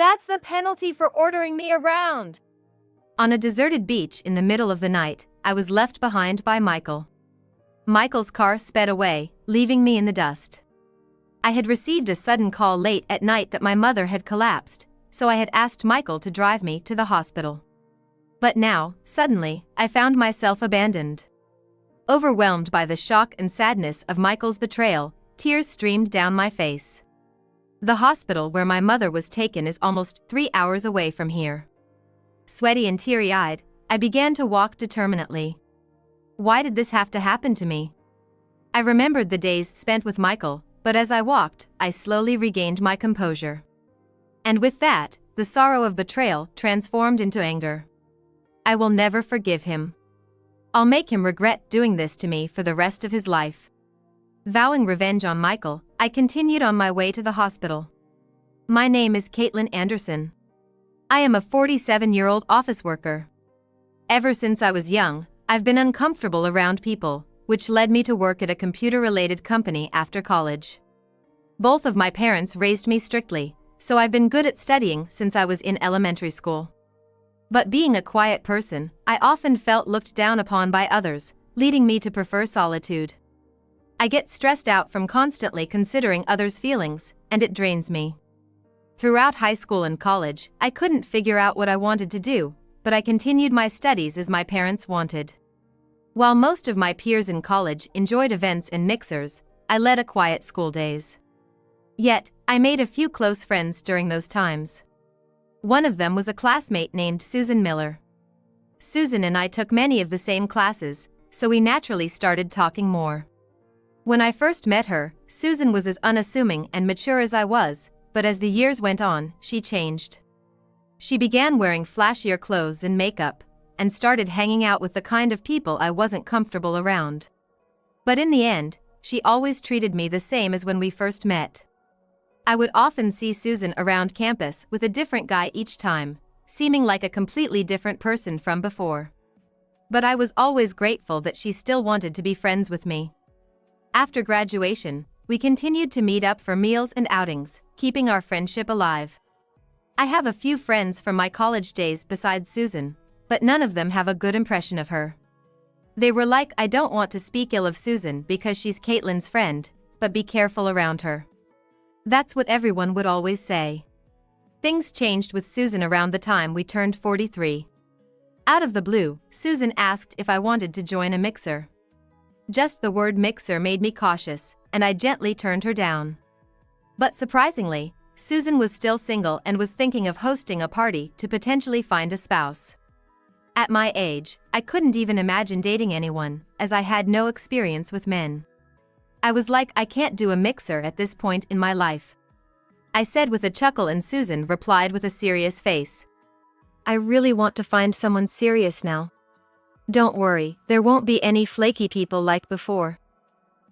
That's the penalty for ordering me around. On a deserted beach in the middle of the night, I was left behind by Michael. Michael's car sped away, leaving me in the dust. I had received a sudden call late at night that my mother had collapsed, so I had asked Michael to drive me to the hospital. But now, suddenly, I found myself abandoned. Overwhelmed by the shock and sadness of Michael's betrayal, tears streamed down my face. The hospital where my mother was taken is almost 3 hours away from here. Sweaty and teary-eyed, I began to walk determinedly. Why did this have to happen to me? I remembered the days spent with Michael, but as I walked, I slowly regained my composure. And with that, the sorrow of betrayal transformed into anger. I will never forgive him. I'll make him regret doing this to me for the rest of his life. Vowing revenge on Michael, I continued on my way to the hospital. My name is Caitlin Anderson. I am a 47-year-old office worker. Ever since I was young, I've been uncomfortable around people, which led me to work at a computer-related company after college. Both of my parents raised me strictly, so I've been good at studying since I was in elementary school. But being a quiet person, I often felt looked down upon by others, leading me to prefer solitude. I get stressed out from constantly considering others' feelings, and it drains me. Throughout high school and college, I couldn't figure out what I wanted to do, but I continued my studies as my parents wanted. While most of my peers in college enjoyed events and mixers, I led a quiet school days. Yet, I made a few close friends during those times. One of them was a classmate named Susan Miller. Susan and I took many of the same classes, so we naturally started talking more. When I first met her, Susan was as unassuming and mature as I was, but as the years went on, she changed. She began wearing flashier clothes and makeup, and started hanging out with the kind of people I wasn't comfortable around. But in the end, she always treated me the same as when we first met. I would often see Susan around campus with a different guy each time, seeming like a completely different person from before. But I was always grateful that she still wanted to be friends with me. After graduation, we continued to meet up for meals and outings, keeping our friendship alive. I have a few friends from my college days besides Susan, but none of them have a good impression of her. They were like, I don't want to speak ill of Susan because she's Caitlin's friend, but be careful around her. That's what everyone would always say. Things changed with Susan around the time we turned 43. Out of the blue, Susan asked if I wanted to join a mixer. Just the word mixer made me cautious, and I gently turned her down. But surprisingly, Susan was still single and was thinking of hosting a party to potentially find a spouse. At my age, I couldn't even imagine dating anyone, as I had no experience with men. I was like, I can't do a mixer at this point in my life. I said with a chuckle, and Susan replied with a serious face. I really want to find someone serious now. Don't worry, there won't be any flaky people like before.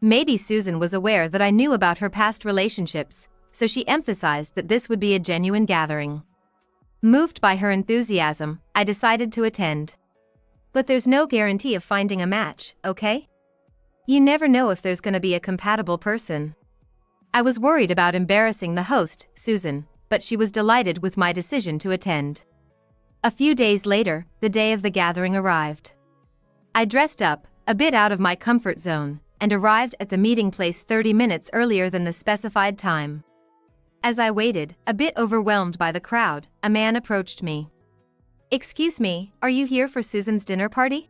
Maybe Susan was aware that I knew about her past relationships, so she emphasized that this would be a genuine gathering. Moved by her enthusiasm, I decided to attend. But there's no guarantee of finding a match, okay? You never know if there's gonna be a compatible person. I was worried about embarrassing the host, Susan, but she was delighted with my decision to attend. A few days later, the day of the gathering arrived. I dressed up, a bit out of my comfort zone, and arrived at the meeting place 30 minutes earlier than the specified time. As I waited, a bit overwhelmed by the crowd, a man approached me. Excuse me, are you here for Susan's dinner party?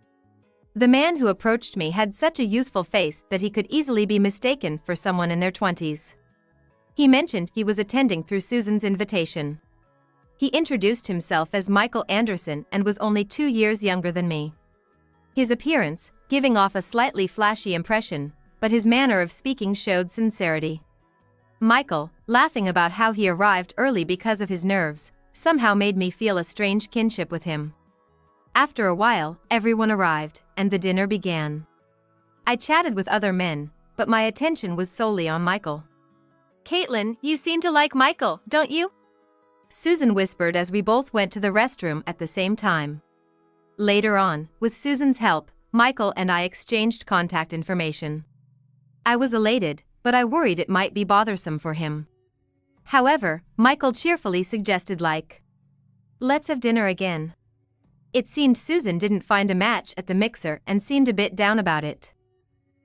The man who approached me had such a youthful face that he could easily be mistaken for someone in their 20s. He mentioned he was attending through Susan's invitation. He introduced himself as Michael Anderson and was only 2 years younger than me. His appearance, giving off a slightly flashy impression, but his manner of speaking showed sincerity. Michael, laughing about how he arrived early because of his nerves, somehow made me feel a strange kinship with him. After a while, everyone arrived, and the dinner began. I chatted with other men, but my attention was solely on Michael. Caitlin, you seem to like Michael, don't you? Susan whispered as we both went to the restroom at the same time. Later on, with Susan's help, Michael and I exchanged contact information. I was elated, but I worried it might be bothersome for him. However, Michael cheerfully suggested let's have dinner again. It seemed Susan didn't find a match at the mixer and seemed a bit down about it.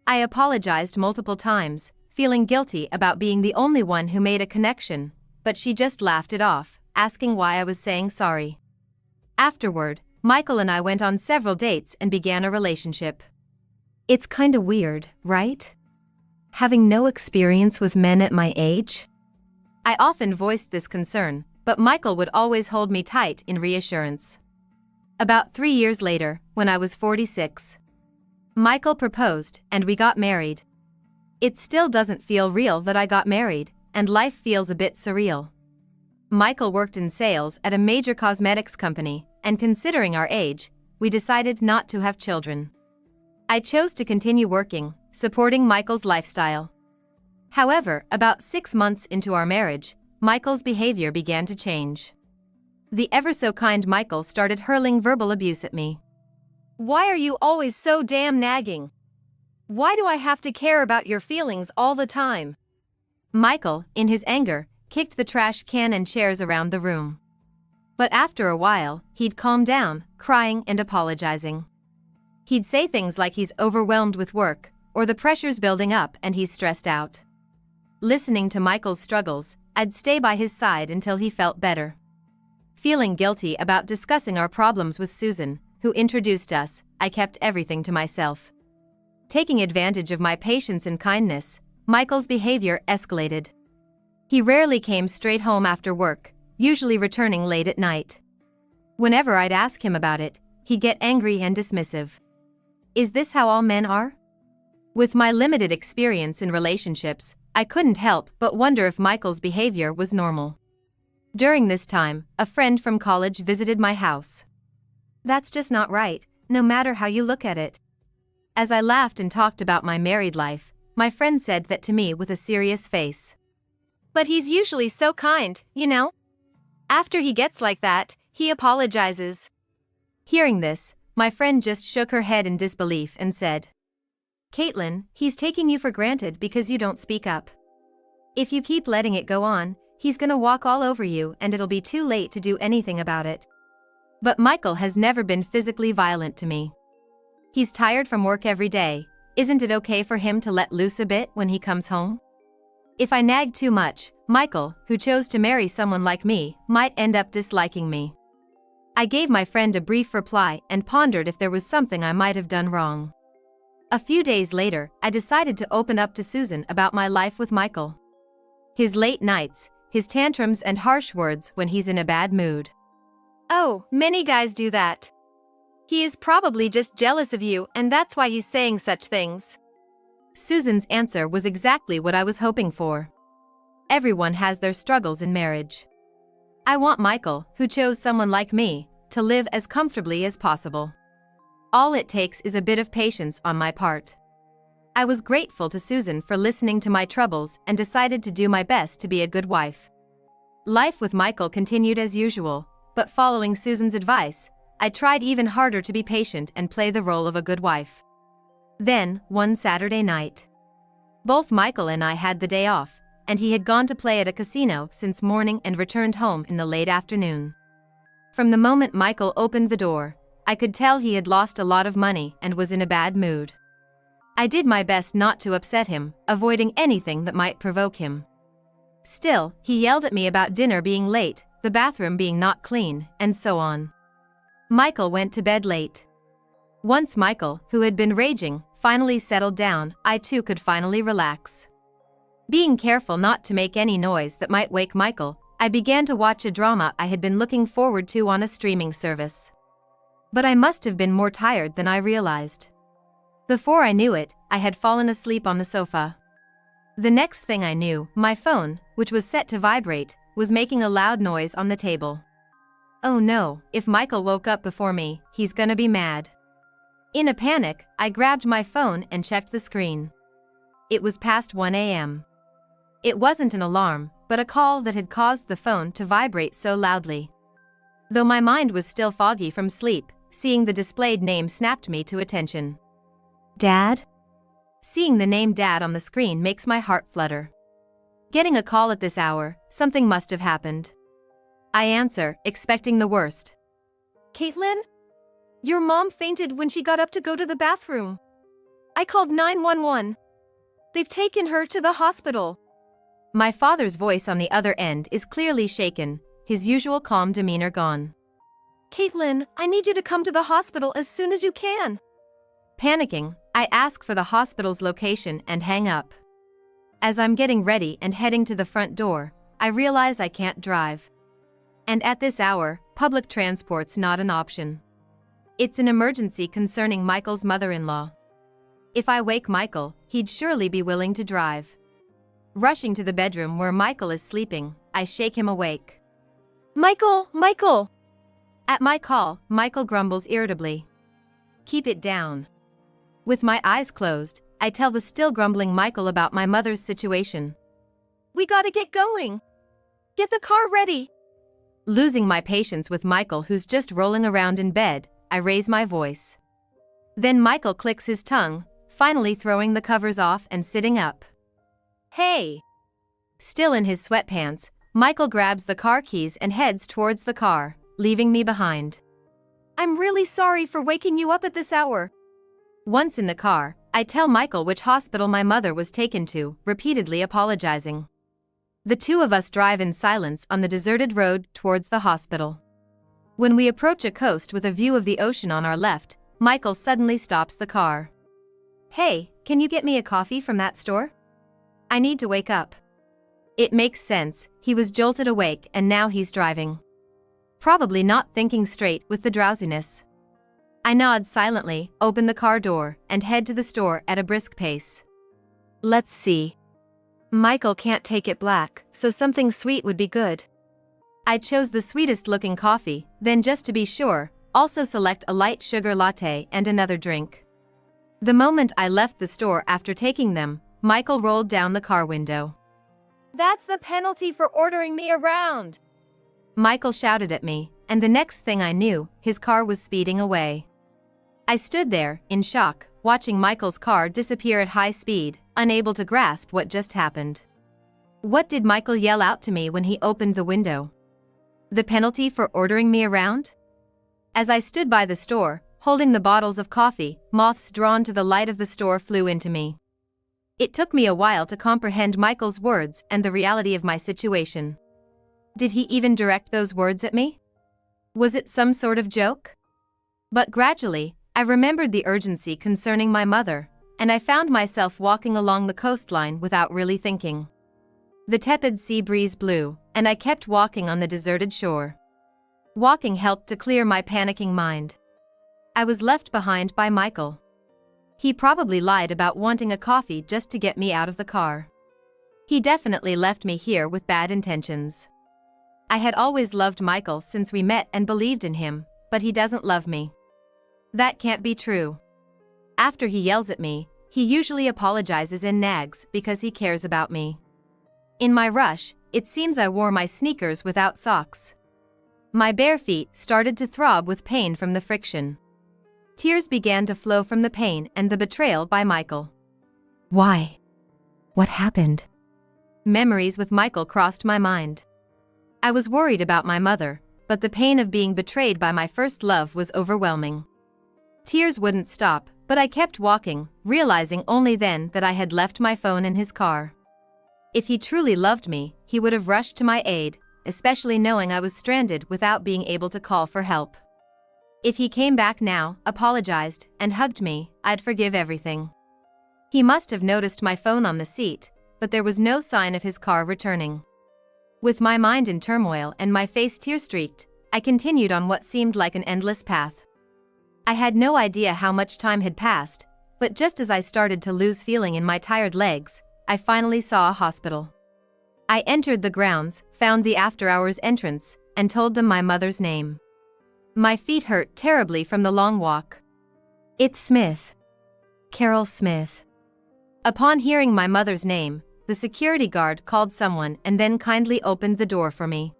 I apologized multiple times, feeling guilty about being the only one who made a connection, but she just laughed it off, asking why I was saying sorry. Afterward, Michael and I went on several dates and began a relationship. It's kinda weird, right? Having no experience with men at my age? I often voiced this concern, but Michael would always hold me tight in reassurance. About 3 years later, when I was 46, Michael proposed and we got married. It still doesn't feel real that I got married, and life feels a bit surreal. Michael worked in sales at a major cosmetics company, and considering our age, we decided not to have children. I chose to continue working, supporting Michael's lifestyle. However, about 6 months into our marriage, Michael's behavior began to change. The ever-so-kind Michael started hurling verbal abuse at me. Why are you always so damn nagging? Why do I have to care about your feelings all the time? Michael, in his anger, kicked the trash can and chairs around the room. But after a while, he'd calm down, crying and apologizing. He'd say things like he's overwhelmed with work, or the pressure's building up and he's stressed out. Listening to Michael's struggles, I'd stay by his side until he felt better. Feeling guilty about discussing our problems with Susan, who introduced us, I kept everything to myself. Taking advantage of my patience and kindness, Michael's behavior escalated. He rarely came straight home after work, usually returning late at night. Whenever I'd ask him about it, he'd get angry and dismissive. Is this how all men are? With my limited experience in relationships, I couldn't help but wonder if Michael's behavior was normal. During this time, a friend from college visited my house. That's just not right, no matter how you look at it. As I laughed and talked about my married life, my friend said that to me with a serious face. But he's usually so kind, you know? After he gets like that, he apologizes. Hearing this, my friend just shook her head in disbelief and said, Caitlin, he's taking you for granted because you don't speak up. If you keep letting it go on, he's gonna walk all over you and it'll be too late to do anything about it. But Michael has never been physically violent to me. He's tired from work every day. Isn't it okay for him to let loose a bit when he comes home? If I nag too much, Michael, who chose to marry someone like me, might end up disliking me. I gave my friend a brief reply and pondered if there was something I might have done wrong. A few days later, I decided to open up to Susan about my life with Michael. His late nights, his tantrums and harsh words when he's in a bad mood. Oh, many guys do that. He is probably just jealous of you and that's why he's saying such things. Susan's answer was exactly what I was hoping for. Everyone has their struggles in marriage. I want Michael, who chose someone like me, to live as comfortably as possible. All it takes is a bit of patience on my part. I was grateful to Susan for listening to my troubles and decided to do my best to be a good wife. Life with Michael continued as usual, but following Susan's advice, I tried even harder to be patient and play the role of a good wife. Then, one Saturday night, both Michael and I had the day off, and he had gone to play at a casino since morning and returned home in the late afternoon. From the moment Michael opened the door, I could tell he had lost a lot of money and was in a bad mood. I did my best not to upset him, avoiding anything that might provoke him. Still, he yelled at me about dinner being late, the bathroom being not clean, and so on. Michael went to bed late. Once Michael, who had been raging, finally settled down, I too could finally relax. Being careful not to make any noise that might wake Michael, I began to watch a drama I had been looking forward to on a streaming service. But I must have been more tired than I realized. Before I knew it, I had fallen asleep on the sofa. The next thing I knew, my phone, which was set to vibrate, was making a loud noise on the table. Oh no, if Michael woke up before me, he's gonna be mad. In a panic, I grabbed my phone and checked the screen. It was past 1 a.m. It wasn't an alarm, but a call that had caused the phone to vibrate so loudly. Though my mind was still foggy from sleep, seeing the displayed name snapped me to attention. Dad? Seeing the name Dad on the screen makes my heart flutter. Getting a call at this hour, something must have happened. I answer, expecting the worst. Caitlin? Your mom fainted when she got up to go to the bathroom. I called 911. They've taken her to the hospital. My father's voice on the other end is clearly shaken, his usual calm demeanor gone. Caitlin, I need you to come to the hospital as soon as you can. Panicking, I ask for the hospital's location and hang up. As I'm getting ready and heading to the front door, I realize I can't drive. And at this hour, public transport's not an option. It's an emergency concerning Michael's mother-in-law. If I wake Michael, he'd surely be willing to drive. Rushing to the bedroom where Michael is sleeping, I shake him awake. Michael! At my call, Michael grumbles irritably. Keep it down. With my eyes closed, I tell the still grumbling Michael about my mother's situation. We gotta get going. Get the car ready. Losing my patience with Michael, who's just rolling around in bed, I raise my voice. Then Michael clicks his tongue, finally throwing the covers off and sitting up. Hey! Still in his sweatpants, Michael grabs the car keys and heads towards the car, leaving me behind. I'm really sorry for waking you up at this hour. Once in the car, I tell Michael which hospital my mother was taken to, repeatedly apologizing. The two of us drive in silence on the deserted road towards the hospital. When we approach a coast with a view of the ocean on our left, Michael suddenly stops the car. Hey, can you get me a coffee from that store? I need to wake up. It makes sense, he was jolted awake and now he's driving. Probably not thinking straight with the drowsiness. I nod silently, open the car door, and head to the store at a brisk pace. Let's see. Michael can't take it black, so something sweet would be good. I chose the sweetest looking coffee, then just to be sure, also select a light sugar latte and another drink. The moment I left the store after taking them, Michael rolled down the car window. That's the penalty for ordering me around. Michael shouted at me, and the next thing I knew, his car was speeding away. I stood there, in shock, watching Michael's car disappear at high speed, unable to grasp what just happened. What did Michael yell out to me when he opened the window? The penalty for ordering me around? As I stood by the store, holding the bottles of coffee, moths drawn to the light of the store flew into me. It took me a while to comprehend Michael's words and the reality of my situation. Did he even direct those words at me? Was it some sort of joke? But gradually, I remembered the urgency concerning my mother, and I found myself walking along the coastline without really thinking. The tepid sea breeze blew, and I kept walking on the deserted shore. Walking helped to clear my panicking mind. I was left behind by Michael. He probably lied about wanting a coffee just to get me out of the car. He definitely left me here with bad intentions. I had always loved Michael since we met and believed in him, but he doesn't love me. That can't be true. After he yells at me, he usually apologizes and nags because he cares about me. In my rush, it seems I wore my sneakers without socks. My bare feet started to throb with pain from the friction. Tears began to flow from the pain and the betrayal by Michael. Why? What happened? Memories with Michael crossed my mind. I was worried about my mother, but the pain of being betrayed by my first love was overwhelming. Tears wouldn't stop, but I kept walking, realizing only then that I had left my phone in his car. If he truly loved me, he would have rushed to my aid, especially knowing I was stranded without being able to call for help. If he came back now, apologized, and hugged me, I'd forgive everything. He must have noticed my phone on the seat, but there was no sign of his car returning. With my mind in turmoil and my face tear-streaked, I continued on what seemed like an endless path. I had no idea how much time had passed, but just as I started to lose feeling in my tired legs, I finally saw a hospital. I entered the grounds, found the after-hours entrance, and told them my mother's name. My feet hurt terribly from the long walk. It's Smith. Carol Smith. Upon hearing my mother's name, the security guard called someone and then kindly opened the door for me.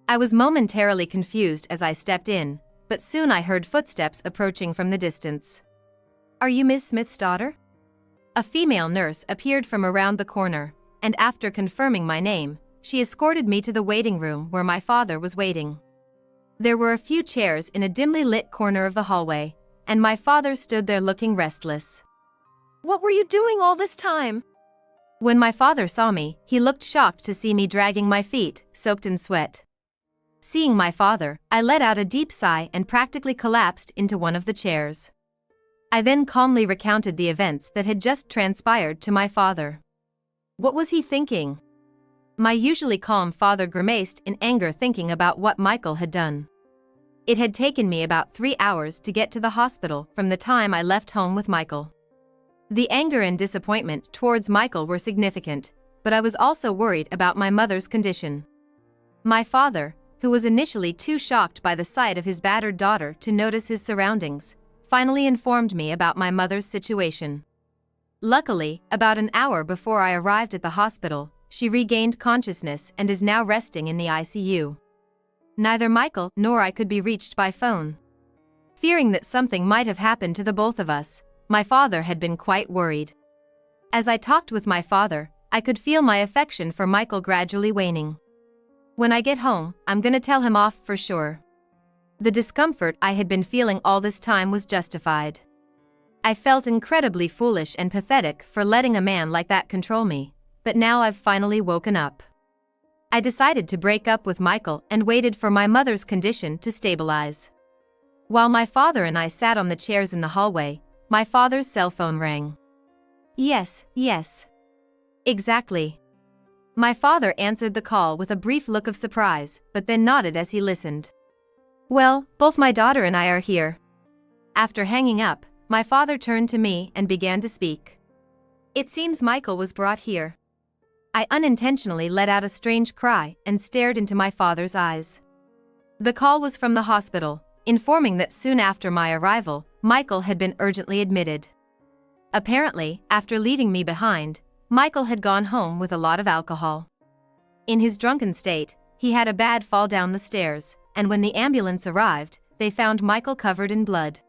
I was momentarily confused as I stepped in, but soon I heard footsteps approaching from the distance. Are you Miss Smith's daughter? A female nurse appeared from around the corner, and after confirming my name, she escorted me to the waiting room where my father was waiting. There were a few chairs in a dimly lit corner of the hallway, and my father stood there looking restless. What were you doing all this time? When my father saw me, he looked shocked to see me dragging my feet, soaked in sweat. Seeing my father, I let out a deep sigh and practically collapsed into one of the chairs. I then calmly recounted the events that had just transpired to my father. What was he thinking? My usually calm father grimaced in anger thinking about what Michael had done. It had taken me about 3 hours to get to the hospital from the time I left home with Michael. The anger and disappointment towards Michael were significant, but I was also worried about my mother's condition. My father, who was initially too shocked by the sight of his battered daughter to notice his surroundings, finally informed me about my mother's situation. Luckily, about an hour before I arrived at the hospital, she regained consciousness and is now resting in the ICU. Neither Michael nor I could be reached by phone. Fearing that something might have happened to the both of us, my father had been quite worried. As I talked with my father, I could feel my affection for Michael gradually waning. When I get home, I'm gonna tell him off for sure. The discomfort I had been feeling all this time was justified. I felt incredibly foolish and pathetic for letting a man like that control me, but now I've finally woken up. I decided to break up with Michael and waited for my mother's condition to stabilize. While my father and I sat on the chairs in the hallway, my father's cell phone rang. Yes. Exactly. My father answered the call with a brief look of surprise, but then nodded as he listened. Well, both my daughter and I are here. After hanging up, my father turned to me and began to speak. It seems Michael was brought here. I unintentionally let out a strange cry and stared into my father's eyes. The call was from the hospital, informing that soon after my arrival, Michael had been urgently admitted. Apparently, after leaving me behind, Michael had gone home with a lot of alcohol. In his drunken state, he had a bad fall down the stairs, and when the ambulance arrived, they found Michael covered in blood.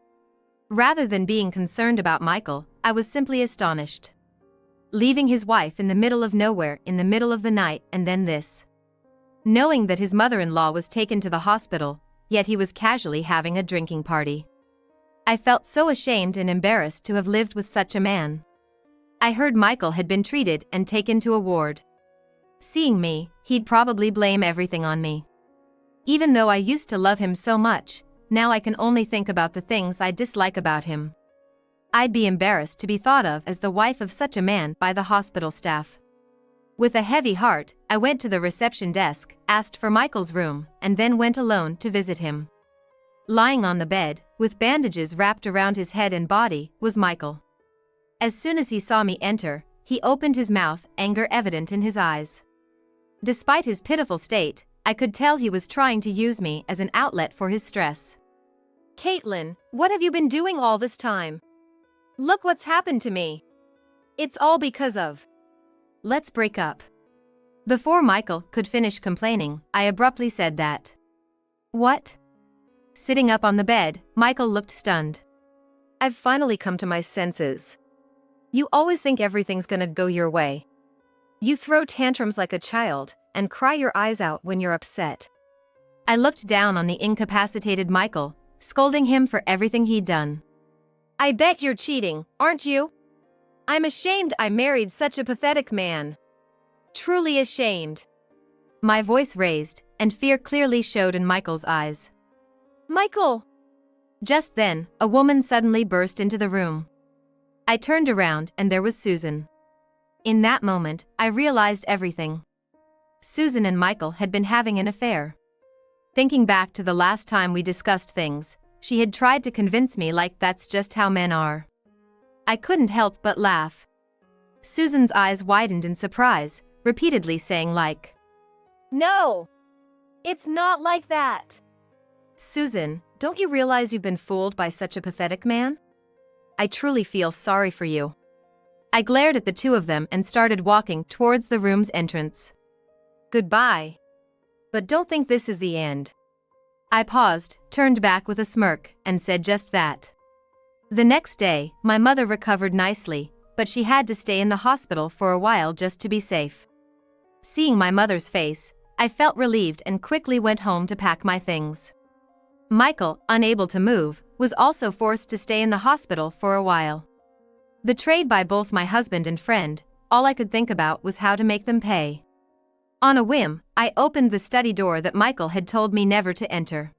Rather than being concerned about Michael, I was simply astonished. Leaving his wife in the middle of nowhere in the middle of the night and then this. Knowing that his mother-in-law was taken to the hospital, yet he was casually having a drinking party. I felt so ashamed and embarrassed to have lived with such a man. I heard Michael had been treated and taken to a ward. Seeing me, he'd probably blame everything on me. Even though I used to love him so much, now I can only think about the things I dislike about him. I'd be embarrassed to be thought of as the wife of such a man by the hospital staff. With a heavy heart, I went to the reception desk, asked for Michael's room, and then went alone to visit him. Lying on the bed, with bandages wrapped around his head and body, was Michael. As soon as he saw me enter, he opened his mouth, anger evident in his eyes. Despite his pitiful state, I could tell he was trying to use me as an outlet for his stress. Caitlin, what have you been doing all this time? Look what's happened to me. It's all because of. Let's break up. Before Michael could finish complaining, I abruptly said that. What? Sitting up on the bed, Michael looked stunned. I've finally come to my senses. You always think everything's gonna go your way. You throw tantrums like a child and cry your eyes out when you're upset. I looked down on the incapacitated Michael, scolding him for everything he'd done. I bet you're cheating, aren't you? I'm ashamed I married such a pathetic man. Truly ashamed. My voice raised, and fear clearly showed in Michael's eyes. Michael! Just then, a woman suddenly burst into the room. I turned around and there was Susan. In that moment, I realized everything. Susan and Michael had been having an affair. Thinking back to the last time we discussed things, she had tried to convince me like that's just how men are. I couldn't help but laugh. Susan's eyes widened in surprise, repeatedly saying like, No! It's not like that! Susan, don't you realize you've been fooled by such a pathetic man? I truly feel sorry for you. I glared at the two of them and started walking towards the room's entrance. Goodbye. But don't think this is the end. I paused, turned back with a smirk, and said just that. The next day, my mother recovered nicely, but she had to stay in the hospital for a while just to be safe. Seeing my mother's face, I felt relieved and quickly went home to pack my things. Michael, unable to move, was also forced to stay in the hospital for a while. Betrayed by both my husband and friend, all I could think about was how to make them pay. On a whim, I opened the study door that Michael had told me never to enter.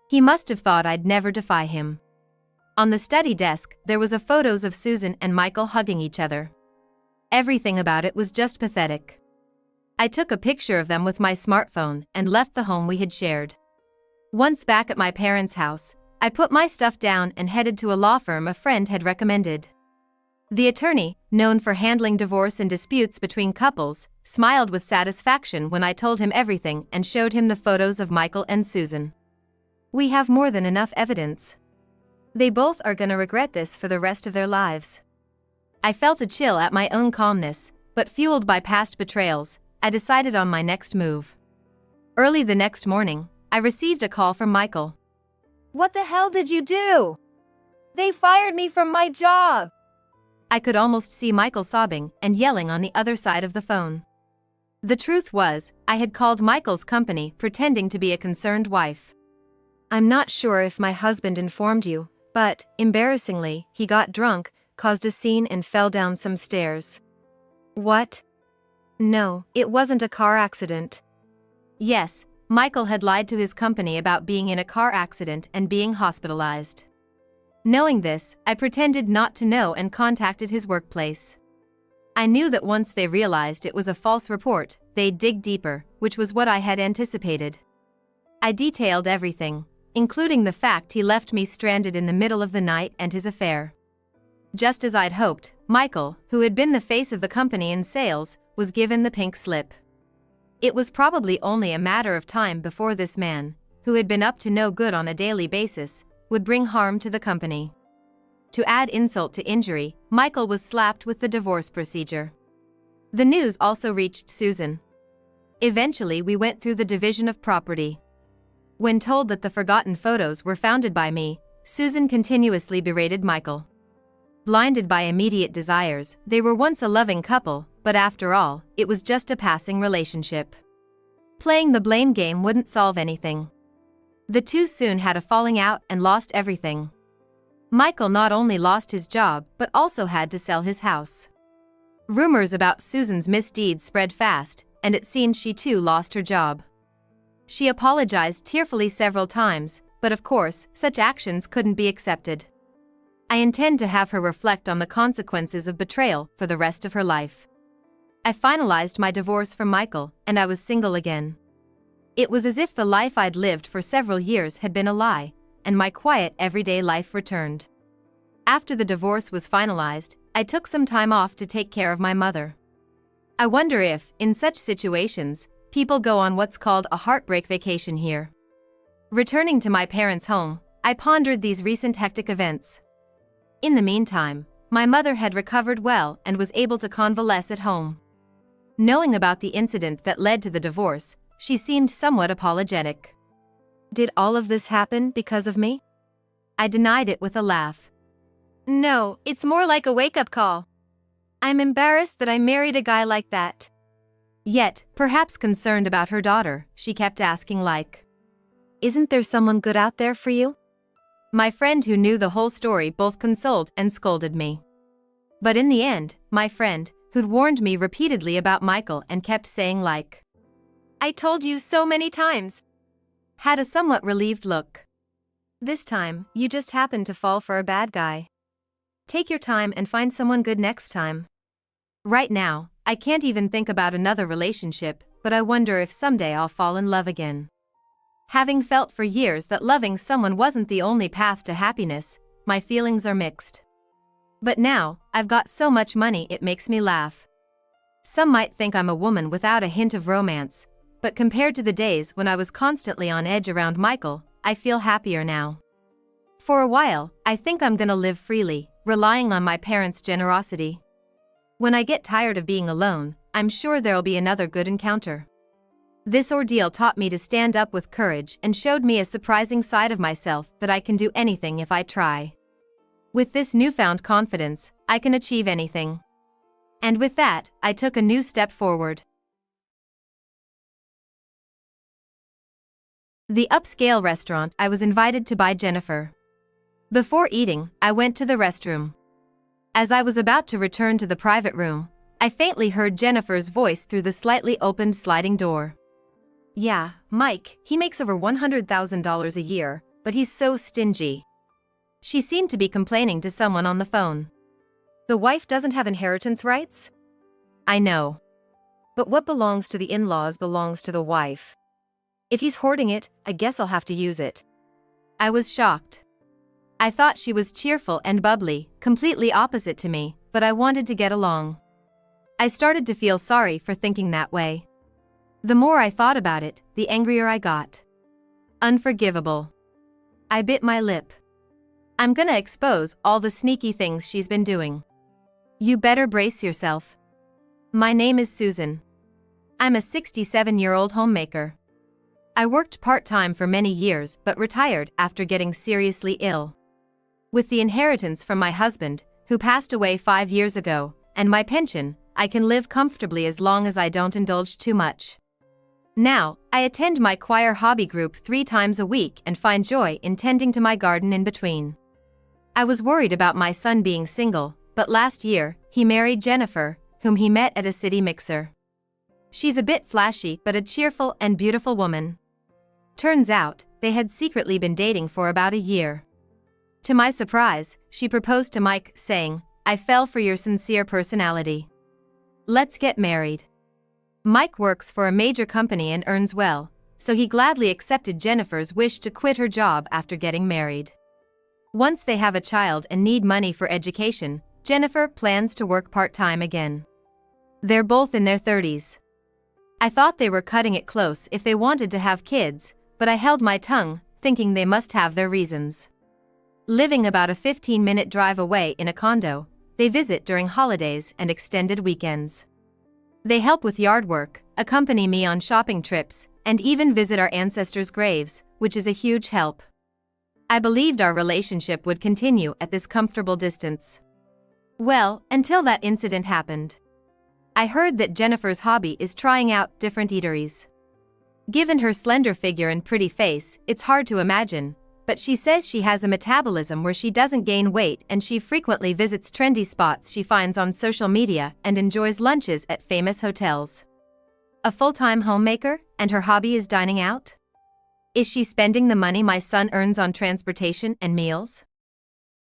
He must have thought I'd never defy him. On the study desk, there was photos of Susan and Michael hugging each other. Everything about it was just pathetic. I took a picture of them with my smartphone and left the home we had shared. Once back at my parents' house, I put my stuff down and headed to a law firm a friend had recommended. The attorney, known for handling divorce and disputes between couples, smiled with satisfaction when I told him everything and showed him the photos of Michael and Susan. "We have more than enough evidence. They both are gonna regret this for the rest of their lives." I felt a chill at my own calmness, but fueled by past betrayals, I decided on my next move. Early the next morning, I received a call from Michael. What the hell did you do? They fired me from my job. I could almost see Michael sobbing and yelling on the other side of the phone. The truth was, I had called Michael's company pretending to be a concerned wife. I'm not sure if my husband informed you, but, embarrassingly, he got drunk, caused a scene and fell down some stairs. What? No, it wasn't a car accident. Yes, Michael had lied to his company about being in a car accident and being hospitalized. Knowing this, I pretended not to know and contacted his workplace. I knew that once they realized it was a false report, they'd dig deeper, which was what I had anticipated. I detailed everything, including the fact he left me stranded in the middle of the night and his affair. Just as I'd hoped, Michael, who had been the face of the company in sales, was given the pink slip. It was probably only a matter of time before this man, who had been up to no good on a daily basis, would bring harm to the company. To add insult to injury, Michael was slapped with the divorce procedure. The news also reached Susan. Eventually we went through the division of property. When told that the forgotten photos were founded by me, Susan continuously berated Michael. Blinded by immediate desires, they were once a loving couple, but after all, it was just a passing relationship. Playing the blame game wouldn't solve anything. The two soon had a falling out and lost everything. Michael not only lost his job but also had to sell his house. Rumors about Susan's misdeeds spread fast, and it seemed she too lost her job. She apologized tearfully several times, but of course, such actions couldn't be accepted. I intend to have her reflect on the consequences of betrayal for the rest of her life. I finalized my divorce from Michael, and I was single again. It was as if the life I'd lived for several years had been a lie, and my quiet everyday life returned. After the divorce was finalized, I took some time off to take care of my mother. I wonder if, in such situations, people go on what's called a heartbreak vacation here. Returning to my parents' home, I pondered these recent hectic events. In the meantime, my mother had recovered well and was able to convalesce at home. Knowing about the incident that led to the divorce, she seemed somewhat apologetic. Did all of this happen because of me? I denied it with a laugh. No, it's more like a wake-up call. I'm embarrassed that I married a guy like that. Yet, perhaps concerned about her daughter, she kept asking like, "Isn't there someone good out there for you?" My friend who knew the whole story both consoled and scolded me. But in the end, my friend, who'd warned me repeatedly about Michael and kept saying like, "I told you so many times," had a somewhat relieved look. "This time, you just happened to fall for a bad guy. Take your time and find someone good next time." Right now, I can't even think about another relationship, but I wonder if someday I'll fall in love again. Having felt for years that loving someone wasn't the only path to happiness, my feelings are mixed. But now, I've got so much money it makes me laugh. Some might think I'm a woman without a hint of romance, but compared to the days when I was constantly on edge around Michael, I feel happier now. For a while, I think I'm gonna live freely, relying on my parents' generosity. When I get tired of being alone, I'm sure there'll be another good encounter. This ordeal taught me to stand up with courage and showed me a surprising side of myself that I can do anything if I try. With this newfound confidence, I can achieve anything. And with that, I took a new step forward. The upscale restaurant I was invited to by Jennifer. Before eating, I went to the restroom. As I was about to return to the private room, I faintly heard Jennifer's voice through the slightly opened sliding door. "Yeah, Mike, he makes over $100,000 a year, but he's so stingy." She seemed to be complaining to someone on the phone. The wife doesn't have inheritance rights? I know. But what belongs to the in-laws belongs to the wife. If he's hoarding it, I guess I'll have to use it. I was shocked. I thought she was cheerful and bubbly, completely opposite to me, but I wanted to get along. I started to feel sorry for thinking that way. The more I thought about it, the angrier I got. Unforgivable. I bit my lip. I'm gonna expose all the sneaky things she's been doing. You better brace yourself. My name is Susan. I'm a 67-year-old homemaker. I worked part-time for many years but retired after getting seriously ill. With the inheritance from my husband, who passed away 5 years ago, and my pension, I can live comfortably as long as I don't indulge too much. Now, I attend my choir hobby group 3 times a week and find joy in tending to my garden in between. I was worried about my son being single, but last year, he married Jennifer, whom he met at a city mixer. She's a bit flashy but a cheerful and beautiful woman. Turns out, they had secretly been dating for about a year. To my surprise, she proposed to Mike, saying, "I fell for your sincere personality. Let's get married." Mike works for a major company and earns well, so he gladly accepted Jennifer's wish to quit her job after getting married. Once they have a child and need money for education, Jennifer plans to work part-time again. They're both in their 30s. I thought they were cutting it close if they wanted to have kids, but I held my tongue, thinking they must have their reasons. Living about a 15-minute drive away in a condo, they visit during holidays and extended weekends. They help with yard work, accompany me on shopping trips, and even visit our ancestors' graves, which is a huge help. I believed our relationship would continue at this comfortable distance. Well, until that incident happened. I heard that Jennifer's hobby is trying out different eateries. Given her slender figure and pretty face, it's hard to imagine, but she says she has a metabolism where she doesn't gain weight and she frequently visits trendy spots she finds on social media and enjoys lunches at famous hotels. A full-time homemaker, and her hobby is dining out? Is she spending the money my son earns on transportation and meals?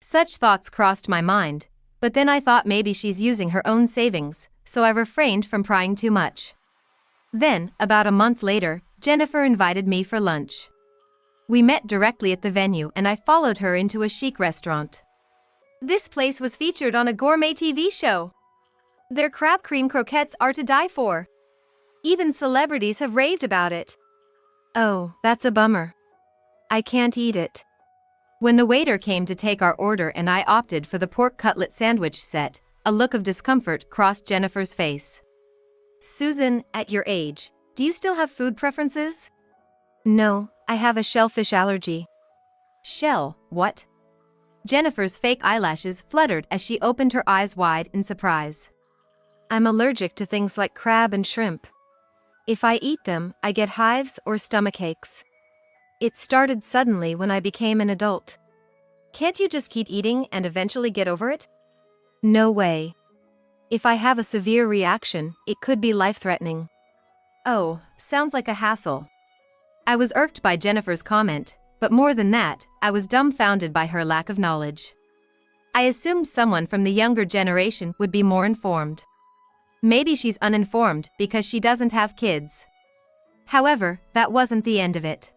Such thoughts crossed my mind, but then I thought maybe she's using her own savings, so I refrained from prying too much. Then, about a month later, Jennifer invited me for lunch. We met directly at the venue and I followed her into a chic restaurant. This place was featured on a gourmet TV show. Their crab cream croquettes are to die for. Even celebrities have raved about it. Oh, that's a bummer. I can't eat it. When the waiter came to take our order and I opted for the pork cutlet sandwich set, a look of discomfort crossed Jennifer's face. Susan, at your age, do you still have food preferences? No, I have a shellfish allergy. Shell, what? Jennifer's fake eyelashes fluttered as she opened her eyes wide in surprise. I'm allergic to things like crab and shrimp. If I eat them, I get hives or stomach aches. It started suddenly when I became an adult. Can't you just keep eating and eventually get over it? No way. If I have a severe reaction, it could be life-threatening. Oh, sounds like a hassle. I was irked by Jennifer's comment, but more than that, I was dumbfounded by her lack of knowledge. I assumed someone from the younger generation would be more informed. Maybe she's uninformed because she doesn't have kids. However, that wasn't the end of it.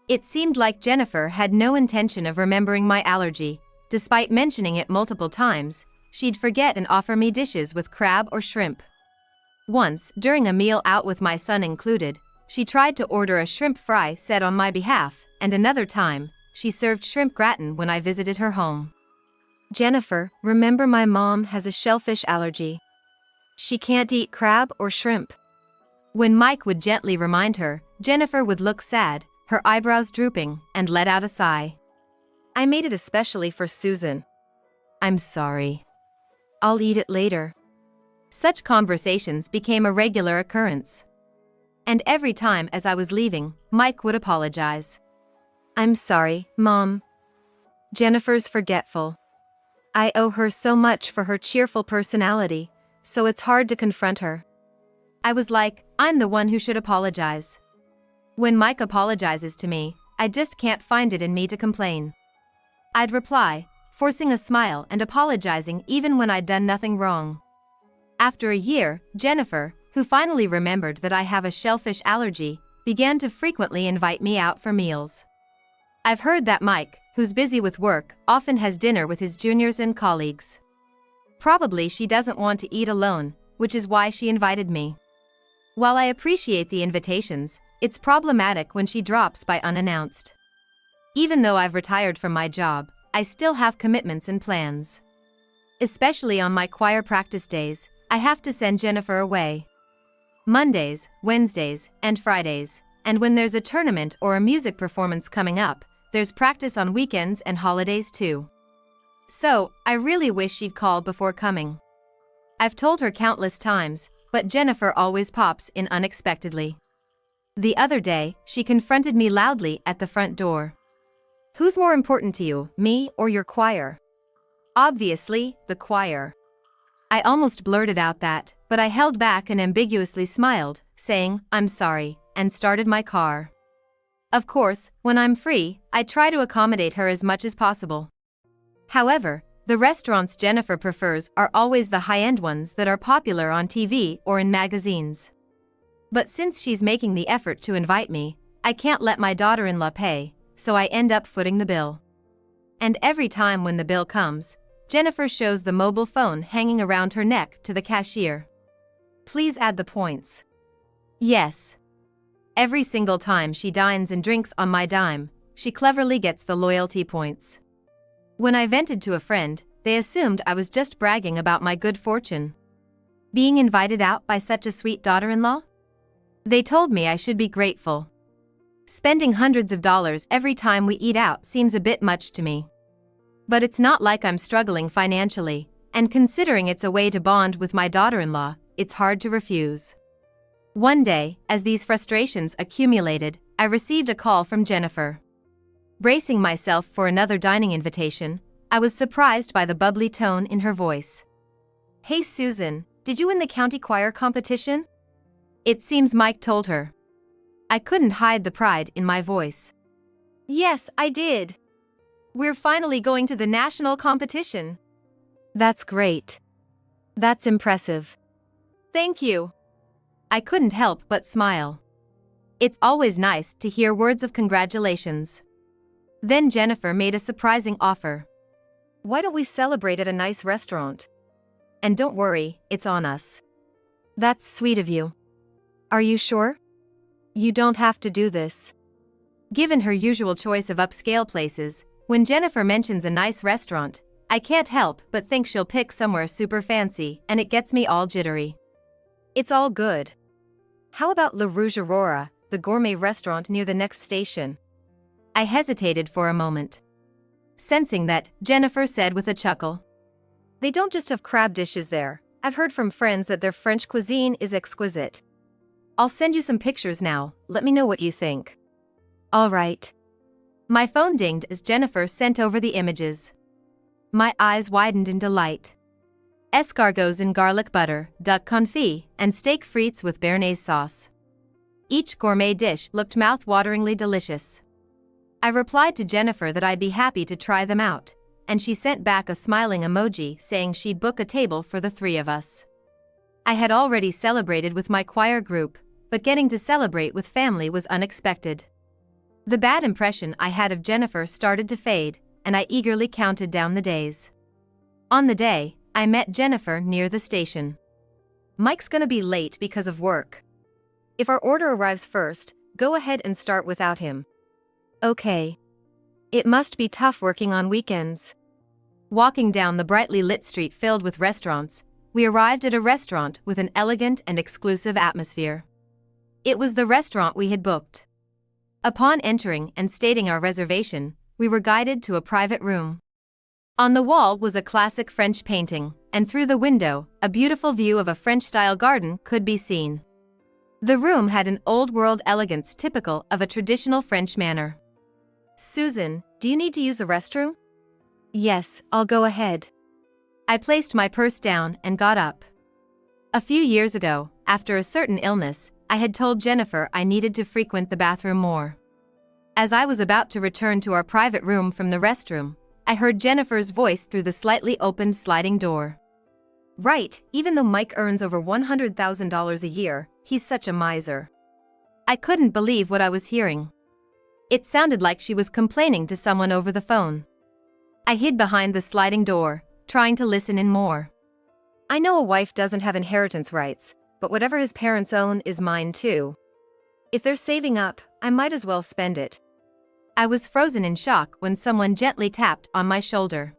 It seemed like Jennifer had no intention of remembering my allergy. Despite mentioning it multiple times, she'd forget and offer me dishes with crab or shrimp. Once, during a meal out with my son included, she tried to order a shrimp fry set on my behalf, and another time, she served shrimp gratin when I visited her home. Jennifer, remember my mom has a shellfish allergy. She can't eat crab or shrimp. When Mike would gently remind her, Jennifer would look sad, her eyebrows drooping, and let out a sigh. I made it especially for Susan. I'm sorry. I'll eat it later. Such conversations became a regular occurrence. And every time as I was leaving, Mike would apologize. I'm sorry, Mom. Jennifer's forgetful. I owe her so much for her cheerful personality, so it's hard to confront her. I was like, I'm the one who should apologize. When Mike apologizes to me, I just can't find it in me to complain. I'd reply, forcing a smile and apologizing even when I'd done nothing wrong. After a year, Jennifer, who finally remembered that I have a shellfish allergy, began to frequently invite me out for meals. I've heard that Mike, who's busy with work, often has dinner with his juniors and colleagues. Probably she doesn't want to eat alone, which is why she invited me. While I appreciate the invitations, it's problematic when she drops by unannounced. Even though I've retired from my job, I still have commitments and plans. Especially on my choir practice days, I have to send Jennifer away. Mondays, Wednesdays, and Fridays, and when there's a tournament or a music performance coming up, there's practice on weekends and holidays too. So, I really wish she'd call before coming. I've told her countless times, but Jennifer always pops in unexpectedly. The other day, she confronted me loudly at the front door. Who's more important to you, me or your choir? Obviously, the choir. I almost blurted out that, but I held back and ambiguously smiled, saying, I'm sorry, and started my car. Of course, when I'm free, I try to accommodate her as much as possible. However, the restaurants Jennifer prefers are always the high-end ones that are popular on TV or in magazines. But since she's making the effort to invite me, I can't let my daughter-in-law pay, so I end up footing the bill. And every time when the bill comes, Jennifer shows the mobile phone hanging around her neck to the cashier. Please add the points. Yes. Every single time she dines and drinks on my dime, she cleverly gets the loyalty points. When I vented to a friend, they assumed I was just bragging about my good fortune. Being invited out by such a sweet daughter-in-law? They told me I should be grateful. Spending hundreds of dollars every time we eat out seems a bit much to me. But it's not like I'm struggling financially, and considering it's a way to bond with my daughter-in-law, it's hard to refuse. One day, as these frustrations accumulated, I received a call from Jennifer. Bracing myself for another dining invitation, I was surprised by the bubbly tone in her voice. Hey Susan, did you win the county choir competition? It seems Mike told her. I couldn't hide the pride in my voice. Yes, I did. We're finally going to the national competition. That's great. That's impressive. Thank you. I couldn't help but smile. It's always nice to hear words of congratulations. Then Jennifer made a surprising offer. Why don't we celebrate at a nice restaurant? And don't worry, it's on us. That's sweet of you. Are you sure? You don't have to do this. Given her usual choice of upscale places, when Jennifer mentions a nice restaurant, I can't help but think she'll pick somewhere super fancy, and it gets me all jittery. It's all good. How about Le Rouge Aurora, the gourmet restaurant near the next station? I hesitated for a moment. Sensing that, Jennifer said with a chuckle. They don't just have crab dishes there. I've heard from friends that their French cuisine is exquisite. I'll send you some pictures now, let me know what you think. All right. My phone dinged as Jennifer sent over the images. My eyes widened in delight. Escargots in garlic butter, duck confit, and steak frites with béarnaise sauce. Each gourmet dish looked mouth-wateringly delicious. I replied to Jennifer that I'd be happy to try them out, and she sent back a smiling emoji saying she'd book a table for the three of us. I had already celebrated with my choir group, but getting to celebrate with family was unexpected. The bad impression I had of Jennifer started to fade, and I eagerly counted down the days. On the day, I met Jennifer near the station. Mike's gonna be late because of work. If our order arrives first, go ahead and start without him. Okay. It must be tough working on weekends. Walking down the brightly lit street filled with restaurants, we arrived at a restaurant with an elegant and exclusive atmosphere. It was the restaurant we had booked. Upon entering and stating our reservation, we were guided to a private room. On the wall was a classic French painting, and through the window, a beautiful view of a French-style garden could be seen. The room had an old-world elegance typical of a traditional French manor. Susan, do you need to use the restroom? Yes, I'll go ahead. I placed my purse down and got up. A few years ago, after a certain illness, I had told Jennifer I needed to frequent the bathroom more. As I was about to return to our private room from the restroom, I heard Jennifer's voice through the slightly opened sliding door. Right, even though Mike earns over $100,000 a year, he's such a miser. I couldn't believe what I was hearing. It sounded like she was complaining to someone over the phone. I hid behind the sliding door, trying to listen in more. I know a wife doesn't have inheritance rights, but whatever his parents own is mine too. If they're saving up, I might as well spend it. I was frozen in shock when someone gently tapped on my shoulder.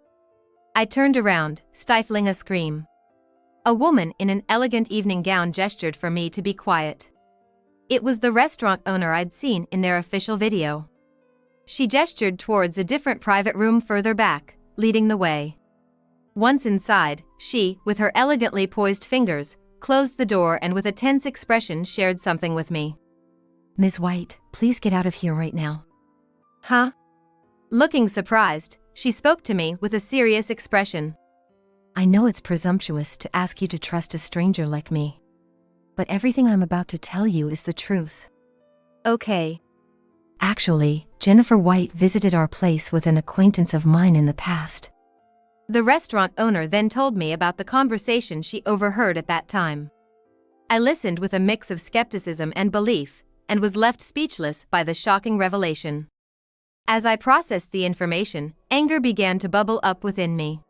I turned around, stifling a scream. A woman in an elegant evening gown gestured for me to be quiet. It was the restaurant owner I'd seen in their official video. She gestured towards a different private room further back, leading the way. Once inside, she, with her elegantly poised fingers, closed the door and with a tense expression shared something with me. Ms. White, please get out of here right now. Huh? Looking surprised, she spoke to me with a serious expression. I know it's presumptuous to ask you to trust a stranger like me. But everything I'm about to tell you is the truth. Okay. Actually, Jennifer White visited our place with an acquaintance of mine in the past. The restaurant owner then told me about the conversation she overheard at that time. I listened with a mix of skepticism and belief, and was left speechless by the shocking revelation. As I processed the information, anger began to bubble up within me.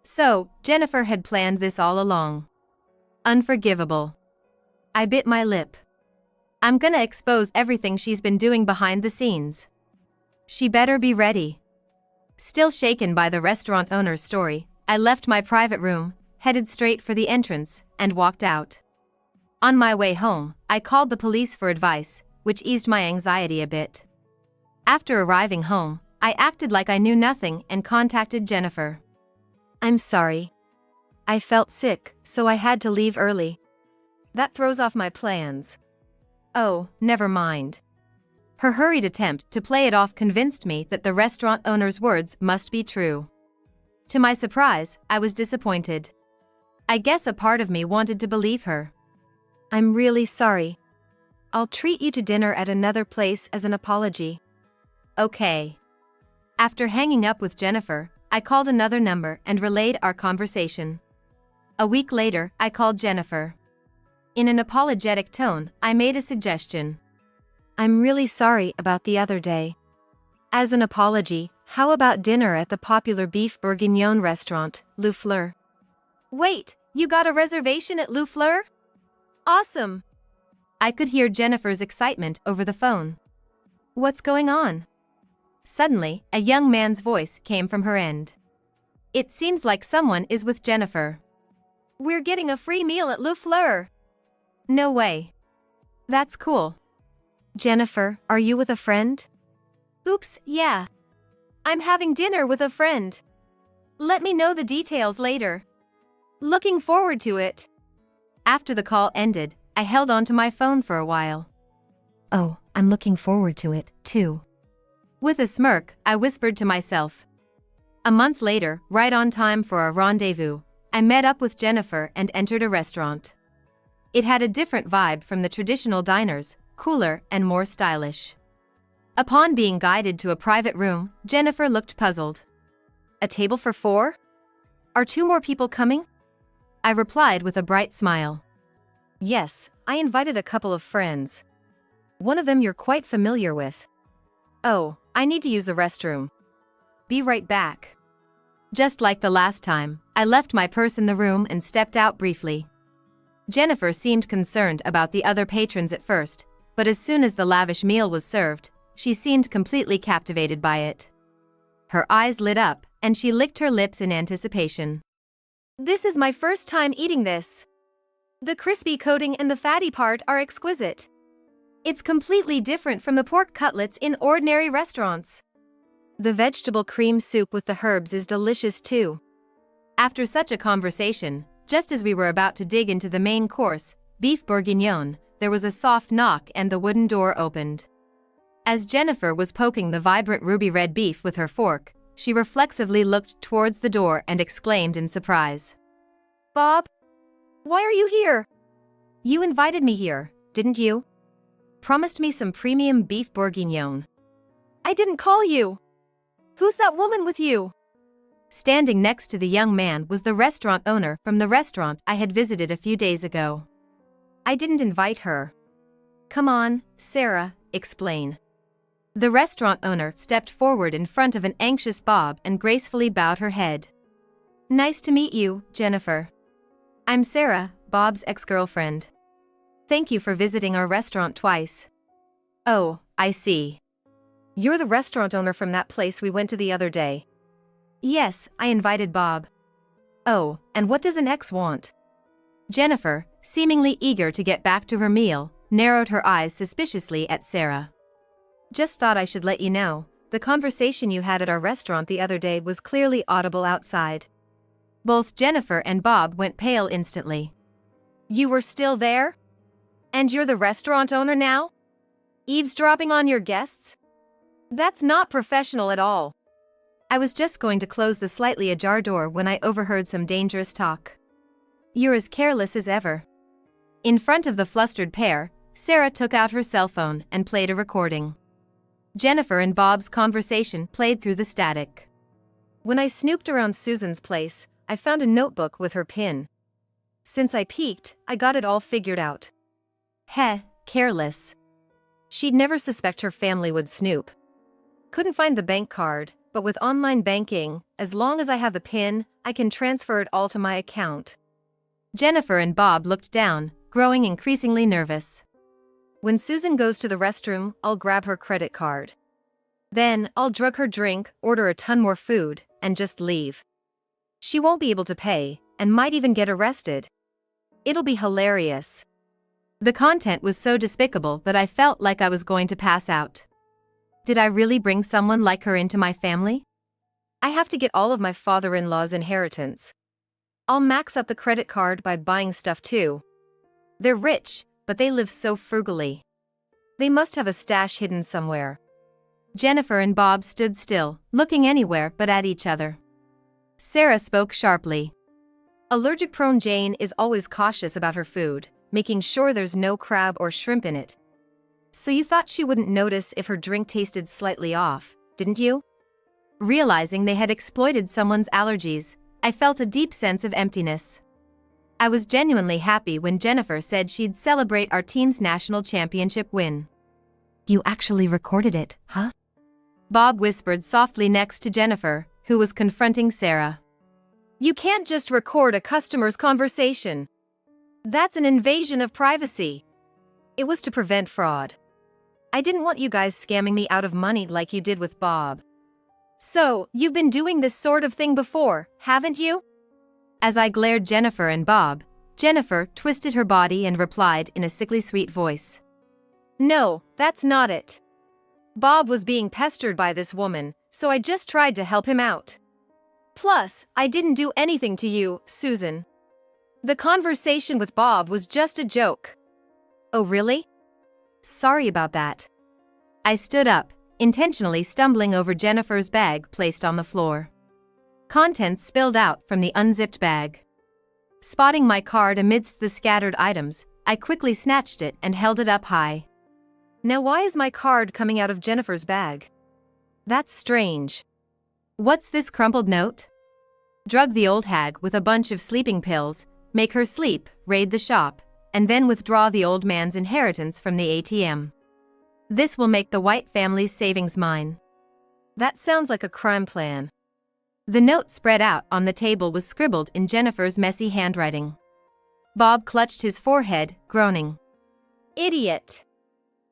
So, Jennifer had planned this all along. Unforgivable. I bit my lip. I'm gonna expose everything she's been doing behind the scenes. She better be ready. Still shaken by the restaurant owner's story, I left my private room, headed straight for the entrance, and walked out. On my way home, I called the police for advice, which eased my anxiety a bit. After arriving home, I acted like I knew nothing and contacted Jennifer. I'm sorry. I felt sick, so I had to leave early. That throws off my plans. Oh, never mind. Her hurried attempt to play it off convinced me that the restaurant owner's words must be true. To my surprise, I was disappointed. I guess a part of me wanted to believe her. I'm really sorry. I'll treat you to dinner at another place as an apology. Okay. After hanging up with Jennifer, I called another number and relayed our conversation. A week later, I called Jennifer. In an apologetic tone, I made a suggestion. I'm really sorry about the other day. As an apology, how about dinner at the popular beef bourguignon restaurant, Le Fleur? Wait, you got a reservation at Le Fleur? Awesome! I could hear Jennifer's excitement over the phone. What's going on? Suddenly, a young man's voice came from her end. It seems like someone is with Jennifer. We're getting a free meal at Le Fleur. No way. That's cool. Jennifer, are you with a friend? Oops, yeah. I'm having dinner with a friend. Let me know the details later. Looking forward to it. After the call ended, I held onto my phone for a while. Oh, I'm looking forward to it, too. With a smirk, I whispered to myself. A month later, right on time for our rendezvous, I met up with Jennifer and entered a restaurant. It had a different vibe from the traditional diners, cooler and more stylish. Upon being guided to a private room, Jennifer looked puzzled. A table for 4? Are 2 more people coming? I replied with a bright smile. Yes, I invited a couple of friends. One of them you're quite familiar with. Oh, I need to use the restroom. Be right back. Just like the last time, I left my purse in the room and stepped out briefly. Jennifer seemed concerned about the other patrons at first, but as soon as the lavish meal was served, she seemed completely captivated by it. Her eyes lit up, and she licked her lips in anticipation. This is my first time eating this. The crispy coating and the fatty part are exquisite. It's completely different from the pork cutlets in ordinary restaurants. The vegetable cream soup with the herbs is delicious too. After such a conversation, just as we were about to dig into the main course, beef bourguignon, there was a soft knock and the wooden door opened. As Jennifer was poking the vibrant ruby red beef with her fork, she reflexively looked towards the door and exclaimed in surprise. Bob? Why are you here? You invited me here, didn't you? Promised me some premium beef bourguignon. I didn't call you. Who's that woman with you? Standing next to the young man was the restaurant owner from the restaurant I had visited a few days ago. I didn't invite her. Come on, Sarah, explain. The restaurant owner stepped forward in front of an anxious Bob and gracefully bowed her head. Nice to meet you, Jennifer. I'm Sarah, Bob's ex-girlfriend. Thank you for visiting our restaurant twice. Oh, I see. You're the restaurant owner from that place we went to the other day. Yes, I invited Bob. Oh, and what does an ex want? Jennifer, seemingly eager to get back to her meal, narrowed her eyes suspiciously at Sarah. Just thought I should let you know, the conversation you had at our restaurant the other day was clearly audible outside. Both Jennifer and Bob went pale instantly. You were still there? And you're the restaurant owner now? Eavesdropping on your guests? That's not professional at all. I was just going to close the slightly ajar door when I overheard some dangerous talk. You're as careless as ever. In front of the flustered pair, Sarah took out her cell phone and played a recording. Jennifer and Bob's conversation played through the static. When I snooped around Susan's place, I found a notebook with her pin. Since I peeked, I got it all figured out. Heh, careless. She'd never suspect her family would snoop. Couldn't find the bank card, but with online banking, as long as I have the PIN, I can transfer it all to my account. Jennifer and Bob looked down, growing increasingly nervous. When Susan goes to the restroom, I'll grab her credit card. Then, I'll drug her drink, order a ton more food, and just leave. She won't be able to pay, and might even get arrested. It'll be hilarious. The content was so despicable that I felt like I was going to pass out. Did I really bring someone like her into my family? I have to get all of my father-in-law's inheritance. I'll max up the credit card by buying stuff too. They're rich, but they live so frugally. They must have a stash hidden somewhere. Jennifer and Bob stood still, looking anywhere but at each other. Sarah spoke sharply. Allergic-prone Jane is always cautious about her food, making sure there's no crab or shrimp in it. So you thought she wouldn't notice if her drink tasted slightly off, didn't you? Realizing they had exploited someone's allergies, I felt a deep sense of emptiness. I was genuinely happy when Jennifer said she'd celebrate our team's national championship win. You actually recorded it, huh? Bob whispered softly next to Jennifer, who was confronting Sarah. You can't just record a customer's conversation. That's an invasion of privacy. It was to prevent fraud. I didn't want you guys scamming me out of money like you did with Bob. So, you've been doing this sort of thing before, haven't you? As I glared Jennifer and Bob, Jennifer twisted her body and replied in a sickly sweet voice. No, that's not it. Bob was being pestered by this woman, so I just tried to help him out. Plus, I didn't do anything to you, Susan. The conversation with Bob was just a joke. Oh really? Sorry about that. I stood up, intentionally stumbling over Jennifer's bag placed on the floor. Contents spilled out from the unzipped bag. Spotting my card amidst the scattered items, I quickly snatched it and held it up high. Now why is my card coming out of Jennifer's bag? That's strange. What's this crumpled note? Drug the old hag with a bunch of sleeping pills, make her sleep, raid the shop, and then withdraw the old man's inheritance from the ATM. This will make the White family's savings mine. That sounds like a crime plan. The note spread out on the table was scribbled in Jennifer's messy handwriting. Bob clutched his forehead, groaning. Idiot!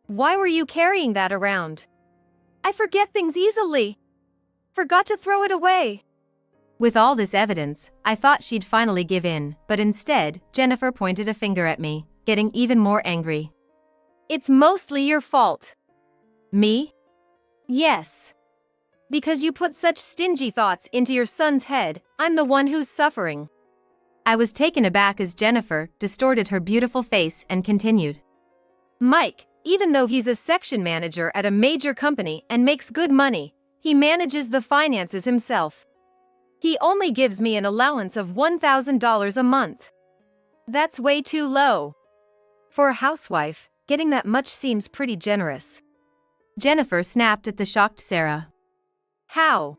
Why were you carrying that around? I forget things easily. Forgot to throw it away. With all this evidence, I thought she'd finally give in, but instead, Jennifer pointed a finger at me, getting even more angry. It's mostly your fault. Me? Yes. Because you put such stingy thoughts into your son's head, I'm the one who's suffering. I was taken aback as Jennifer distorted her beautiful face and continued. Mike, even though he's a section manager at a major company and makes good money, he manages the finances himself. He only gives me an allowance of $1,000 a month. That's way too low. For a housewife, getting that much seems pretty generous. Jennifer snapped at the shocked Sarah. How?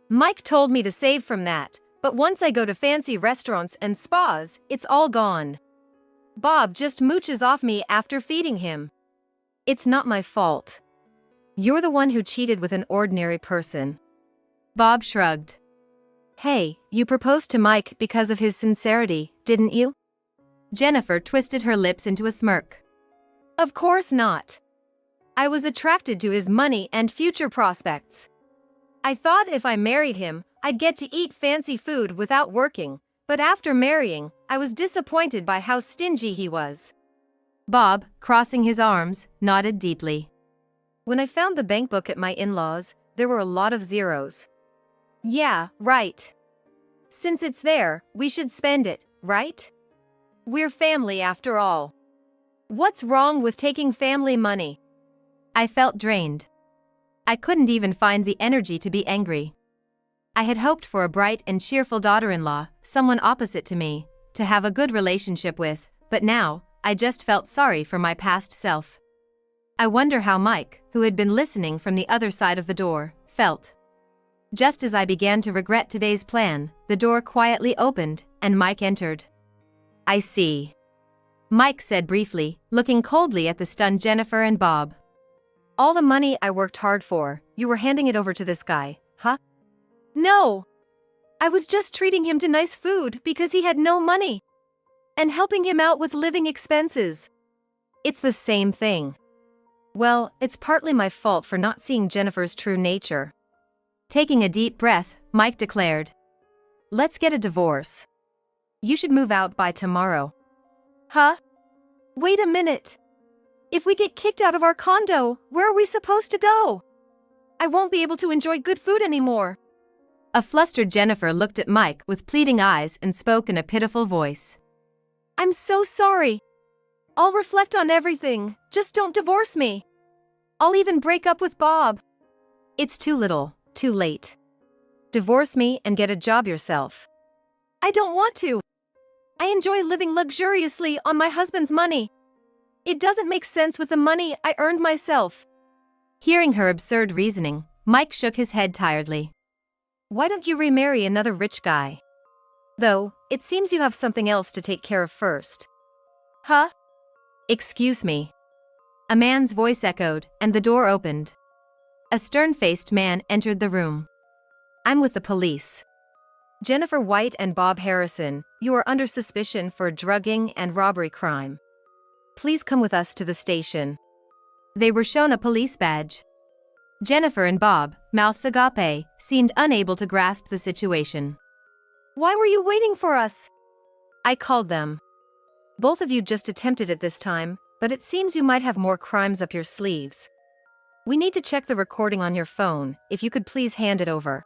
Mike told me to save from that, but once I go to fancy restaurants and spas, it's all gone. Bob just mooches off me after feeding him. It's not my fault. You're the one who cheated with an ordinary person. Bob shrugged. Hey, you proposed to Mike because of his sincerity, didn't you? Jennifer twisted her lips into a smirk. Of course not. I was attracted to his money and future prospects. I thought if I married him, I'd get to eat fancy food without working, but after marrying, I was disappointed by how stingy he was. Bob, crossing his arms, nodded deeply. When I found the bank book at my in-laws, there were a lot of zeros. Yeah, right. Since it's there, we should spend it, right? We're family after all. What's wrong with taking family money? I felt drained. I couldn't even find the energy to be angry. I had hoped for a bright and cheerful daughter-in-law, someone opposite to me, to have a good relationship with, but now, I just felt sorry for my past self. I wonder how Mike, who had been listening from the other side of the door, felt. Just as I began to regret today's plan, the door quietly opened, and Mike entered. I see. Mike said briefly, looking coldly at the stunned Jennifer and Bob. All the money I worked hard for, you were handing it over to this guy, huh? No! I was just treating him to nice food because he had no money. And helping him out with living expenses. It's the same thing. Well, it's partly my fault for not seeing Jennifer's true nature. Taking a deep breath, Mike declared. Let's get a divorce. You should move out by tomorrow. Huh? Wait a minute. If we get kicked out of our condo, where are we supposed to go? I won't be able to enjoy good food anymore. A flustered Jennifer looked at Mike with pleading eyes and spoke in a pitiful voice. I'm so sorry. I'll reflect on everything, just don't divorce me. I'll even break up with Bob. It's too little, too late. Divorce me and get a job yourself. I don't want to. I enjoy living luxuriously on my husband's money. It doesn't make sense with the money I earned myself. Hearing her absurd reasoning, Mike shook his head tiredly. Why don't you remarry another rich guy? Though, it seems you have something else to take care of first. Huh? Excuse me. A man's voice echoed, and the door opened. A stern-faced man entered the room. I'm with the police. Jennifer White and Bob Harrison, you are under suspicion for drugging and robbery crime. Please come with us to the station. They were shown a police badge. Jennifer and Bob, mouths agape, seemed unable to grasp the situation. Why were you waiting for us? I called them. Both of you just attempted it this time, but it seems you might have more crimes up your sleeves. We need to check the recording on your phone, if you could please hand it over.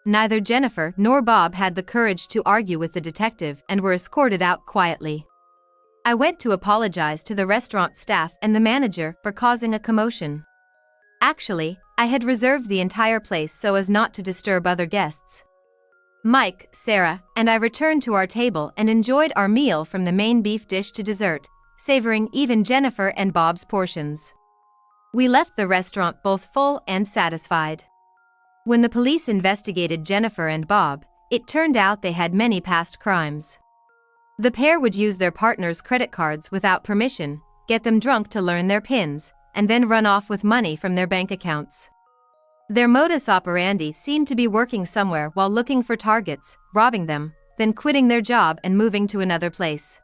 Neither Jennifer nor Bob had the courage to argue with the detective and were escorted out quietly. I went to apologize to the restaurant staff and the manager for causing a commotion. Actually, I had reserved the entire place so as not to disturb other guests. Mike, Sarah, and I returned to our table and enjoyed our meal from the main beef dish to dessert, savoring even Jennifer and Bob's portions. We left the restaurant both full and satisfied. When the police investigated Jennifer and Bob, it turned out they had many past crimes. The pair would use their partner's credit cards without permission, get them drunk to learn their PINs, and then run off with money from their bank accounts. Their modus operandi seemed to be working somewhere while looking for targets, robbing them, then quitting their job and moving to another place.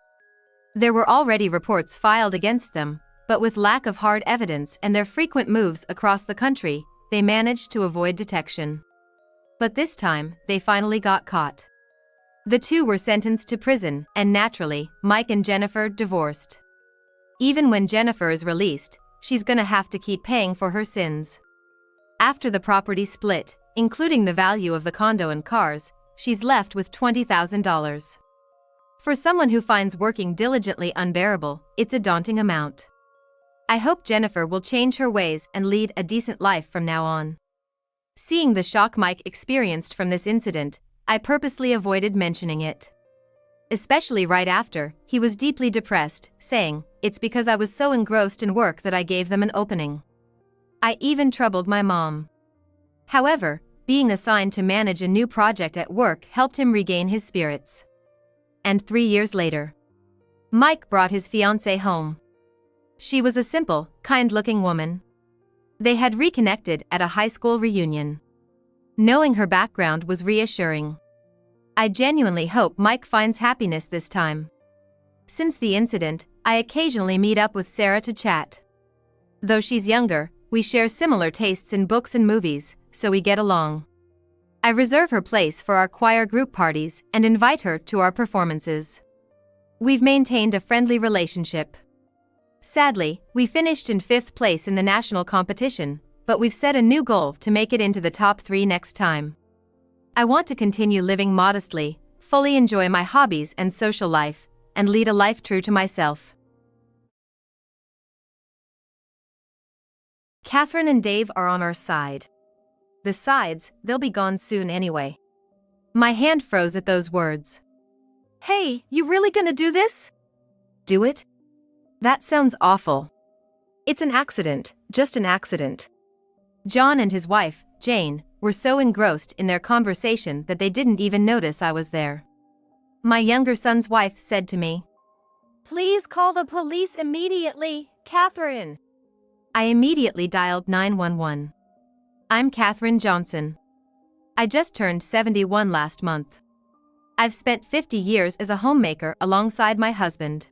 There were already reports filed against them, but with lack of hard evidence and their frequent moves across the country, they managed to avoid detection. But this time, they finally got caught. The two were sentenced to prison, and naturally, Mike and Jennifer divorced. Even when Jennifer is released, she's gonna have to keep paying for her sins. After the property split, including the value of the condo and cars, she's left with $20,000. For someone who finds working diligently unbearable, it's a daunting amount. I hope Jennifer will change her ways and lead a decent life from now on. Seeing the shock Mike experienced from this incident, I purposely avoided mentioning it. Especially right after, he was deeply depressed, saying, "It's because I was so engrossed in work that I gave them an opening." I even troubled my mom. However, being assigned to manage a new project at work helped him regain his spirits. And 3 years later, Mike brought his fiancée home. She was a simple, kind-looking woman. They had reconnected at a high school reunion. Knowing her background was reassuring. I genuinely hope Mike finds happiness this time. Since the incident, I occasionally meet up with Sarah to chat. Though she's younger, we share similar tastes in books and movies, so we get along. I reserve her place for our choir group parties and invite her to our performances. We've maintained a friendly relationship. Sadly, we finished in 5th place in the national competition, but we've set a new goal to make it into the top 3 next time. I want to continue living modestly, fully enjoy my hobbies and social life, and lead a life true to myself. Catherine and Dave are on our side. Besides, they'll be gone soon anyway. My hand froze at those words. Hey, you really gonna do this? Do it? That sounds awful. It's an accident, just an accident. John and his wife, Jane, were so engrossed in their conversation that they didn't even notice I was there. My younger son's wife said to me, "Please call the police immediately, Catherine." I immediately dialed 911. I'm Catherine Johnson. I just turned 71 last month. I've spent 50 years as a homemaker alongside my husband.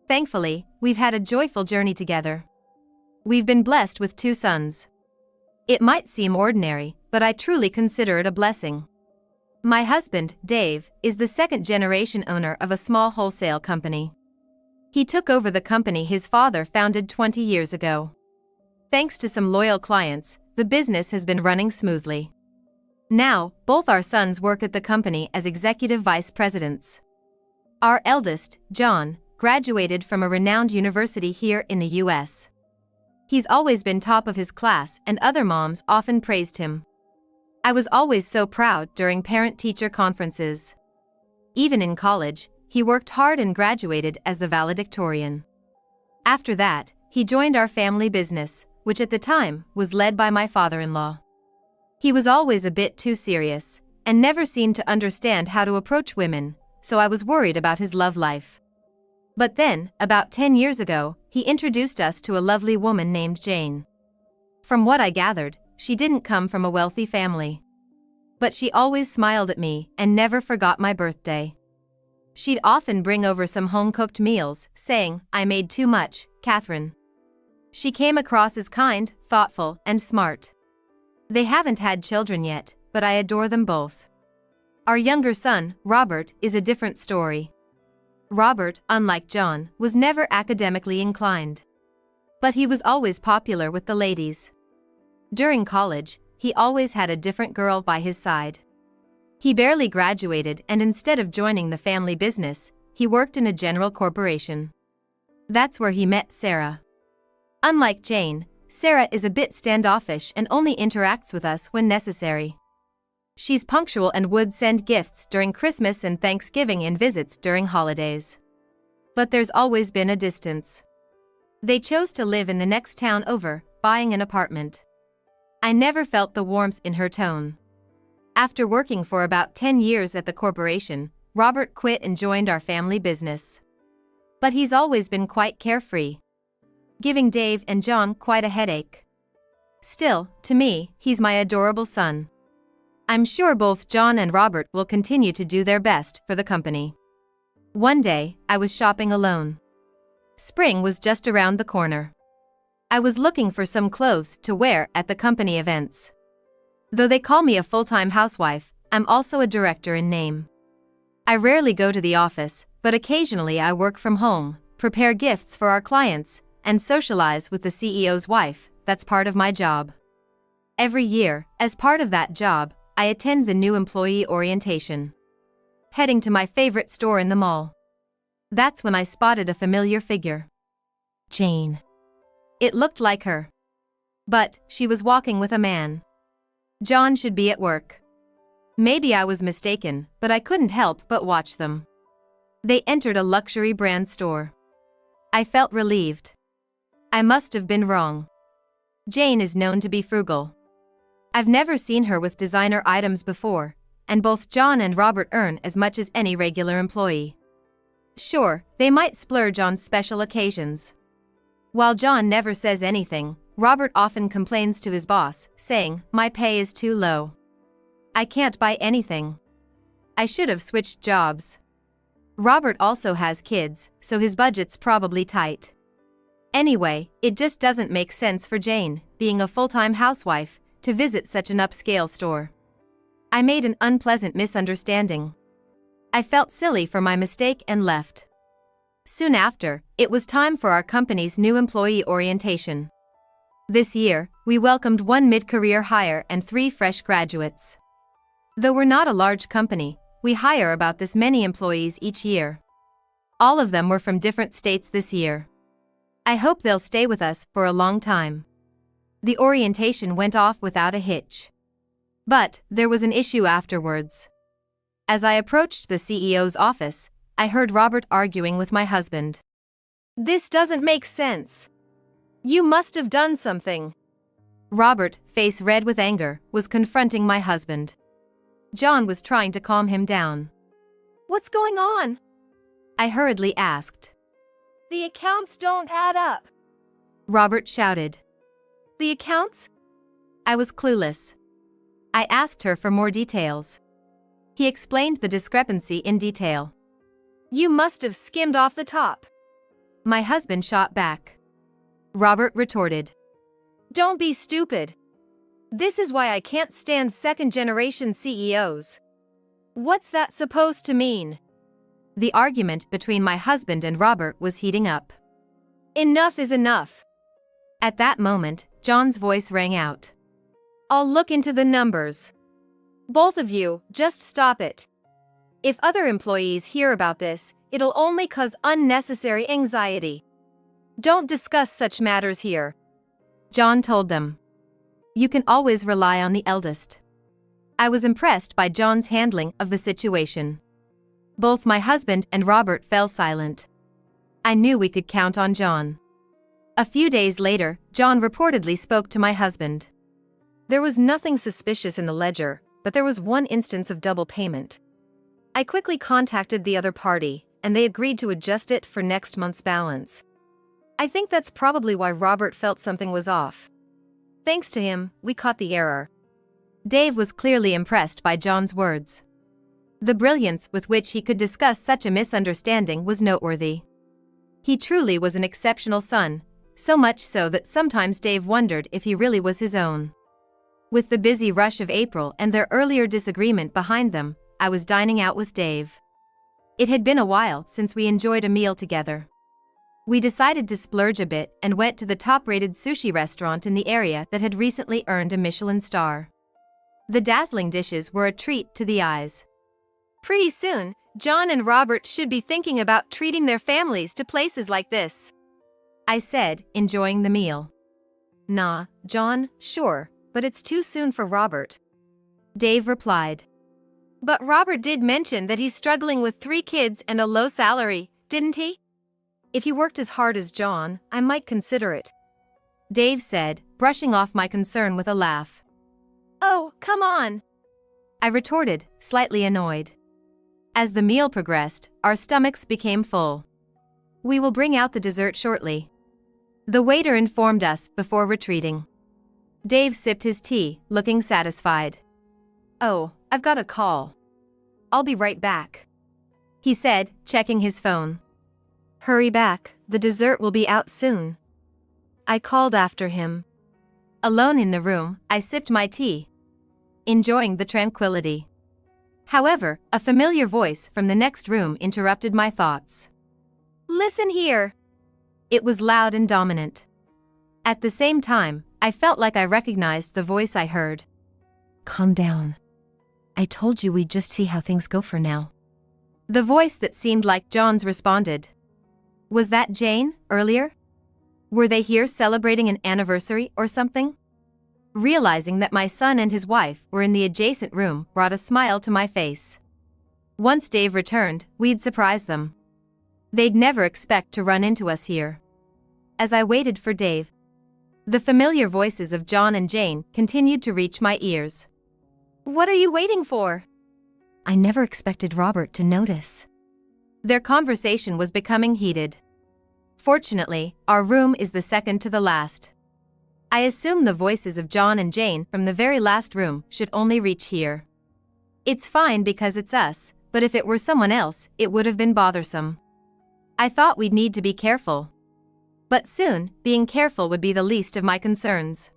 Thankfully, we've had a joyful journey together. We've been blessed with 2 sons. It might seem ordinary, but I truly consider it a blessing. My husband, Dave, is the 2nd-generation owner of a small wholesale company. He took over the company his father founded 20 years ago. Thanks to some loyal clients, the business has been running smoothly. Now, both our sons work at the company as executive vice presidents. Our eldest, John, graduated from a renowned university here in the US. He's always been top of his class and other moms often praised him. I was always so proud during parent-teacher conferences. Even in college, he worked hard and graduated as the valedictorian. After that, he joined our family business, which at the time was led by my father-in-law. He was always a bit too serious, and never seemed to understand how to approach women, so I was worried about his love life. But then, about 10 years ago, he introduced us to a lovely woman named Jane. From what I gathered, she didn't come from a wealthy family. But she always smiled at me and never forgot my birthday. She'd often bring over some home-cooked meals, saying, "I made too much, Catherine." She came across as kind, thoughtful, and smart. They haven't had children yet, but I adore them both. Our younger son, Robert, is a different story. Robert, unlike John, was never academically inclined. But he was always popular with the ladies. During college, he always had a different girl by his side. He barely graduated and instead of joining the family business, he worked in a general corporation. That's where he met Sarah. Unlike Jane, Sarah is a bit standoffish and only interacts with us when necessary. She's punctual and would send gifts during Christmas and Thanksgiving and visits during holidays. But there's always been a distance. They chose to live in the next town over, buying an apartment. I never felt the warmth in her tone. After working for about 10 years at the corporation, Robert quit and joined our family business. But he's always been quite carefree, giving Dave and John quite a headache. Still, to me, he's my adorable son. I'm sure both John and Robert will continue to do their best for the company. One day, I was shopping alone. Spring was just around the corner. I was looking for some clothes to wear at the company events. Though they call me a full-time housewife, I'm also a director in name. I rarely go to the office, but occasionally I work from home, prepare gifts for our clients, and socialize with the CEO's wife. That's part of my job. Every year, as part of that job, I attend the new employee orientation. Heading to my favorite store in the mall. That's when I spotted a familiar figure. Jane. It looked like her. But she was walking with a man. John should be at work. Maybe I was mistaken, but I couldn't help but watch them. They entered a luxury brand store. I felt relieved. I must have been wrong. Jane is known to be frugal. I've never seen her with designer items before, and both John and Robert earn as much as any regular employee. Sure, they might splurge on special occasions. While John never says anything, Robert often complains to his boss, saying, "My pay is too low. I can't buy anything. I should have switched jobs." Robert also has kids, so his budget's probably tight. Anyway, it just doesn't make sense for Jane, being a full-time housewife, to visit such an upscale store. I made an unpleasant misunderstanding. I felt silly for my mistake and left. Soon after, it was time for our company's new employee orientation. This year, we welcomed 1 mid-career hire and 3 fresh graduates. Though we're not a large company, we hire about this many employees each year. All of them were from different states this year. I hope they'll stay with us for a long time. The orientation went off without a hitch. But there was an issue afterwards. As I approached the CEO's office, I heard Robert arguing with my husband. "This doesn't make sense. You must have done something." Robert, face red with anger, was confronting my husband. John was trying to calm him down. "What's going on?" I hurriedly asked. "The accounts don't add up," Robert shouted. "The accounts?" I was clueless. I asked her for more details. He explained the discrepancy in detail. "You must have skimmed off the top," my husband shot back. Robert retorted. "Don't be stupid. This is why I can't stand second-generation CEOs. What's that supposed to mean?" The argument between my husband and Robert was heating up. "Enough is enough." At that moment, John's voice rang out. "I'll look into the numbers. Both of you, just stop it. If other employees hear about this, it'll only cause unnecessary anxiety. Don't discuss such matters here." John told them. You can always rely on the eldest. I was impressed by John's handling of the situation. Both my husband and Robert fell silent. I knew we could count on John. A few days later, John reportedly spoke to my husband. "There was nothing suspicious in the ledger, but there was one instance of double payment. I quickly contacted the other party, and they agreed to adjust it for next month's balance. I think that's probably why Robert felt something was off. Thanks to him, we caught the error." Dave was clearly impressed by John's words. The brilliance with which he could discuss such a misunderstanding was noteworthy. He truly was an exceptional son, so much so that sometimes Dave wondered if he really was his own. With the busy rush of April and their earlier disagreement behind them, I was dining out with Dave. It had been a while since we enjoyed a meal together. We decided to splurge a bit and went to the top-rated sushi restaurant in the area that had recently earned a Michelin star. The dazzling dishes were a treat to the eyes. "Pretty soon, John and Robert should be thinking about treating their families to places like this," I said, enjoying the meal. "Nah, John, sure, but it's too soon for Robert," Dave replied. "But Robert did mention that he's struggling with 3 kids and a low salary, didn't he? If he worked as hard as John, I might consider it," Dave said, brushing off my concern with a laugh. "Oh, come on," I retorted, slightly annoyed. As the meal progressed, our stomachs became full. "We will bring out the dessert shortly," the waiter informed us before retreating. Dave sipped his tea, looking satisfied. "Oh, I've got a call. I'll be right back," he said, checking his phone. "Hurry back, the dessert will be out soon," I called after him. Alone in the room, I sipped my tea, enjoying the tranquility. However, a familiar voice from the next room interrupted my thoughts. "Listen here." It was loud and dominant. At the same time, I felt like I recognized the voice I heard. Calm down. I told you we'd just see how things go for now. The voice that seemed like John's responded. Was that Jane, earlier? Were they here celebrating an anniversary or something? Realizing that my son and his wife were in the adjacent room brought a smile to my face. Once Dave returned, we'd surprise them. They'd never expect to run into us here. As I waited for Dave, the familiar voices of John and Jane continued to reach my ears. What are you waiting for? I never expected Robert to notice. Their conversation was becoming heated. Fortunately, our room is the second to the last. I assume the voices of John and Jane from the very last room should only reach here. It's fine because it's us, but if it were someone else, it would have been bothersome. I thought we'd need to be careful. But soon, being careful would be the least of my concerns.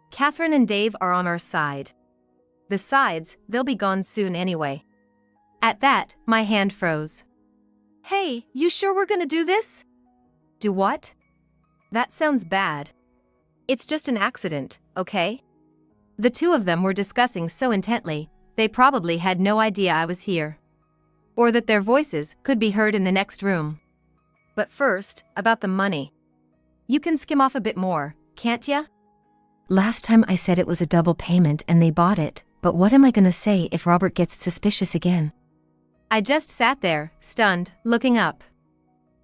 Catherine and Dave are on our side. Besides, they'll be gone soon anyway. At that, my hand froze. Hey, you sure we're gonna do this? Do what? That sounds bad. It's just an accident, okay? The two of them were discussing so intently, they probably had no idea I was here. Or that their voices could be heard in the next room. But first, about the money. You can skim off a bit more, can't ya? Last time I said it was a double payment and they bought it, but what am I gonna say if Robert gets suspicious again? I just sat there, stunned, looking up.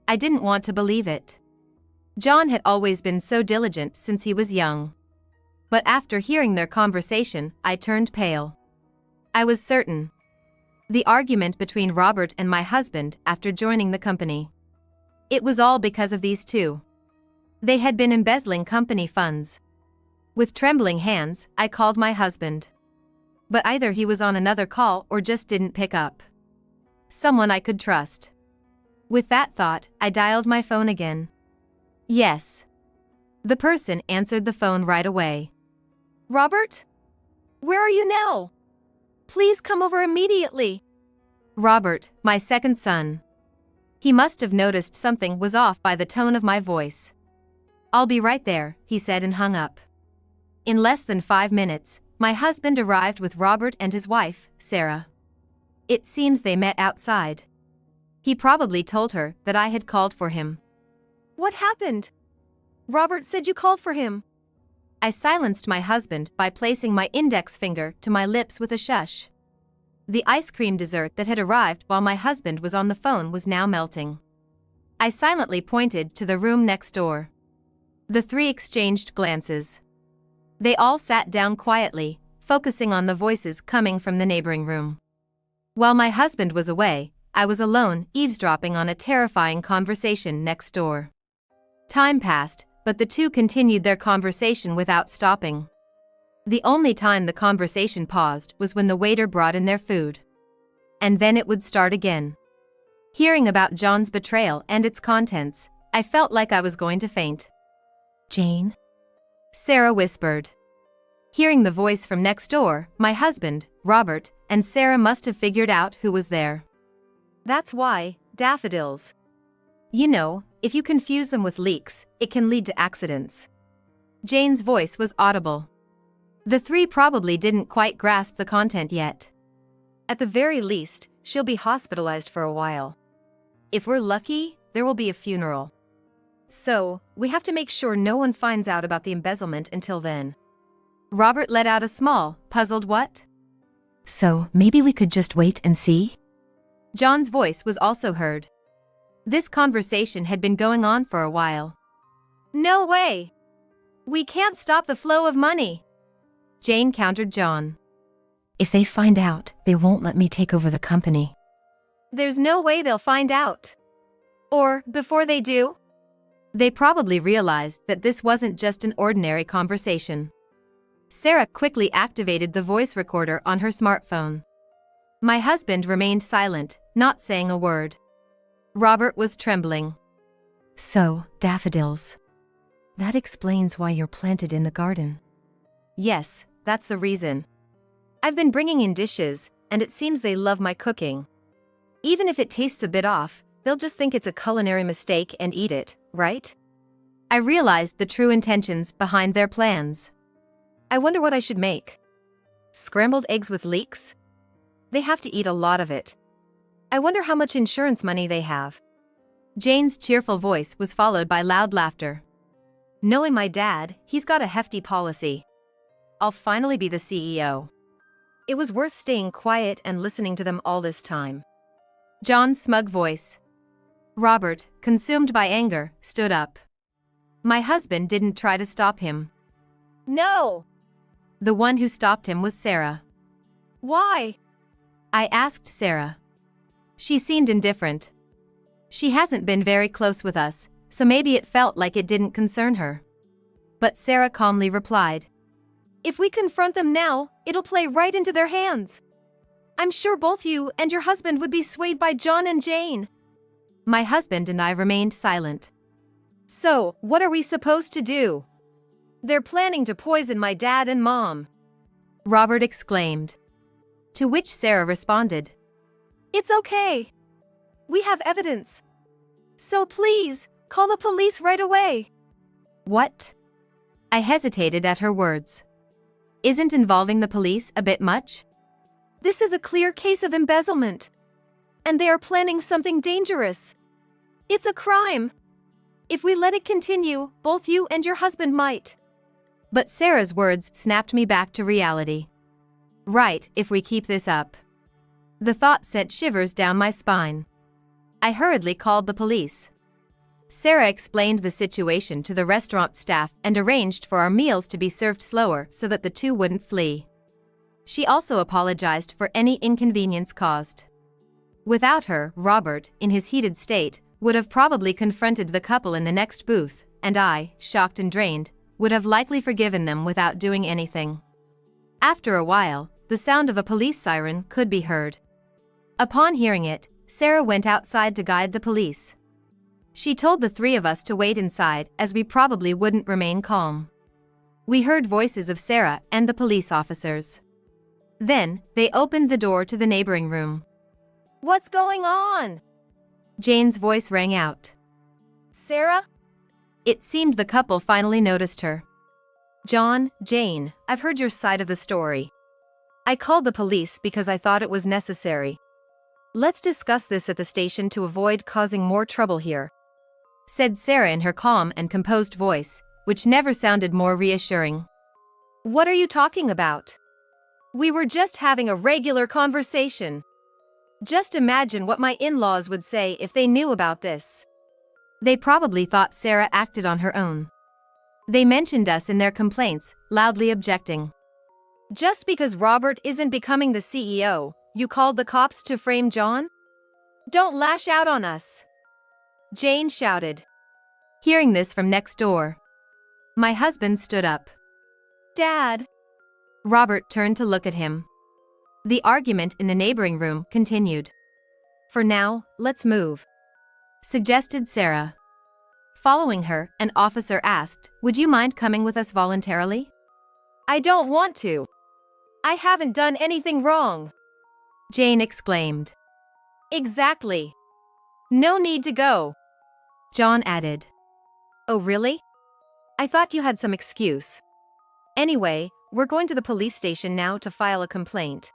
I didn't want to believe it. John had always been so diligent since he was young. But after hearing their conversation, I turned pale. I was certain. The argument between Robert and my husband after joining the company. It was all because of these two. They had been embezzling company funds. With trembling hands, I called my husband. But either he was on another call or just didn't pick up. Someone I could trust. With that thought, I dialed my phone again. Yes. The person answered the phone right away. Robert? Where are you now? Please come over immediately. Robert, my second son. He must have noticed something was off by the tone of my voice. I'll be right there, he said and hung up. In less than 5 minutes, my husband arrived with Robert and his wife, Sarah. It seems they met outside. He probably told her that I had called for him. What happened? Robert said you called for him. I silenced my husband by placing my index finger to my lips with a shush. The ice cream dessert that had arrived while my husband was on the phone was now melting. I silently pointed to the room next door. The three exchanged glances. They all sat down quietly, focusing on the voices coming from the neighboring room. While my husband was away, I was alone, eavesdropping on a terrifying conversation next door. Time passed, but the two continued their conversation without stopping. The only time the conversation paused was when the waiter brought in their food. And then it would start again. Hearing about John's betrayal and its contents, I felt like I was going to faint. Jane? Sarah whispered. Hearing the voice from next door, my husband, Robert, and Sarah must have figured out who was there. That's why, daffodils. You know, if you confuse them with leeks, it can lead to accidents. Jane's voice was audible. The three probably didn't quite grasp the content yet. At the very least, she'll be hospitalized for a while. If we're lucky, there will be a funeral. So, we have to make sure no one finds out about the embezzlement until then. Robert let out a small, puzzled what? So, maybe we could just wait and see? John's voice was also heard. This conversation had been going on for a while. No way! We can't stop the flow of money! Jane countered John. If they find out, they won't let me take over the company. There's no way they'll find out. Or, before they do? They probably realized that this wasn't just an ordinary conversation. Sarah quickly activated the voice recorder on her smartphone. My husband remained silent, not saying a word. Robert was trembling. So, daffodils. That explains why you're planted in the garden. Yes, that's the reason. I've been bringing in dishes, and it seems they love my cooking. Even if it tastes a bit off, they'll just think it's a culinary mistake and eat it, right? I realized the true intentions behind their plans. I wonder what I should make. Scrambled eggs with leeks? They have to eat a lot of it. I wonder how much insurance money they have. Jane's cheerful voice was followed by loud laughter. Knowing my dad, he's got a hefty policy. I'll finally be the CEO. It was worth staying quiet and listening to them all this time. John's smug voice. Robert, consumed by anger, stood up. My husband didn't try to stop him. No! The one who stopped him was Sarah. Why? I asked Sarah. She seemed indifferent. She hasn't been very close with us, so maybe it felt like it didn't concern her. But Sarah calmly replied. If we confront them now, it'll play right into their hands. I'm sure both you and your husband would be swayed by John and Jane. My husband and I remained silent. So, what are we supposed to do? They're planning to poison my dad and mom. Robert exclaimed. To which Sarah responded. It's okay. We have evidence. So please, call the police right away. What? I hesitated at her words. Isn't involving the police a bit much? This is a clear case of embezzlement. And they are planning something dangerous. It's a crime. If we let it continue, both you and your husband might. But Sarah's words snapped me back to reality. Right, if we keep this up. The thought sent shivers down my spine. I hurriedly called the police. Sarah explained the situation to the restaurant staff and arranged for our meals to be served slower so that the two wouldn't flee. She also apologized for any inconvenience caused. Without her, Robert, in his heated state, would have probably confronted the couple in the next booth, and I, shocked and drained, would have likely forgiven them without doing anything. After a while, the sound of a police siren could be heard. Upon hearing it, Sarah went outside to guide the police. She told the three of us to wait inside as we probably wouldn't remain calm. We heard voices of Sarah and the police officers. Then, they opened the door to the neighboring room. What's going on? Jane's voice rang out. Sarah? It seemed the couple finally noticed her. John, Jane, I've heard your side of the story. I called the police because I thought it was necessary. Let's discuss this at the station to avoid causing more trouble here, said Sarah in her calm and composed voice, which never sounded more reassuring. What are you talking about? We were just having a regular conversation. Just imagine what my in-laws would say if they knew about this. They probably thought Sarah acted on her own. They mentioned us in their complaints, loudly objecting. Just because Robert isn't becoming the CEO, you called the cops to frame John? Don't lash out on us, Jane shouted. Hearing this from next door, my husband stood up. Dad. Robert turned to look at him. The argument in the neighboring room continued. For now, let's move, suggested Sarah. Following her, an officer asked, would you mind coming with us voluntarily? I don't want to. I haven't done anything wrong, Jane exclaimed. Exactly. No need to go, John added. Oh really? I thought you had some excuse. Anyway, we're going to the police station now to file a complaint.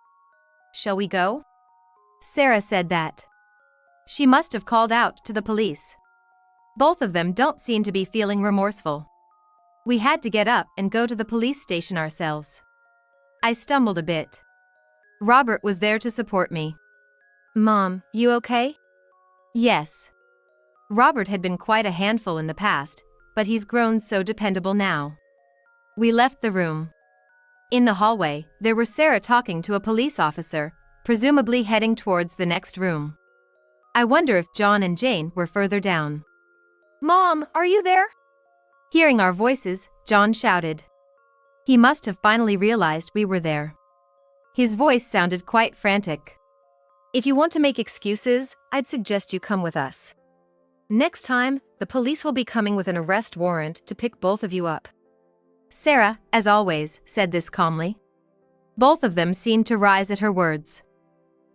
Shall we go? Sarah said that. She must have called out to the police. Both of them don't seem to be feeling remorseful. We had to get up and go to the police station ourselves. I stumbled a bit. Robert was there to support me. Mom, you okay? Yes. Robert had been quite a handful in the past, but he's grown so dependable now. We left the room. In the hallway, there were Sarah talking to a police officer, presumably heading towards the next room. I wonder if John and Jane were further down. Mom, are you there? Hearing our voices, John shouted. He must have finally realized we were there. His voice sounded quite frantic. If you want to make excuses, I'd suggest you come with us. Next time, the police will be coming with an arrest warrant to pick both of you up. Sarah, as always, said this calmly. Both of them seemed to rise at her words.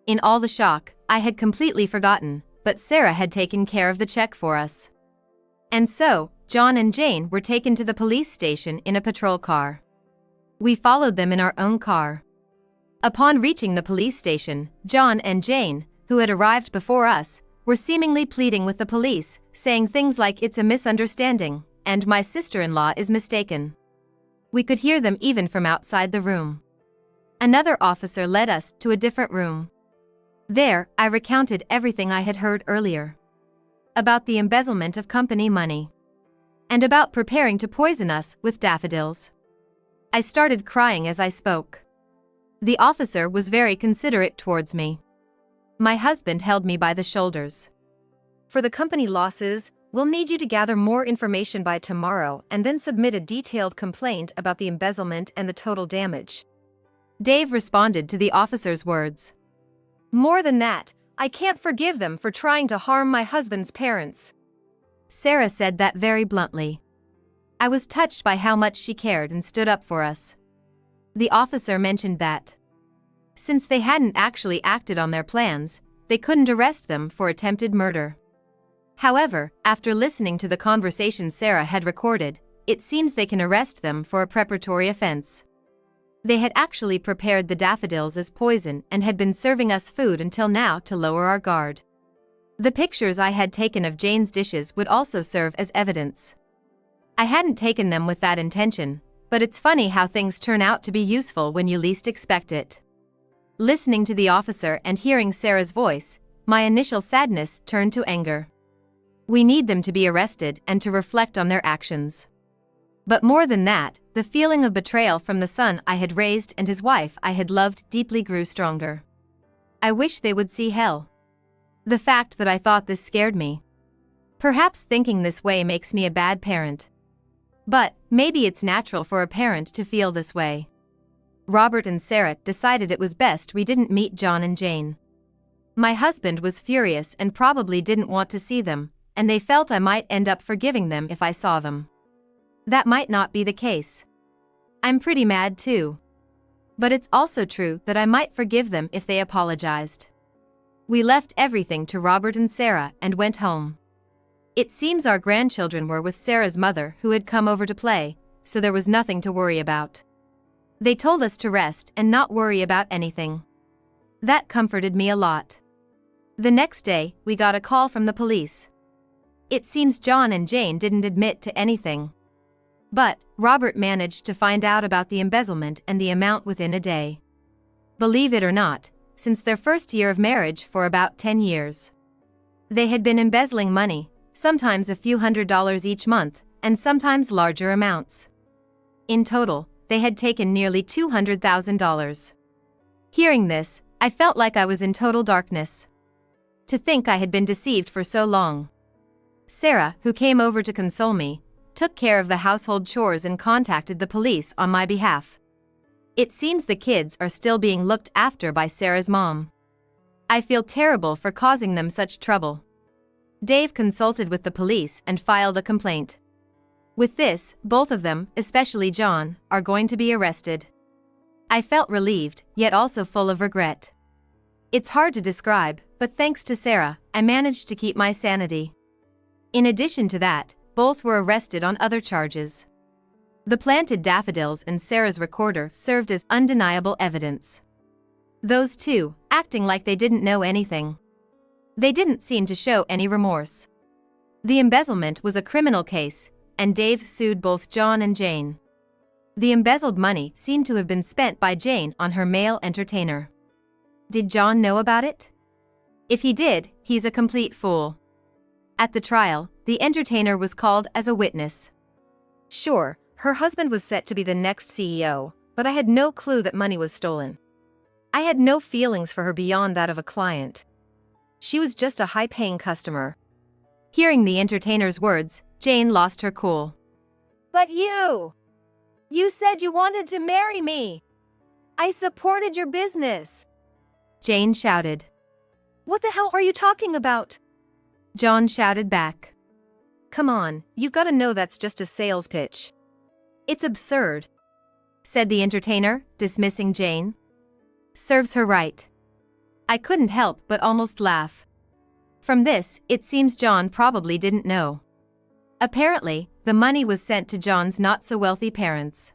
In all the shock, I had completely forgotten, but Sarah had taken care of the check for us. And so, John and Jane were taken to the police station in a patrol car. We followed them in our own car. Upon reaching the police station, John and Jane, who had arrived before us, were seemingly pleading with the police, saying things like "it's a misunderstanding," and "my sister-in-law is mistaken." We could hear them even from outside the room. Another officer led us to a different room. There, I recounted everything I had heard earlier. About the embezzlement of company money. And about preparing to poison us with daffodils. I started crying as I spoke. The officer was very considerate towards me. My husband held me by the shoulders. For the company losses, we'll need you to gather more information by tomorrow and then submit a detailed complaint about the embezzlement and the total damage. Dave responded to the officer's words. More than that, I can't forgive them for trying to harm my husband's parents. Sarah said that very bluntly. I was touched by how much she cared and stood up for us. The officer mentioned that, since they hadn't actually acted on their plans, they couldn't arrest them for attempted murder. However, after listening to the conversation Sarah had recorded, it seems they can arrest them for a preparatory offense. They had actually prepared the daffodils as poison and had been serving us food until now to lower our guard. The pictures I had taken of Jane's dishes would also serve as evidence. I hadn't taken them with that intention, but it's funny how things turn out to be useful when you least expect it. Listening to the officer and hearing Sarah's voice, my initial sadness turned to anger. We need them to be arrested and to reflect on their actions. But more than that, the feeling of betrayal from the son I had raised and his wife I had loved deeply grew stronger. I wish they would see hell. The fact that I thought this scared me. Perhaps thinking this way makes me a bad parent. But maybe it's natural for a parent to feel this way. Robert and Sarah decided it was best we didn't meet John and Jane. My husband was furious and probably didn't want to see them, and they felt I might end up forgiving them if I saw them. That might not be the case. I'm pretty mad too. But it's also true that I might forgive them if they apologized. We left everything to Robert and Sarah and went home. It seems our grandchildren were with Sarah's mother who had come over to play, so there was nothing to worry about. They told us to rest and not worry about anything. That comforted me a lot. The next day, we got a call from the police. It seems John and Jane didn't admit to anything. But Robert managed to find out about the embezzlement and the amount within a day. Believe it or not, since their first year of marriage for about 10 years. They had been embezzling money, sometimes a few $100s each month, and sometimes larger amounts. In total, they had taken nearly $200,000. Hearing this, I felt like I was in total darkness. To think I had been deceived for so long. Sarah, who came over to console me, took care of the household chores and contacted the police on my behalf. It seems the kids are still being looked after by Sarah's mom. I feel terrible for causing them such trouble. Dave consulted with the police and filed a complaint. With this, both of them, especially John, are going to be arrested. I felt relieved, yet also full of regret. It's hard to describe, but thanks to Sarah, I managed to keep my sanity. In addition to that, both were arrested on other charges. The planted daffodils and Sarah's recorder served as undeniable evidence. Those two, acting like they didn't know anything. They didn't seem to show any remorse. The embezzlement was a criminal case, and Dave sued both John and Jane. The embezzled money seemed to have been spent by Jane on her male entertainer. Did John know about it? If he did, he's a complete fool. At the trial, the entertainer was called as a witness. Sure, her husband was set to be the next CEO, but I had no clue that money was stolen. I had no feelings for her beyond that of a client. She was just a high-paying customer. Hearing the entertainer's words, Jane lost her cool. But you said you wanted to marry me. I supported your business. Jane shouted. What the hell are you talking about? John shouted back. Come on, you've got to know that's just a sales pitch. It's absurd, said the entertainer, dismissing Jane. Serves her right. I couldn't help but almost laugh. From this, it seems John probably didn't know. Apparently, The money was sent to John's not-so-wealthy parents.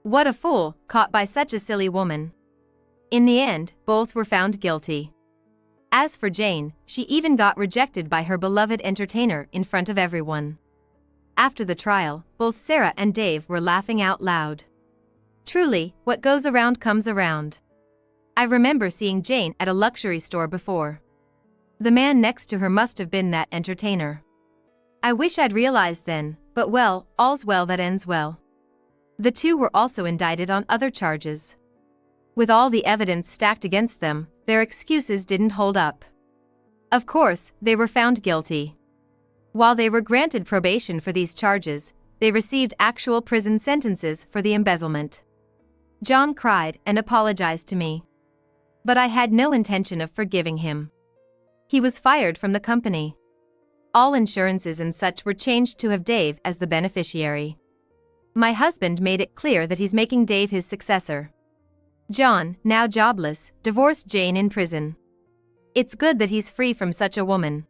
What a fool, caught by such a silly woman. In the end, both were found guilty. As for Jane, she even got rejected by her beloved entertainer in front of everyone. After the trial, both Sarah and Dave were laughing out loud. Truly, what goes around comes around. I remember seeing Jane at a luxury store before. The man next to her must have been that entertainer. I wish I'd realized then, but well, all's well that ends well. The two were also indicted on other charges. With all the evidence stacked against them, their excuses didn't hold up. Of course, they were found guilty. While they were granted probation for these charges, they received actual prison sentences for the embezzlement. John cried and apologized to me. But I had no intention of forgiving him. He was fired from the company. All insurances and such were changed to have Dave as the beneficiary. My husband made it clear that he's making Dave his successor. John, now jobless, divorced Jane in prison. It's good that he's free from such a woman.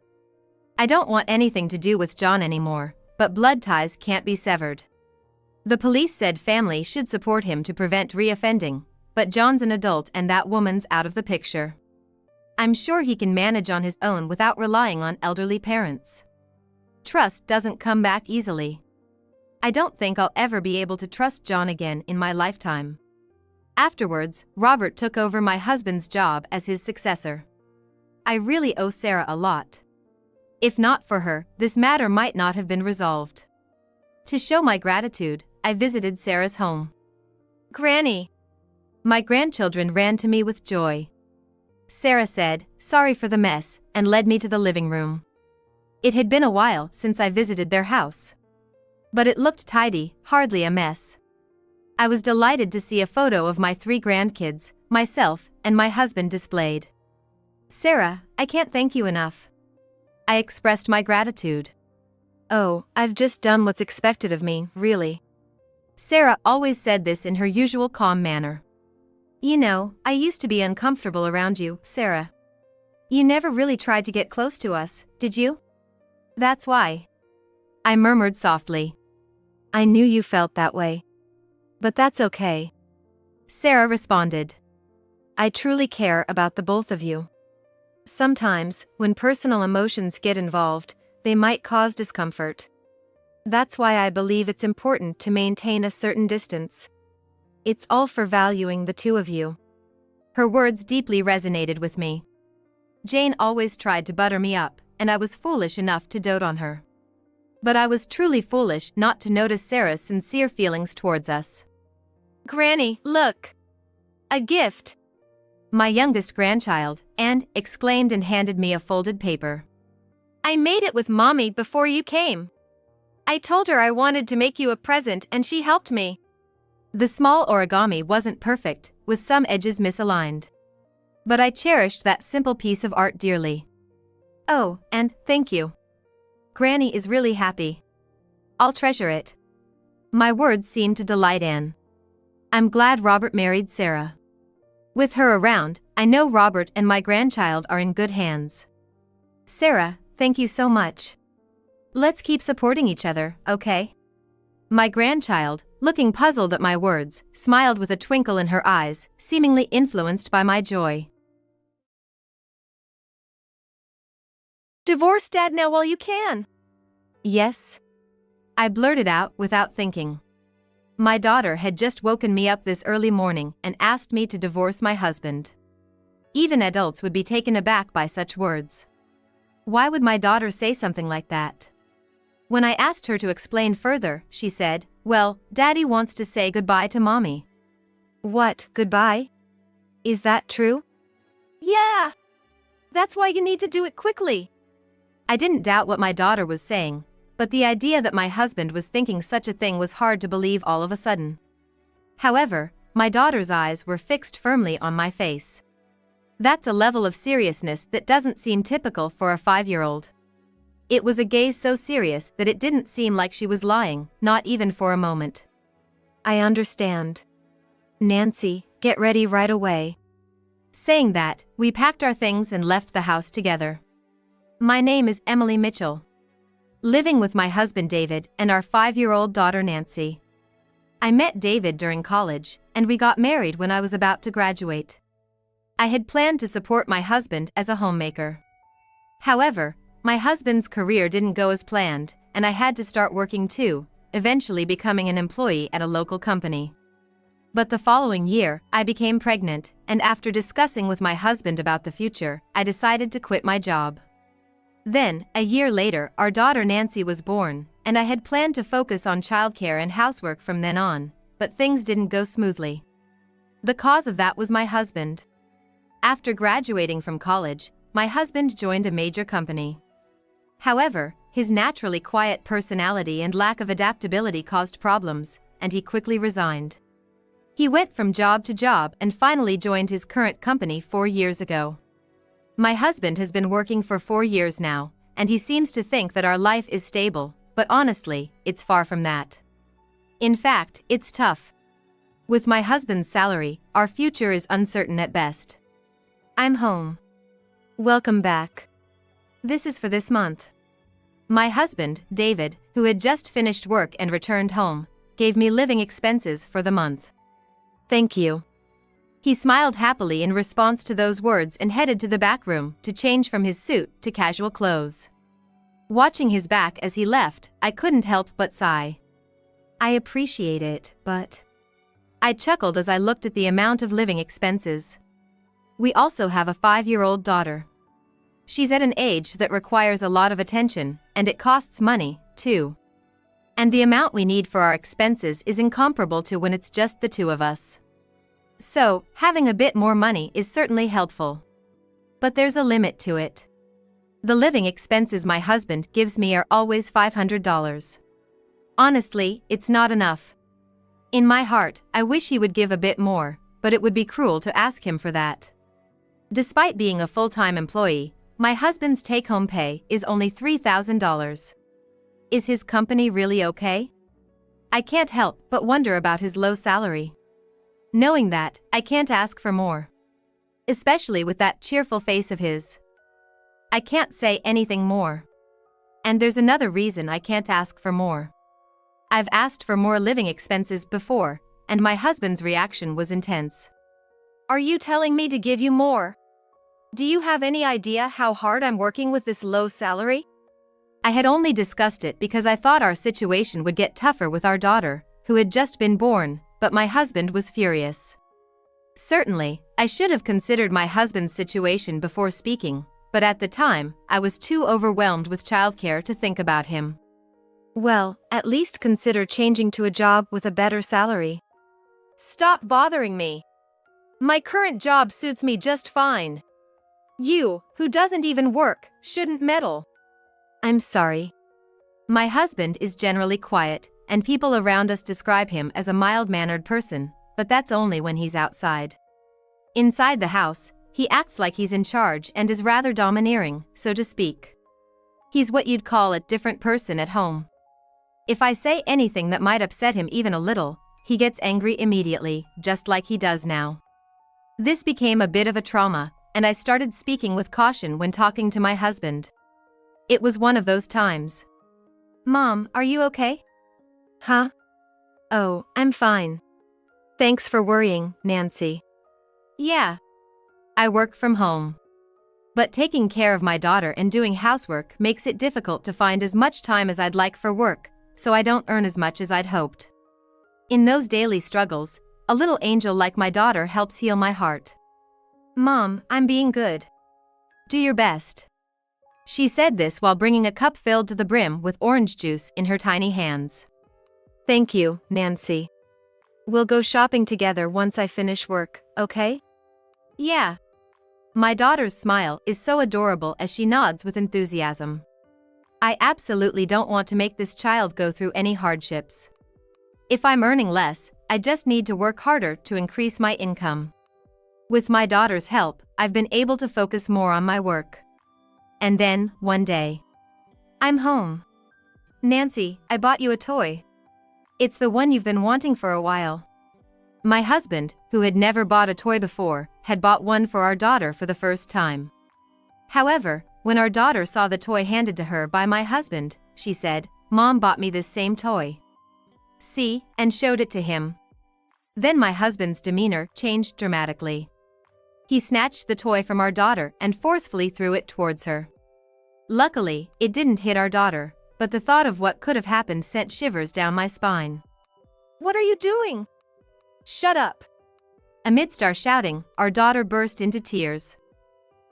I don't want anything to do with John anymore, but blood ties can't be severed. The police said family should support him to prevent reoffending, but John's an adult and that woman's out of the picture. I'm sure he can manage on his own without relying on elderly parents. Trust doesn't come back easily. I don't think I'll ever be able to trust John again in my lifetime. Afterwards, Robert took over my husband's job as his successor. I really owe Sarah a lot. If not for her, this matter might not have been resolved. To show my gratitude, I visited Sarah's home. Granny. My grandchildren ran to me with joy. Sarah said, "Sorry for the mess," and led me to the living room. It had been a while since I visited their house. But it looked tidy, hardly a mess. I was delighted to see a photo of my 3 grandkids, myself, and my husband displayed. "Sarah, I can't thank you enough." I expressed my gratitude. Oh, I've just done what's expected of me, really. Sarah always said this in her usual calm manner. "You know, I used to be uncomfortable around you, Sarah. You never really tried to get close to us, did you?" "That's why," I murmured softly. I knew you felt that way. But that's okay. Sarah responded. I truly care about the both of you. Sometimes, when personal emotions get involved, they might cause discomfort. That's why I believe it's important to maintain a certain distance. It's all for valuing the two of you. Her words deeply resonated with me. Jane always tried to butter me up, and I was foolish enough to dote on her. But I was truly foolish not to notice Sarah's sincere feelings towards us. Granny, look! A gift! My youngest grandchild, Anne, exclaimed and handed me a folded paper. I made it with Mommy before you came. I told her I wanted to make you a present and she helped me. The small origami wasn't perfect, with some edges misaligned. But I cherished that simple piece of art dearly. Oh, and thank you. Granny is really happy. I'll treasure it. My words seemed to delight Anne. I'm glad Robert married Sarah. With her around, I know Robert and my grandchild are in good hands. Sarah, thank you so much. Let's keep supporting each other, okay? My grandchild, looking puzzled at my words, smiled with a twinkle in her eyes, seemingly influenced by my joy. Divorce Dad now while you can. Yes. I blurted out without thinking. My daughter had just woken me up this early morning and asked me to divorce my husband. Even adults would be taken aback by such words. Why would my daughter say something like that? When I asked her to explain further, she said, "Well, Daddy wants to say goodbye to Mommy." What, goodbye? Is that true? Yeah! That's why you need to do it quickly. I didn't doubt what my daughter was saying, but the idea that my husband was thinking such a thing was hard to believe all of a sudden. However, my daughter's eyes were fixed firmly on my face. That's a level of seriousness that doesn't seem typical for a 5-year-old. It was a gaze so serious that it didn't seem like she was lying, not even for a moment. I understand. Nancy, get ready right away. Saying that, we packed our things and left the house together. My name is Emily Mitchell. living with my husband David and our 5-year-old daughter Nancy. I met David during college, and we got married when I was about to graduate. I had planned to support my husband as a homemaker. However, my husband's career didn't go as planned, and I had to start working too, eventually becoming an employee at a local company. But the following year, I became pregnant, and after discussing with my husband about the future, I decided to quit my job. Then, a year later, our daughter Nancy was born, and I had planned to focus on childcare and housework from then on, but things didn't go smoothly. The cause of that was my husband. After graduating from college, my husband joined a major company. However, his naturally quiet personality and lack of adaptability caused problems, and he quickly resigned. He went from job to job and finally joined his current company 4 years ago. My husband has been working for 4 years now, and he seems to think that our life is stable, but honestly, it's far from that. In fact, it's tough. With my husband's salary, our future is uncertain at best. I'm home. Welcome back. This is for this month. My husband, David, who had just finished work and returned home, gave me living expenses for the month. Thank you. He smiled happily in response to those words and headed to the back room to change from his suit to casual clothes. Watching his back as he left, I couldn't help but sigh. I appreciate it, but... I chuckled as I looked at the amount of living expenses. We also have a 5-year-old daughter. She's at an age that requires a lot of attention, and it costs money, too. And the amount we need for our expenses is incomparable to when it's just the two of us. So, having a bit more money is certainly helpful. But there's a limit to it. The living expenses my husband gives me are always $500. Honestly, it's not enough. In my heart, I wish he would give a bit more, but it would be cruel to ask him for that. Despite being a full-time employee, my husband's take-home pay is only $3,000. Is his company really okay? I can't help but wonder about his low salary. Knowing that, I can't ask for more. Especially with that cheerful face of his. I can't say anything more. And there's another reason I can't ask for more. I've asked for more living expenses before, and my husband's reaction was intense. Are you telling me to give you more? Do you have any idea how hard I'm working with this low salary? I had only discussed it because I thought our situation would get tougher with our daughter, who had just been born, but my husband was furious. Certainly, I should have considered my husband's situation before speaking, but at the time, I was too overwhelmed with childcare to think about him. Well, at least consider changing to a job with a better salary. Stop bothering me. My current job suits me just fine. You, who doesn't even work, shouldn't meddle. I'm sorry. My husband is generally quiet, and people around us describe him as a mild-mannered person, but that's only when he's outside. Inside the house, he acts like he's in charge and is rather domineering, so to speak. He's what you'd call a different person at home. If I say anything that might upset him even a little, he gets angry immediately, just like he does now. This became a bit of a trauma, and I started speaking with caution when talking to my husband. It was one of those times. Mom, are you okay? Huh? Oh, I'm fine. Thanks for worrying, Nancy. Yeah. I work from home. But taking care of my daughter and doing housework makes it difficult to find as much time as I'd like for work, so I don't earn as much as I'd hoped. In those daily struggles, a little angel like my daughter helps heal my heart. Mom, I'm being good. Do your best. She said this while bringing a cup filled to the brim with orange juice in her tiny hands. Thank you, Nancy. We'll go shopping together once I finish work, okay? Yeah. My daughter's smile is so adorable as she nods with enthusiasm. I absolutely don't want to make this child go through any hardships. If I'm earning less, I just need to work harder to increase my income. With my daughter's help, I've been able to focus more on my work. And then, one day, I'm home. Nancy, I bought you a toy. It's the one you've been wanting for a while. My husband, who had never bought a toy before, had bought one for our daughter for the first time. However, when our daughter saw the toy handed to her by my husband, she said, "Mom bought me this same toy." "See," and showed it to him. Then my husband's demeanor changed dramatically. He snatched the toy from our daughter and forcefully threw it towards her. Luckily, it didn't hit our daughter, but the thought of what could have happened sent shivers down my spine. What are you doing? Shut up. Amidst our shouting, our daughter burst into tears.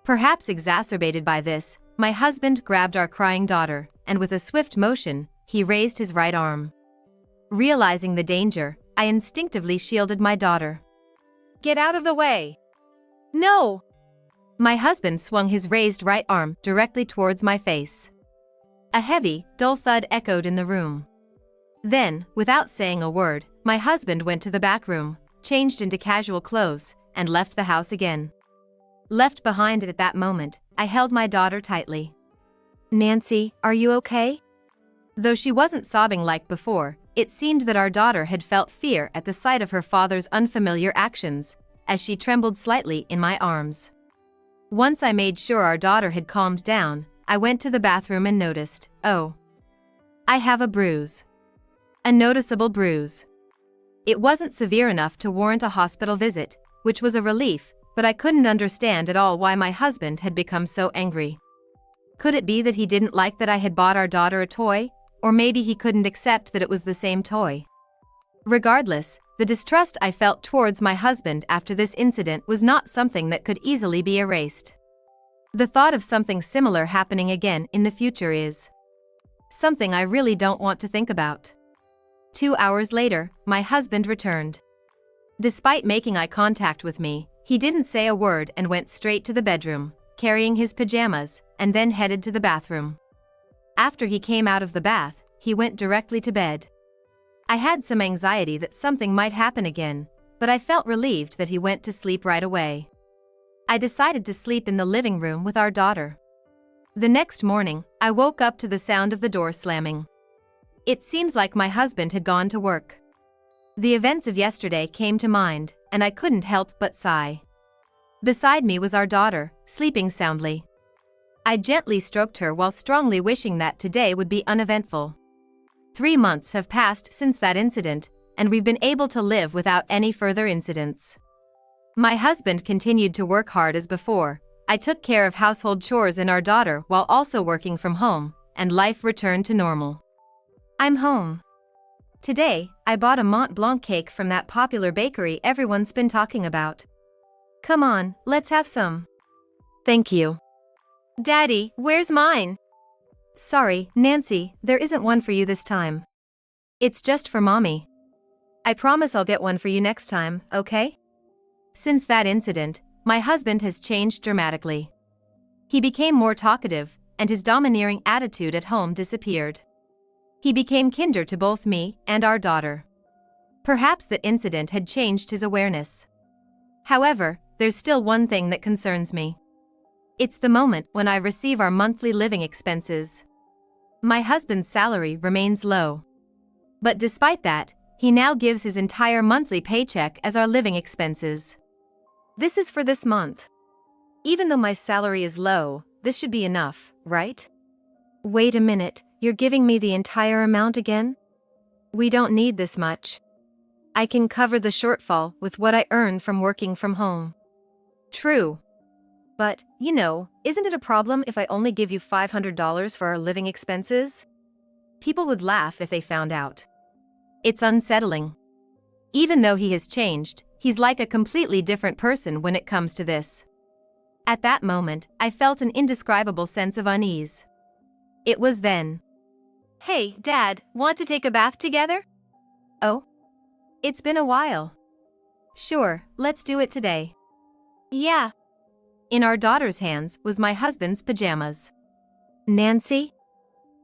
Perhaps exacerbated by this, my husband grabbed our crying daughter, and with a swift motion, he raised his right arm. Realizing the danger, I instinctively shielded my daughter. Get out of the way. No. My husband swung his raised right arm directly towards my face. A heavy, dull thud echoed in the room. Then, without saying a word, my husband went to the back room, changed into casual clothes, and left the house again. Left behind at that moment, I held my daughter tightly. Nancy, are you okay? Though she wasn't sobbing like before, it seemed that our daughter had felt fear at the sight of her father's unfamiliar actions, as she trembled slightly in my arms. Once I made sure our daughter had calmed down, I went to the bathroom and noticed, oh, I have a bruise. A noticeable bruise. It wasn't severe enough to warrant a hospital visit, which was a relief, but I couldn't understand at all why my husband had become so angry. Could it be that he didn't like that I had bought our daughter a toy, or maybe he couldn't accept that it was the same toy? Regardless, the distrust I felt towards my husband after this incident was not something that could easily be erased. The thought of something similar happening again in the future is something I really don't want to think about. 2 hours later, my husband returned. Despite making eye contact with me, he didn't say a word and went straight to the bedroom, carrying his pajamas, and then headed to the bathroom. After he came out of the bath, he went directly to bed. I had some anxiety that something might happen again, but I felt relieved that he went to sleep right away. I decided to sleep in the living room with our daughter. The next morning, I woke up to the sound of the door slamming. It seems like my husband had gone to work. The events of yesterday came to mind, and I couldn't help but sigh. Beside me was our daughter, sleeping soundly. I gently stroked her while strongly wishing that today would be uneventful. 3 months have passed since that incident, and we've been able to live without any further incidents. My husband continued to work hard as before. I took care of household chores and our daughter while also working from home, and life returned to normal. I'm home. Today, I bought a Mont Blanc cake from that popular bakery everyone's been talking about. Come on, let's have some. Thank you. Daddy, where's mine? Sorry, Nancy, there isn't one for you this time. It's just for Mommy. I promise I'll get one for you next time, okay? Since that incident, my husband has changed dramatically. He became more talkative, and his domineering attitude at home disappeared. He became kinder to both me and our daughter. Perhaps that incident had changed his awareness. However, there's still one thing that concerns me. It's the moment when I receive our monthly living expenses. My husband's salary remains low. But despite that, he now gives his entire monthly paycheck as our living expenses. This is for this month. Even though my salary is low, this should be enough, right? Wait a minute, you're giving me the entire amount again? We don't need this much. I can cover the shortfall with what I earn from working from home. True. But, isn't it a problem if I only give you $500 for our living expenses? People would laugh if they found out. It's unsettling. Even though he has changed, he's like a completely different person when it comes to this. At that moment, I felt an indescribable sense of unease. It was then. Hey, Dad, want to take a bath together? Oh? It's been a while. Sure, let's do it today. Yeah. In our daughter's hands was my husband's pajamas. Nancy?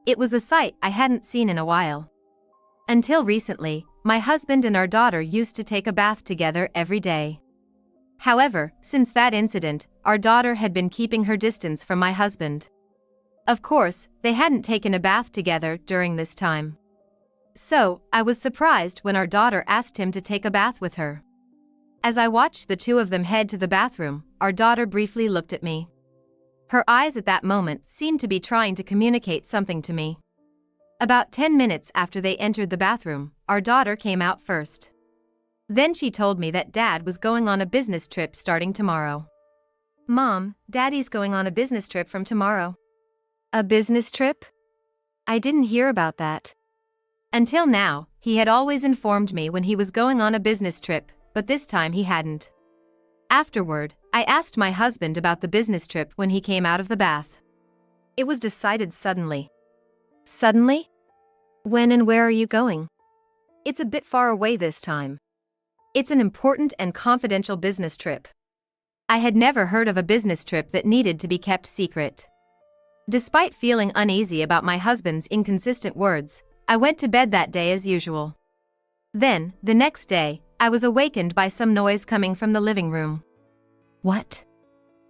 It was a sight I hadn't seen in a while. Until recently, my husband and our daughter used to take a bath together every day. However, since that incident, our daughter had been keeping her distance from my husband. Of course, they hadn't taken a bath together during this time. So, I was surprised when our daughter asked him to take a bath with her. As I watched the two of them head to the bathroom, our daughter briefly looked at me. Her eyes at that moment seemed to be trying to communicate something to me. About 10 minutes after they entered the bathroom, our daughter came out first. Then she told me that Dad was going on a business trip starting tomorrow. Mom, Daddy's going on a business trip from tomorrow. A business trip? I didn't hear about that. Until now, he had always informed me when he was going on a business trip, but this time he hadn't. Afterward, I asked my husband about the business trip when he came out of the bath. It was decided suddenly. Suddenly? When and where are you going? It's a bit far away this time. It's an important and confidential business trip. I had never heard of a business trip that needed to be kept secret. Despite feeling uneasy about my husband's inconsistent words, I went to bed that day as usual. Then, the next day, I was awakened by some noise coming from the living room. What?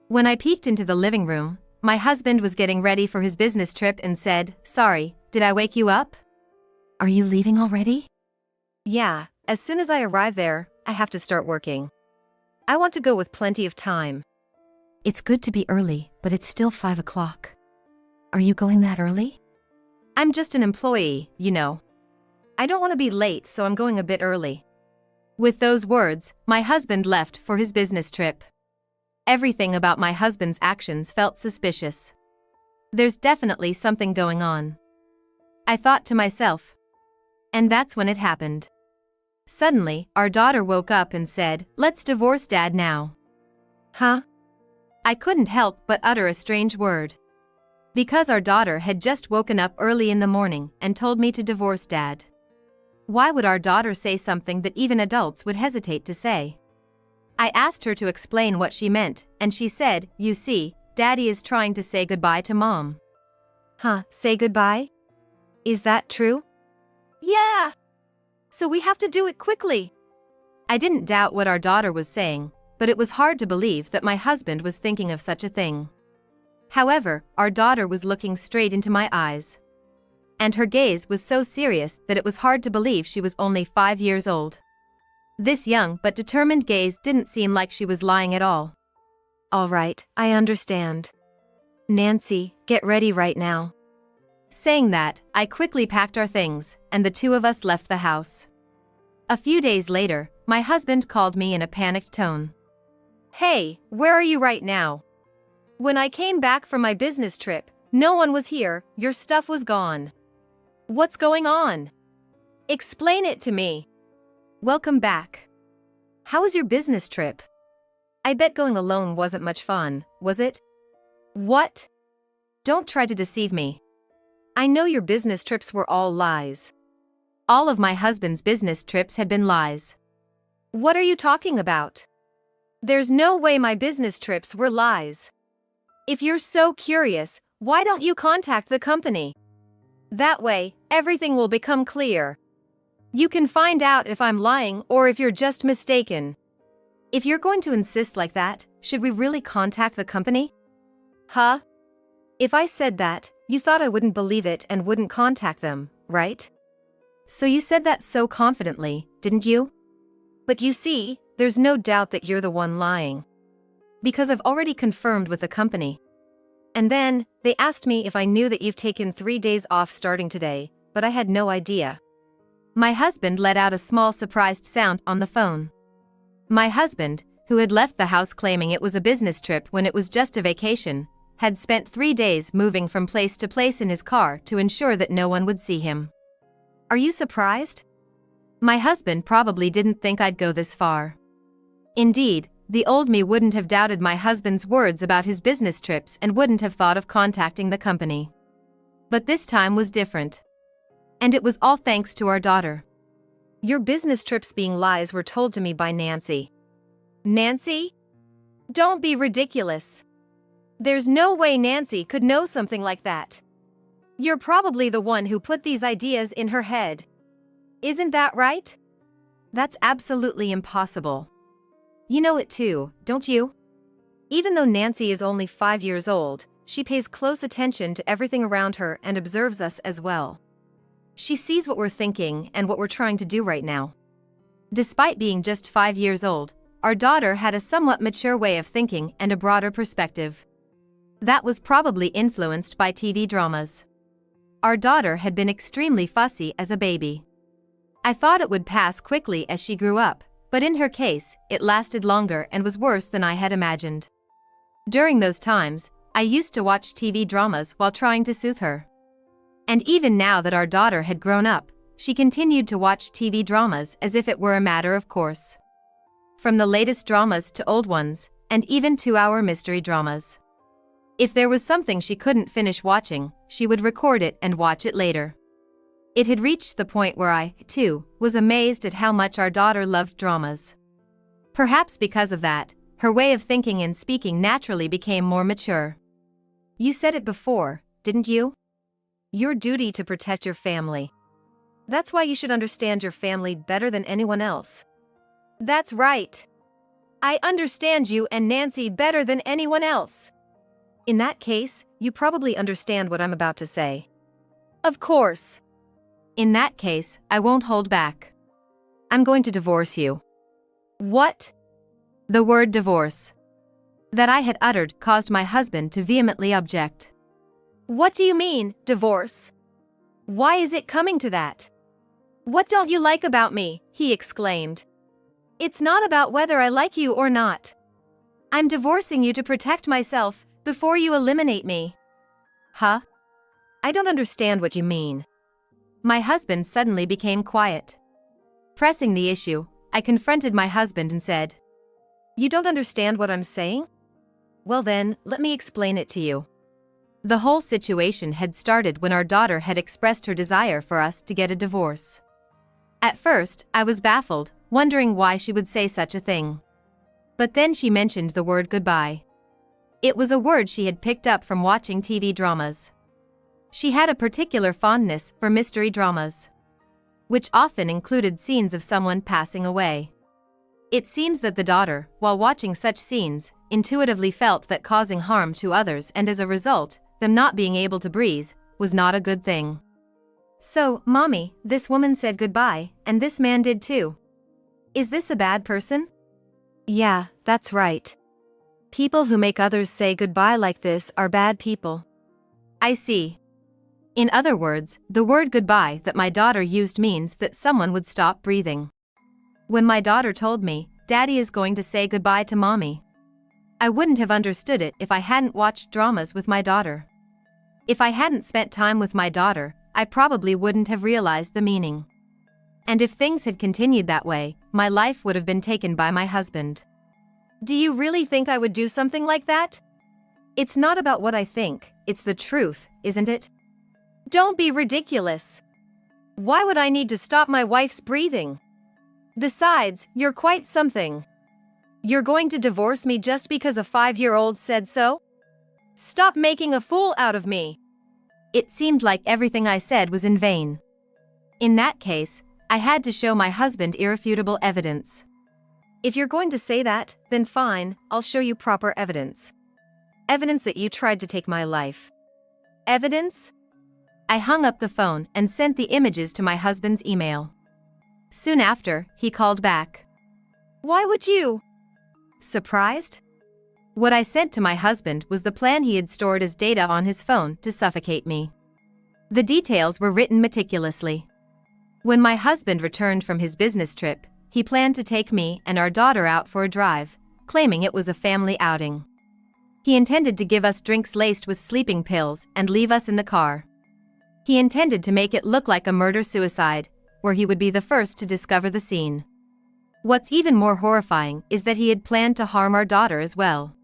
When I peeked into the living room, my husband was getting ready for his business trip and said, "Sorry, did I wake you up?" Are you leaving already? Yeah, as soon as I arrive there, I have to start working. I want to go with plenty of time. It's good to be early, but it's still 5 o'clock. Are you going that early? I'm just an employee, you know. I don't want to be late, so I'm going a bit early. With those words, my husband left for his business trip. Everything about my husband's actions felt suspicious. There's definitely something going on, I thought to myself. And that's when it happened. Suddenly, our daughter woke up and said, "Let's divorce Dad now." Huh? I couldn't help but utter a strange word. Because our daughter had just woken up early in the morning and told me to divorce Dad. Why would our daughter say something that even adults would hesitate to say? I asked her to explain what she meant, and she said, "You see, Daddy is trying to say goodbye to Mom." Huh, say goodbye? Is that true? Yeah. So we have to do it quickly. I didn't doubt what our daughter was saying, but it was hard to believe that my husband was thinking of such a thing. However, our daughter was looking straight into my eyes. And her gaze was so serious that it was hard to believe she was only 5 years old. This young but determined gaze didn't seem like she was lying at all. All right, I understand. Nancy, get ready right now. Saying that, I quickly packed our things, and the two of us left the house. A few days later, my husband called me in a panicked tone. "Hey, where are you right now? When I came back from my business trip, no one was here, your stuff was gone. What's going on? Explain it to me." Welcome back. How was your business trip? I bet going alone wasn't much fun, was it? What? Don't try to deceive me. I know your business trips were all lies. All of my husband's business trips had been lies. What are you talking about? There's no way my business trips were lies. If you're so curious, why don't you contact the company? That way, everything will become clear. You can find out if I'm lying or if you're just mistaken. If you're going to insist like that, should we really contact the company? Huh? If I said that, you thought I wouldn't believe it and wouldn't contact them, right? So you said that so confidently, didn't you? But you see, there's no doubt that you're the one lying. Because I've already confirmed with the company. And then, they asked me if I knew that you've taken 3 days off starting today, but I had no idea. My husband let out a small surprised sound on the phone. My husband, who had left the house claiming it was a business trip when it was just a vacation, had spent 3 days moving from place to place in his car to ensure that no one would see him. Are you surprised? My husband probably didn't think I'd go this far. Indeed, the old me wouldn't have doubted my husband's words about his business trips and wouldn't have thought of contacting the company. But this time was different. And it was all thanks to our daughter. Your business trips being lies were told to me by Nancy. Nancy? Don't be ridiculous. There's no way Nancy could know something like that. You're probably the one who put these ideas in her head. Isn't that right? That's absolutely impossible. You know it too, don't you? Even though Nancy is only 5 years old, she pays close attention to everything around her and observes us as well. She sees what we're thinking and what we're trying to do right now. Despite being just 5 years old, our daughter had a somewhat mature way of thinking and a broader perspective. That was probably influenced by TV dramas. our daughter had been extremely fussy as a baby. I thought it would pass quickly as she grew up, but in her case, it lasted longer and was worse than I had imagined. During those times, I used to watch TV dramas while trying to soothe her. And even now that our daughter had grown up, she continued to watch TV dramas as if it were a matter of course. From the latest dramas to old ones, and even 2-hour mystery dramas. If there was something she couldn't finish watching, she would record it and watch it later. It had reached the point where I, too, was amazed at how much our daughter loved dramas. Perhaps because of that, her way of thinking and speaking naturally became more mature. You said it before, didn't you? Your duty to protect your family. That's why you should understand your family better than anyone else. That's right. I understand you and Nancy better than anyone else. In that case, you probably understand what I'm about to say. Of course. In that case, I won't hold back. I'm going to divorce you. What? The word divorce that I had uttered caused my husband to vehemently object. What do you mean, divorce? Why is it coming to that? What don't you like about me? He exclaimed. It's not about whether I like you or not. I'm divorcing you to protect myself before you eliminate me. Huh? I don't understand what you mean. My husband suddenly became quiet. Pressing the issue, I confronted my husband and said, You don't understand what I'm saying? Well then, let me explain it to you. The whole situation had started when our daughter had expressed her desire for us to get a divorce. At first, I was baffled, wondering why she would say such a thing. But then she mentioned the word goodbye. It was a word she had picked up from watching TV dramas. She had a particular fondness for mystery dramas, which often included scenes of someone passing away. It seems that the daughter, while watching such scenes, intuitively felt that causing harm to others and as a result, them not being able to breathe, was not a good thing. So, Mommy, this woman said goodbye, and this man did too. Is this a bad person? Yeah, that's right. People who make others say goodbye like this are bad people. I see. In other words, the word goodbye that my daughter used means that someone would stop breathing. When my daughter told me, Daddy is going to say goodbye to Mommy, I wouldn't have understood it if I hadn't watched dramas with my daughter. If I hadn't spent time with my daughter, I probably wouldn't have realized the meaning. And if things had continued that way, my life would have been taken by my husband. Do you really think I would do something like that? It's not about what I think, it's the truth, isn't it? Don't be ridiculous. Why would I need to stop my wife's breathing? Besides, you're quite something. You're going to divorce me just because a 5-year-old said so? Stop making a fool out of me. It seemed like everything I said was in vain. In that case, I had to show my husband irrefutable evidence. If you're going to say that, then fine, I'll show you proper evidence. Evidence that you tried to take my life. Evidence? I hung up the phone and sent the images to my husband's email. Soon after, he called back. Why would you? Surprised? What I sent to my husband was the plan he had stored as data on his phone to suffocate me. The details were written meticulously. When my husband returned from his business trip, he planned to take me and our daughter out for a drive, claiming it was a family outing. He intended to give us drinks laced with sleeping pills and leave us in the car. He intended to make it look like a murder-suicide, where he would be the first to discover the scene. What's even more horrifying is that he had planned to harm our daughter as well.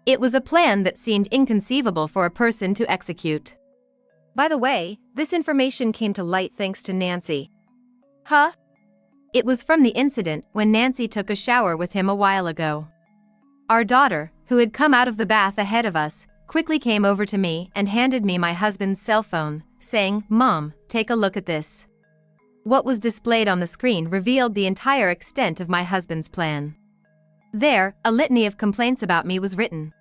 It was a plan that seemed inconceivable for a person to execute. By the way, this information came to light thanks to Nancy. Huh? It was from the incident when Nancy took a shower with him a while ago. Our daughter, who had come out of the bath ahead of us, quickly came over to me and handed me my husband's cell phone, saying, "Mom, take a look at this." What was displayed on the screen revealed the entire extent of my husband's plan. There, a litany of complaints about me was written.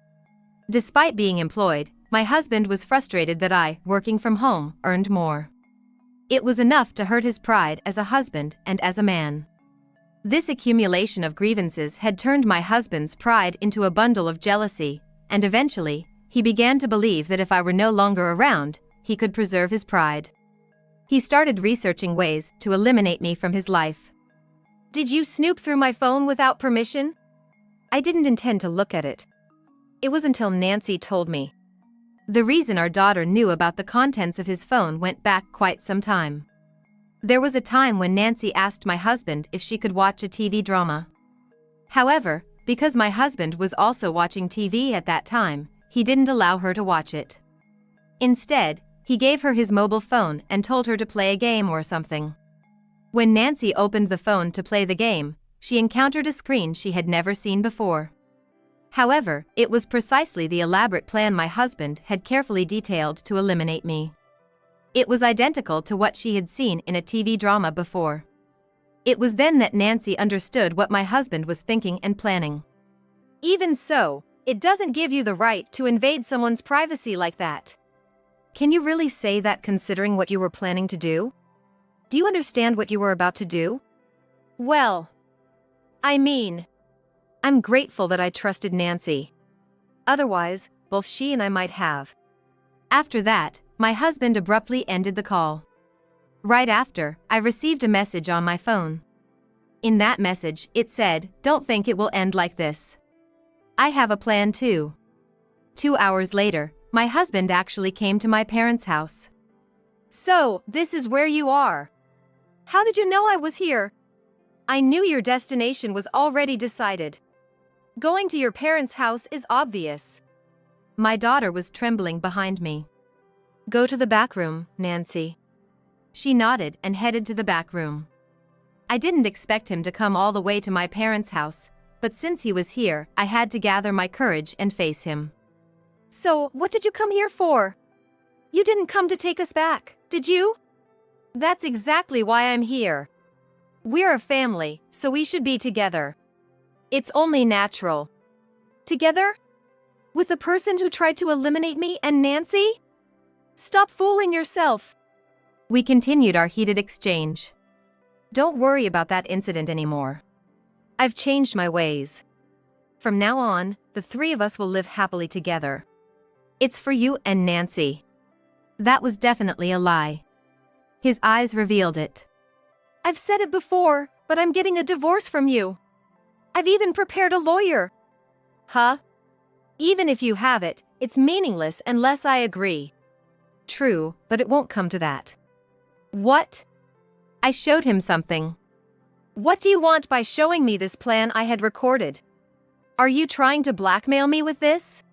Despite being employed, my husband was frustrated that I, working from home, earned more. It was enough to hurt his pride as a husband and as a man. This accumulation of grievances had turned my husband's pride into a bundle of jealousy, and eventually, he began to believe that if I were no longer around, he could preserve his pride. He started researching ways to eliminate me from his life. Did you snoop through my phone without permission? I didn't intend to look at it. It was until Nancy told me. The reason our daughter knew about the contents of his phone went back quite some time. There was a time when Nancy asked my husband if she could watch a TV drama. However, because my husband was also watching TV at that time, he didn't allow her to watch it. Instead, he gave her his mobile phone and told her to play a game or something. When Nancy opened the phone to play the game, she encountered a screen she had never seen before. However, it was precisely the elaborate plan my husband had carefully detailed to eliminate me. It was identical to what she had seen in a TV drama before. It was then that Nancy understood what my husband was thinking and planning. Even so, it doesn't give you the right to invade someone's privacy like that. Can you really say that considering what you were planning to do? Do you understand what you were about to do? Well, I mean, I'm grateful that I trusted Nancy. Otherwise, both she and I might have. After that, my husband abruptly ended the call. Right after, I received a message on my phone. In that message, it said, "Don't think it will end like this. I have a plan too." 2 hours later, my husband actually came to my parents' house. So, this is where you are. How did you know I was here? I knew your destination was already decided. Going to your parents' house is obvious. My daughter was trembling behind me. Go to the back room, Nancy. She nodded and headed to the back room. I didn't expect him to come all the way to my parents' house, but since he was here, I had to gather my courage and face him. So, what did you come here for? You didn't come to take us back, did you? That's exactly why I'm here. We're a family, so we should be together. It's only natural. Together? With the person who tried to eliminate me and Nancy? Stop fooling yourself. We continued our heated exchange. Don't worry about that incident anymore. I've changed my ways. From now on, the three of us will live happily together. It's for you and Nancy. That was definitely a lie. His eyes revealed it. I've said it before, but I'm getting a divorce from you. I've even prepared a lawyer. Huh? Even if you have it, it's meaningless unless I agree. True, but it won't come to that. What? I showed him something. What do you want by showing me this plan I had recorded? Are you trying to blackmail me with this?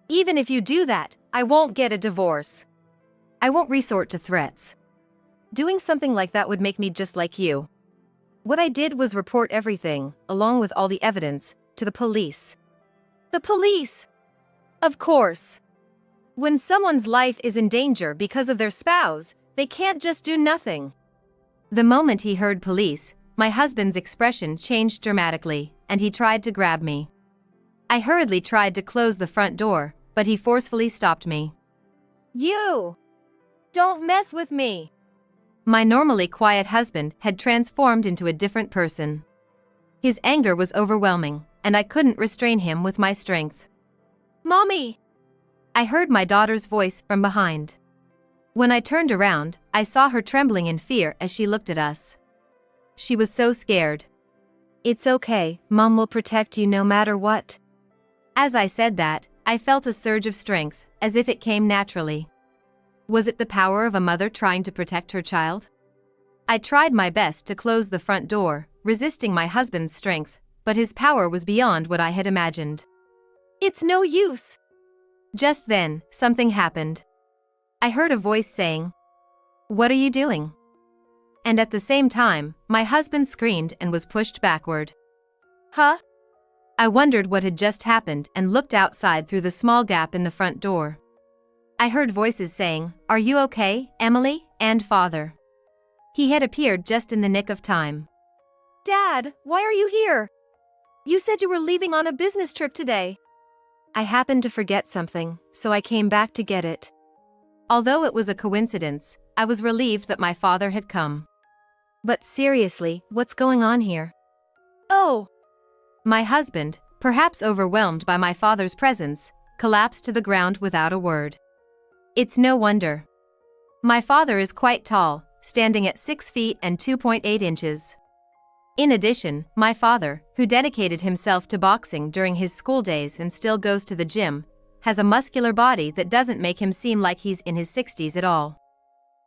Even if you do that, I won't get a divorce. I won't resort to threats. Doing something like that would make me just like you. What I did was report everything, along with all the evidence, to the police. The police? Of course. When someone's life is in danger because of their spouse, they can't just do nothing. The moment he heard police, my husband's expression changed dramatically, and he tried to grab me. I hurriedly tried to close the front door, but he forcefully stopped me. You! Don't mess with me! My normally quiet husband had transformed into a different person. His anger was overwhelming, and I couldn't restrain him with my strength. Mommy! I heard my daughter's voice from behind. When I turned around, I saw her trembling in fear as she looked at us. She was so scared. It's okay, Mom will protect you no matter what. As I said that, I felt a surge of strength, as if it came naturally. Was it the power of a mother trying to protect her child? I tried my best to close the front door, resisting my husband's strength, but his power was beyond what I had imagined. It's no use. Just then, something happened. I heard a voice saying, "What are you doing?" And at the same time, my husband screamed and was pushed backward. Huh? I wondered what had just happened and looked outside through the small gap in the front door. I heard voices saying, "Are you okay, Emily?" and "Father." He had appeared just in the nick of time. Dad, why are you here? You said you were leaving on a business trip today. I happened to forget something, so I came back to get it. Although it was a coincidence, I was relieved that my father had come. But seriously, what's going on here? Oh! My husband, perhaps overwhelmed by my father's presence, collapsed to the ground without a word. It's no wonder. My father is quite tall, standing at 6 feet and 2.8 inches. In addition, my father, who dedicated himself to boxing during his school days and still goes to the gym, has a muscular body that doesn't make him seem like he's in his 60s at all.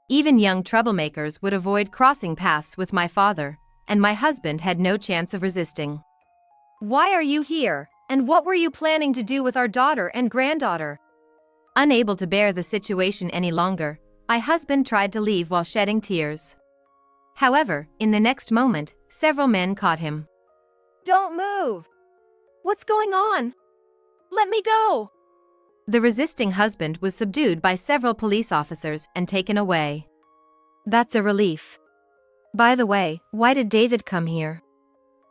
Even young troublemakers would avoid crossing paths with my father, and my husband had no chance of resisting. Why are you here, and what were you planning to do with our daughter and granddaughter? Unable to bear the situation any longer, my husband tried to leave while shedding tears. However, in the next moment, several men caught him. Don't move! What's going on? Let me go! The resisting husband was subdued by several police officers and taken away. That's a relief. By the way, why did David come here?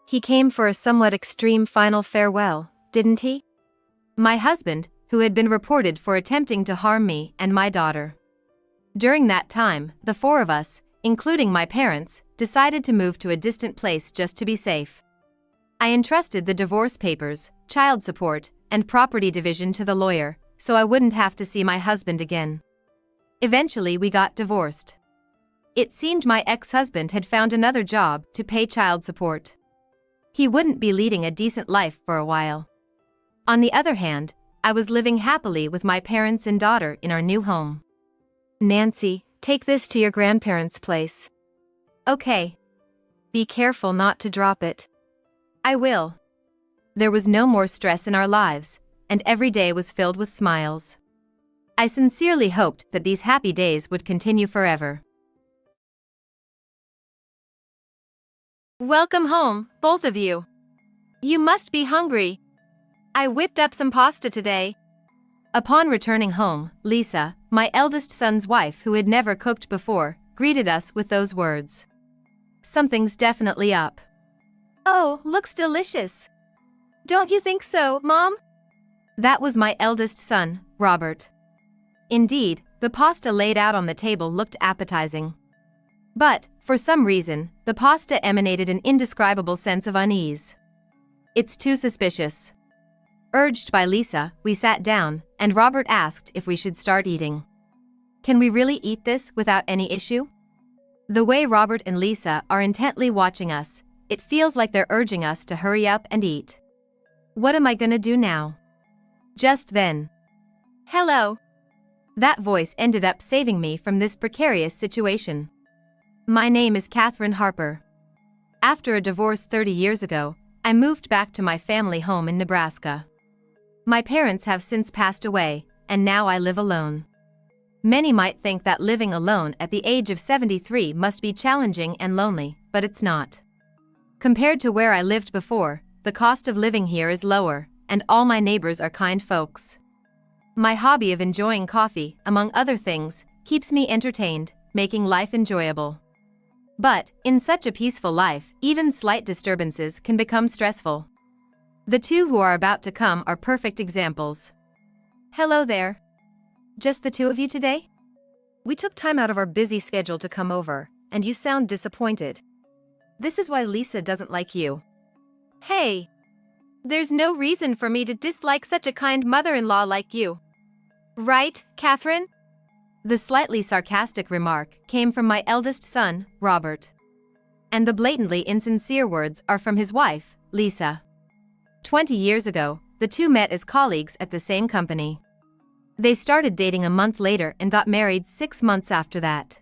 He came for a somewhat extreme final farewell, didn't he? My husband, who had been reported for attempting to harm me and my daughter. During that time, the four of us, including my parents, decided to move to a distant place just to be safe. I entrusted the divorce papers, child support, and property division to the lawyer, so I wouldn't have to see my husband again. Eventually we got divorced. It seemed my ex-husband had found another job to pay child support. He wouldn't be leading a decent life for a while. On the other hand, I was living happily with my parents and daughter in our new home. Nancy, take this to your grandparents' place. Okay. Be careful not to drop it. I will. There was no more stress in our lives, and every day was filled with smiles. I sincerely hoped that these happy days would continue forever. Welcome home, both of you. You must be hungry. I whipped up some pasta today. Upon returning home, Lisa, my eldest son's wife who had never cooked before, greeted us with those words. Something's definitely up. Oh, looks delicious. Don't you think so, Mom? That was my eldest son, Robert. Indeed, the pasta laid out on the table looked appetizing. But, for some reason, the pasta emanated an indescribable sense of unease. It's too suspicious. Urged by Lisa, we sat down, and Robert asked if we should start eating. Can we really eat this without any issue? The way Robert and Lisa are intently watching us, it feels like they're urging us to hurry up and eat. What am I gonna do now? Just then. Hello. That voice ended up saving me from this precarious situation. My name is Catherine Harper. After a divorce 30 years ago, I moved back to my family home in Nebraska. My parents have since passed away, and now I live alone. Many might think that living alone at the age of 73 must be challenging and lonely, but it's not. Compared to where I lived before, the cost of living here is lower, and all my neighbors are kind folks. My hobby of enjoying coffee, among other things, keeps me entertained, making life enjoyable. But, in such a peaceful life, even slight disturbances can become stressful. The two who are about to come are perfect examples. Hello there. Just the two of you today? We took time out of our busy schedule to come over, and you sound disappointed. This is why Lisa doesn't like you. Hey. There's no reason for me to dislike such a kind mother-in-law like you. Right, Catherine? The slightly sarcastic remark came from my eldest son, Robert. And the blatantly insincere words are from his wife, Lisa. 20 years ago, the two met as colleagues at the same company. They started dating a month later and got married 6 months after that.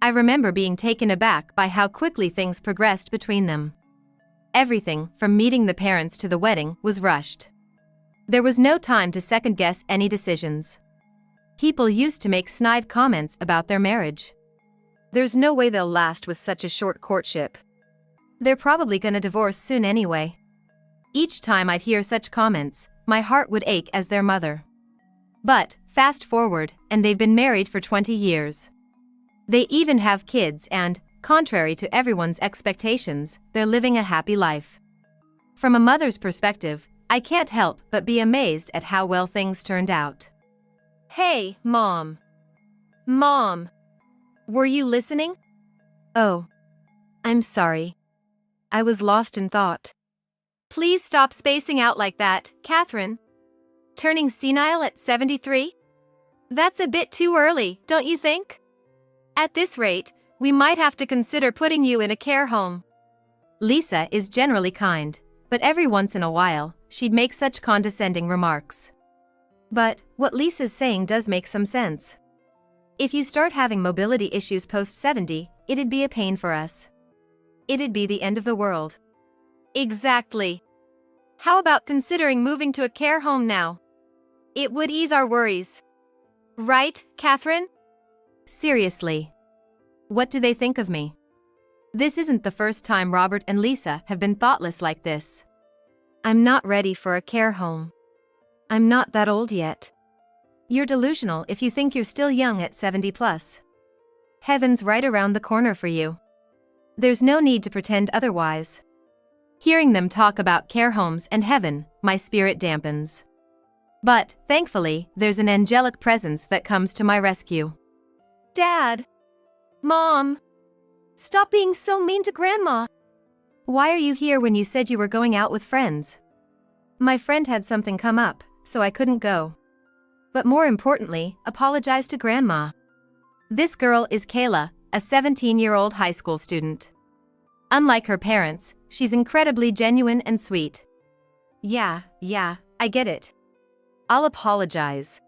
I remember being taken aback by how quickly things progressed between them. Everything, from meeting the parents to the wedding, was rushed. There was no time to second-guess any decisions. People used to make snide comments about their marriage. There's no way they'll last with such a short courtship. They're probably gonna divorce soon anyway. Each time I'd hear such comments, my heart would ache as their mother. But, fast forward, and they've been married for 20 years. They even have kids and, contrary to everyone's expectations, they're living a happy life. From a mother's perspective, I can't help but be amazed at how well things turned out. Hey, Mom. Mom. Were you listening? Oh. I'm sorry. I was lost in thought. Please stop spacing out like that, Catherine. Turning senile at 73? That's a bit too early, don't you think? At this rate, we might have to consider putting you in a care home. Lisa is generally kind, but every once in a while, she'd make such condescending remarks. But what Lisa's saying does make some sense. If you start having mobility issues post-70, it'd be a pain for us. It'd be the end of the world. Exactly. How about considering moving to a care home now? It would ease our worries. Right, Catherine? Seriously. What do they think of me? This isn't the first time Robert and Lisa have been thoughtless like this. I'm not ready for a care home. I'm not that old yet. You're delusional if you think you're still young at 70 plus. Heaven's right around the corner for you. There's no need to pretend otherwise. Hearing them talk about care homes and heaven, my spirit dampens. But, thankfully, there's an angelic presence that comes to my rescue. Dad! Mom! Stop being so mean to Grandma! Why are you here when you said you were going out with friends? My friend had something come up, so I couldn't go. But more importantly, apologize to Grandma. This girl is Kayla, a 17-year-old high school student. Unlike her parents, she's incredibly genuine and sweet. Yeah, I get it. I'll apologize.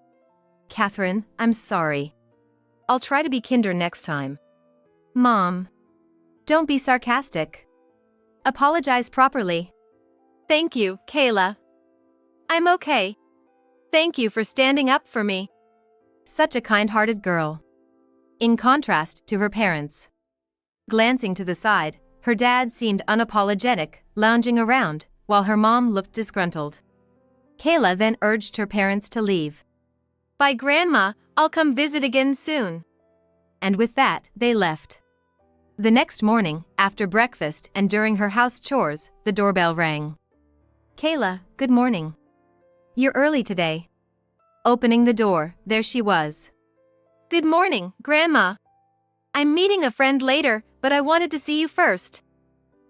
Catherine, I'm sorry. I'll try to be kinder next time. Mom. Don't be sarcastic. Apologize properly. Thank you, Kayla. I'm okay. Thank you for standing up for me. Such a kind-hearted girl. In contrast to her parents. Glancing to the side, her dad seemed unapologetic, lounging around, while her mom looked disgruntled. Kayla then urged her parents to leave. Bye, Grandma, I'll come visit again soon. And with that, they left. The next morning, after breakfast and during her house chores, the doorbell rang. Kayla, good morning. You're early today. Opening the door, there she was. Good morning, Grandma. I'm meeting a friend later, but I wanted to see you first.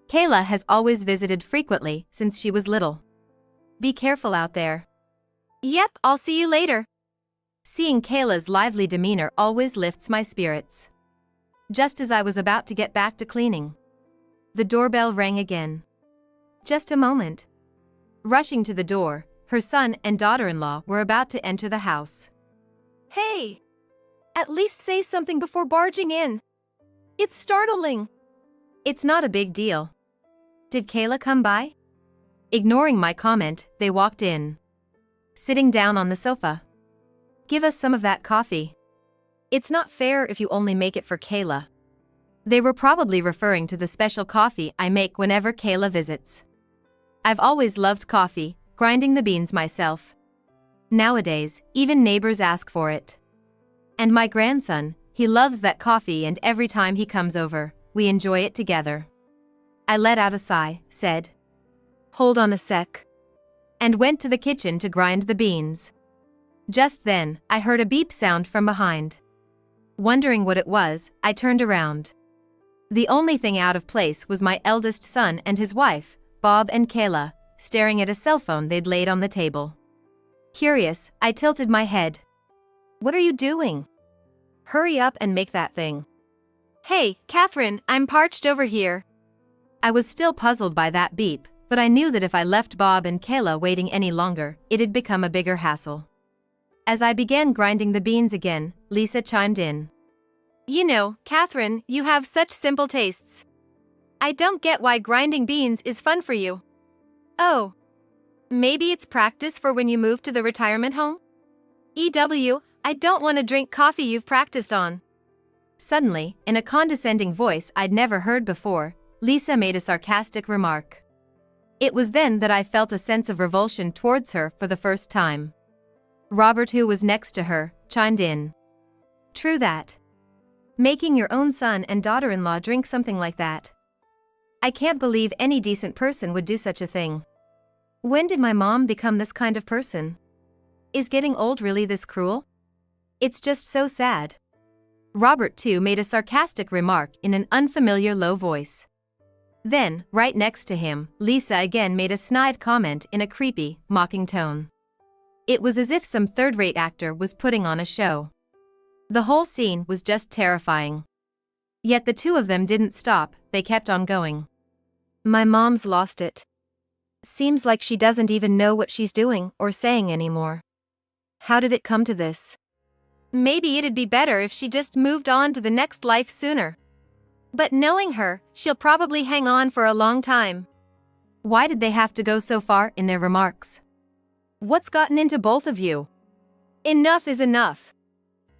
Kayla has always visited frequently since she was little. Be careful out there. Yep, I'll see you later. Seeing Kayla's lively demeanor always lifts my spirits. Just as I was about to get back to cleaning, the doorbell rang again. Just a moment. Rushing to the door, her son and daughter-in-law were about to enter the house. Hey! At least say something before barging in. It's startling. It's not a big deal. Did Kayla come by? Ignoring my comment, they walked in. Sitting down on the sofa. Give us some of that coffee. It's not fair if you only make it for Kayla. They were probably referring to the special coffee I make whenever Kayla visits. I've always loved coffee, grinding the beans myself. Nowadays, even neighbors ask for it. And my grandson, he loves that coffee, and every time he comes over, we enjoy it together. I let out a sigh, said, "Hold on a sec," and went to the kitchen to grind the beans. Just then, I heard a beep sound from behind. Wondering what it was, I turned around. The only thing out of place was my eldest son and his wife, Bob and Kayla, staring at a cell phone they'd laid on the table. Curious, I tilted my head. What are you doing? Hurry up and make that thing. Hey, Catherine, I'm parched over here. I was still puzzled by that beep, but I knew that if I left Bob and Kayla waiting any longer, it'd become a bigger hassle. As I began grinding the beans again, Lisa chimed in. You know, Catherine, you have such simple tastes. I don't get why grinding beans is fun for you. Oh. Maybe it's practice for when you move to the retirement home? I don't want to drink coffee you've practiced on. Suddenly, in a condescending voice I'd never heard before, Lisa made a sarcastic remark. It was then that I felt a sense of revulsion towards her for the first time. Robert, who was next to her, chimed in. True that. Making your own son and daughter-in-law drink something like that. I can't believe any decent person would do such a thing. When did my mom become this kind of person? Is getting old really this cruel? It's just so sad. Robert too made a sarcastic remark in an unfamiliar low voice. Then, right next to him, Lisa again made a snide comment in a creepy, mocking tone. It was as if some third-rate actor was putting on a show. The whole scene was just terrifying. Yet the two of them didn't stop, they kept on going. My mom's lost it. Seems like she doesn't even know what she's doing or saying anymore. How did it come to this? Maybe it'd be better if she just moved on to the next life sooner. But knowing her, she'll probably hang on for a long time. Why did they have to go so far in their remarks? What's gotten into both of you? Enough is enough.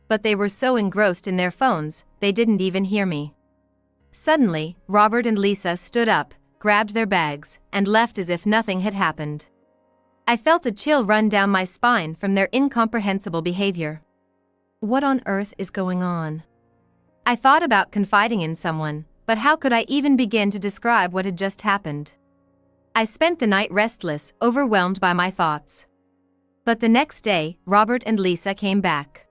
But they were so engrossed in their phones, they didn't even hear me. Suddenly, Robert and Lisa stood up, grabbed their bags, and left as if nothing had happened. I felt a chill run down my spine from their incomprehensible behavior. What on earth is going on? I thought about confiding in someone, but how could I even begin to describe what had just happened? I spent the night restless, overwhelmed by my thoughts. But the next day, Robert and Lisa came back.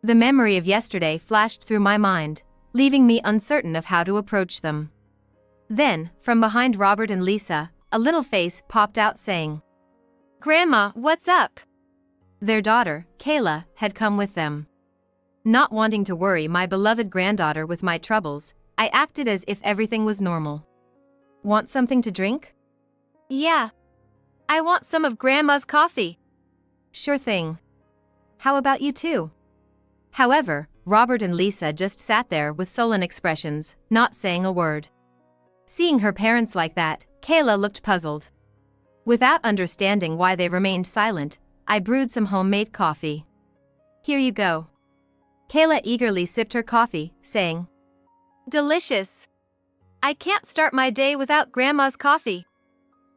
The memory of yesterday flashed through my mind, leaving me uncertain of how to approach them. Then, from behind Robert and Lisa, a little face popped out saying, "Grandma, what's up?" Their daughter, Kayla, had come with them. Not wanting to worry my beloved granddaughter with my troubles, I acted as if everything was normal. "Want something to drink?" "Yeah. I want some of Grandma's coffee." "Sure thing. How about you too?" However, Robert and Lisa just sat there with sullen expressions, not saying a word. Seeing her parents like that, Kayla looked puzzled. Without understanding why they remained silent, I brewed some homemade coffee. "Here you go." Kayla eagerly sipped her coffee, saying, "Delicious. I can't start my day without Grandma's coffee."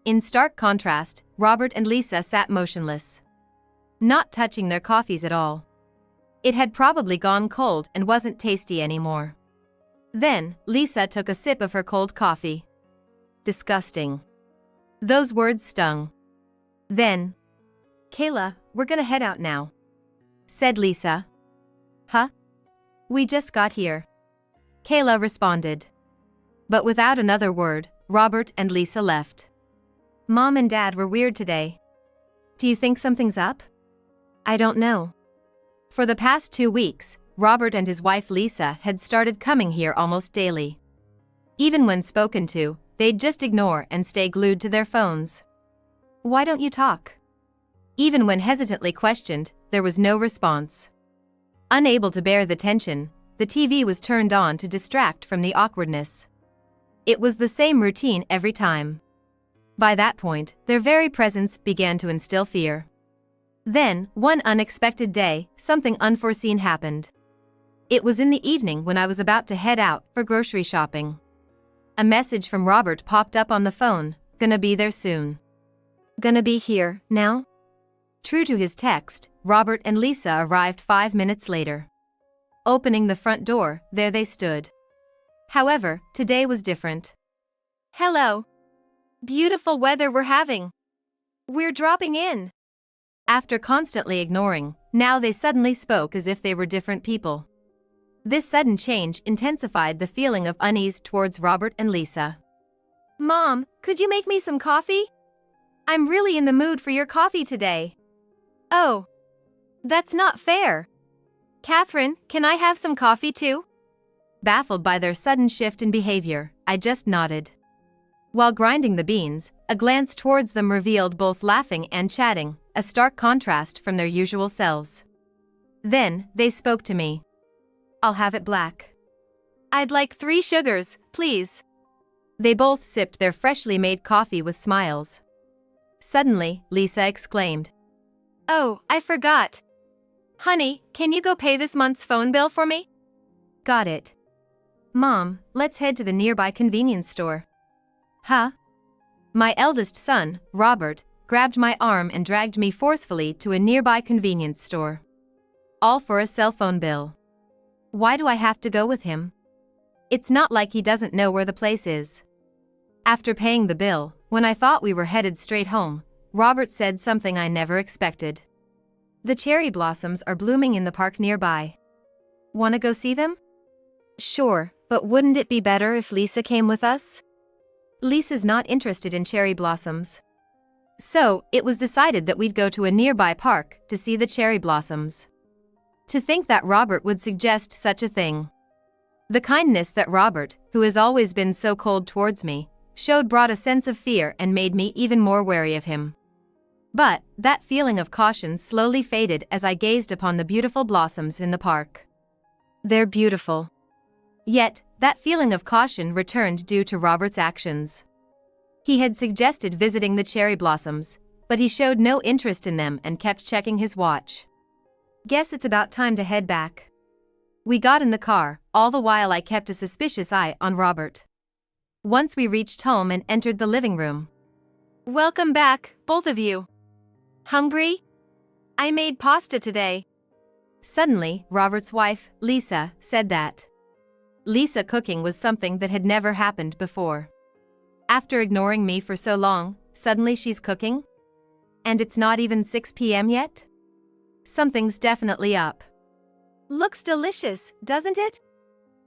In stark contrast, Robert and Lisa sat motionless, not touching their coffees at all. It had probably gone cold and wasn't tasty anymore. Then, Lisa took a sip of her cold coffee. Disgusting. Those words stung. Then, "Kayla, we're gonna head out now," said Lisa. "Huh? We just got here," Kayla responded. But without another word, Robert and Lisa left. "Mom and Dad were weird today. Do you think something's up?" I don't know. For the past 2 weeks, Robert and his wife Lisa had started coming here almost daily. Even when spoken to, they'd just ignore and stay glued to their phones. "Why don't you talk?" Even when hesitantly questioned, there was no response. Unable to bear the tension, the TV was turned on to distract from the awkwardness. It was the same routine every time. By that point, their very presence began to instill fear. Then, one unexpected day, something unforeseen happened. It was in the evening when I was about to head out for grocery shopping. A message from Robert popped up on the phone, "Gonna be there soon." Gonna be here, now? True to his text, Robert and Lisa arrived 5 minutes later. Opening the front door, there they stood. However, today was different. "Hello. Beautiful weather we're having. We're dropping in." After constantly ignoring, now they suddenly spoke as if they were different people. This sudden change intensified the feeling of unease towards Robert and Lisa. "Mom, could you make me some coffee? I'm really in the mood for your coffee today." "Oh. That's not fair. Catherine, can I have some coffee too?" Baffled by their sudden shift in behavior, I just nodded. While grinding the beans, a glance towards them revealed both laughing and chatting, a stark contrast from their usual selves. Then, they spoke to me. "I'll have it black." "I'd like 3 sugars, please." They both sipped their freshly made coffee with smiles. Suddenly, Lisa exclaimed, "Oh, I forgot. Honey, can you go pay this month's phone bill for me?" "Got it. Mom, let's head to the nearby convenience store." "Huh?" My eldest son, Robert, grabbed my arm and dragged me forcefully to a nearby convenience store. All for a cell phone bill. Why do I have to go with him? It's not like he doesn't know where the place is. After paying the bill, when I thought we were headed straight home, Robert said something I never expected. "The cherry blossoms are blooming in the park nearby. Wanna go see them?" Sure, but wouldn't it be better if Lisa came with us? Lisa's not interested in cherry blossoms. So, it was decided that we'd go to a nearby park to see the cherry blossoms. To think that Robert would suggest such a thing. The kindness that Robert, who has always been so cold towards me, showed brought a sense of fear and made me even more wary of him. But that feeling of caution slowly faded as I gazed upon the beautiful blossoms in the park. They're beautiful. Yet, that feeling of caution returned due to Robert's actions. He had suggested visiting the cherry blossoms, but he showed no interest in them and kept checking his watch. Guess it's about time to head back. We got in the car, all the while I kept a suspicious eye on Robert. Once we reached home and entered the living room. Welcome back, both of you. Hungry? I made pasta today. Suddenly, Robert's wife, Lisa, said that. Lisa cooking was something that had never happened before. After ignoring me for so long, suddenly she's cooking? And it's not even 6 p.m. yet? Something's definitely up. Looks delicious, doesn't it?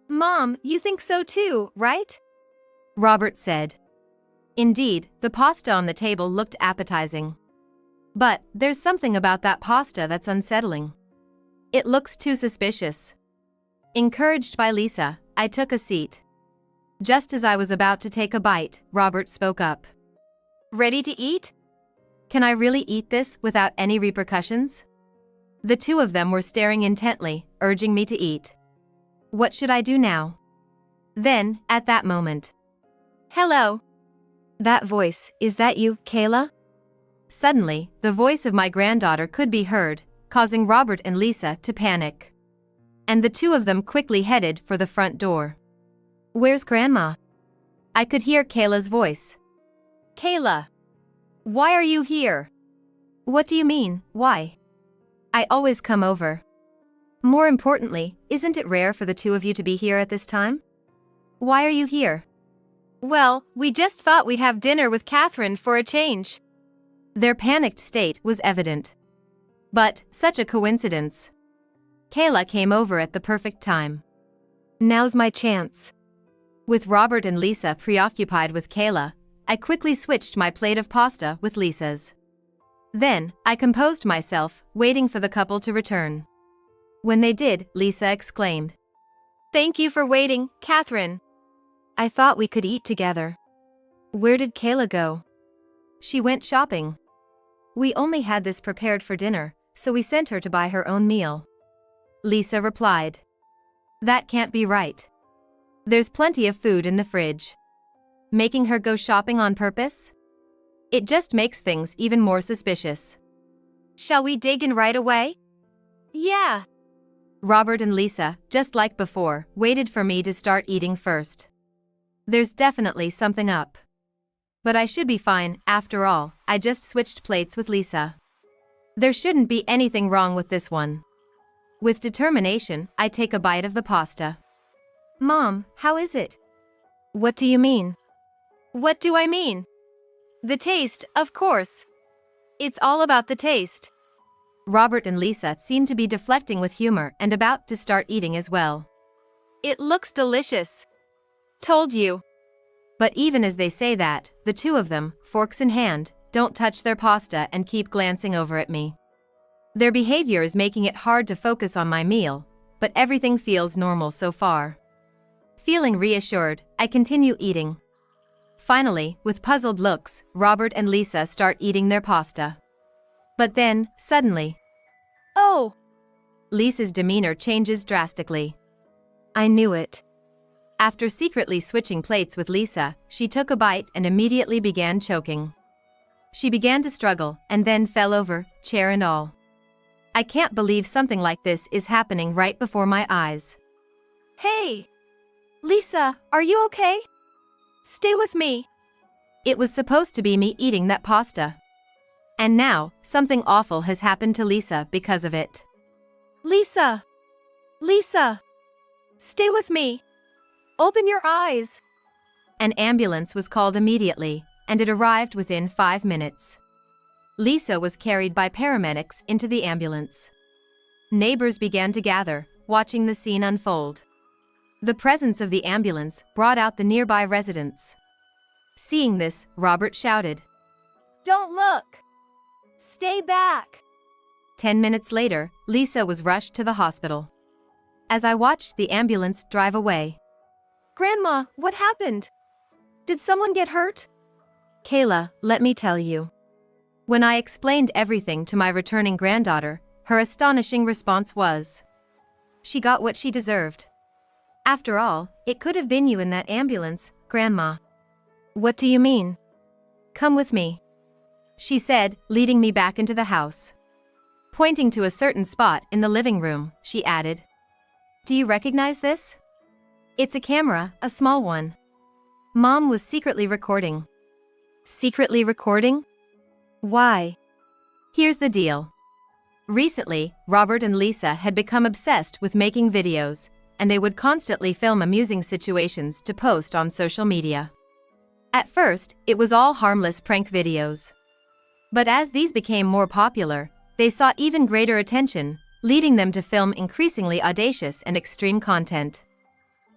Mom, you think so too, right? Robert said. Indeed, the pasta on the table looked appetizing. But there's something about that pasta that's unsettling. It looks too suspicious. Encouraged by Lisa, I took a seat. Just as I was about to take a bite, Robert spoke up. Ready to eat? Can I really eat this without any repercussions? The two of them were staring intently, urging me to eat. What should I do now? Then, at that moment. Hello. That voice, is that you, Kayla? Suddenly, the voice of my granddaughter could be heard, causing Robert and Lisa to panic. And the two of them quickly headed for the front door. Where's Grandma? I could hear Kayla's voice. Kayla. Why are you here? What do you mean, why? I always come over. More importantly, isn't it rare for the two of you to be here at this time? Why are you here? Well, we just thought we'd have dinner with Catherine for a change. Their panicked state was evident. But, such a coincidence. Kayla came over at the perfect time. Now's my chance. With Robert and Lisa preoccupied with Kayla, I quickly switched my plate of pasta with Lisa's. Then, I composed myself, waiting for the couple to return. When they did, Lisa exclaimed. Thank you for waiting, Catherine. I thought we could eat together. Where did Kayla go? She went shopping. We only had this prepared for dinner, so we sent her to buy her own meal. Lisa replied. That can't be right. There's plenty of food in the fridge. Making her go shopping on purpose? It just makes things even more suspicious. Shall we dig in right away? Yeah. Robert and Lisa, just like before, waited for me to start eating first. There's definitely something up. But I should be fine, after all, I just switched plates with Lisa. There shouldn't be anything wrong with this one. With determination, I take a bite of the pasta. Mom, how is it? What do you mean? What do I mean? The taste, of course. It's all about the taste. Robert and Lisa seem to be deflecting with humor and about to start eating as well. It looks delicious. Told you. But even as they say that, the two of them, forks in hand, don't touch their pasta and keep glancing over at me. Their behavior is making it hard to focus on my meal, but everything feels normal so far. Feeling reassured, I continue eating. Finally, with puzzled looks, Robert and Lisa start eating their pasta. But then, suddenly, oh! Lisa's demeanor changes drastically. I knew it. After secretly switching plates with Lisa, she took a bite and immediately began choking. She began to struggle and then fell over, chair and all. I can't believe something like this is happening right before my eyes. Hey! Lisa, are you okay? Stay with me. It was supposed to be me eating that pasta. And now, something awful has happened to Lisa because of it. Lisa! Lisa! Stay with me. Open your eyes. An ambulance was called immediately, and it arrived within 5 minutes. Lisa was carried by paramedics into the ambulance. Neighbors began to gather, watching the scene unfold. The presence of the ambulance brought out the nearby residents. Seeing this, Robert shouted, Don't look! Stay back! 10 minutes later, Lisa was rushed to the hospital. as I watched the ambulance drive away. Grandma, what happened? Did someone get hurt? Kayla, let me tell you. When I explained everything to my returning granddaughter, her astonishing response was, "She got what she deserved. After all, it could have been you in that ambulance, Grandma." What do you mean? "Come with me," she said, leading me back into the house. Pointing to a certain spot in the living room, she added, "Do you recognize this? It's a camera, a small one. Mom was secretly recording." Secretly recording? Why? Here's the deal. Recently, Robert and Lisa had become obsessed with making videos, and they would constantly film amusing situations to post on social media. At first, it was all harmless prank videos. But as these became more popular, they saw even greater attention, leading them to film increasingly audacious and extreme content.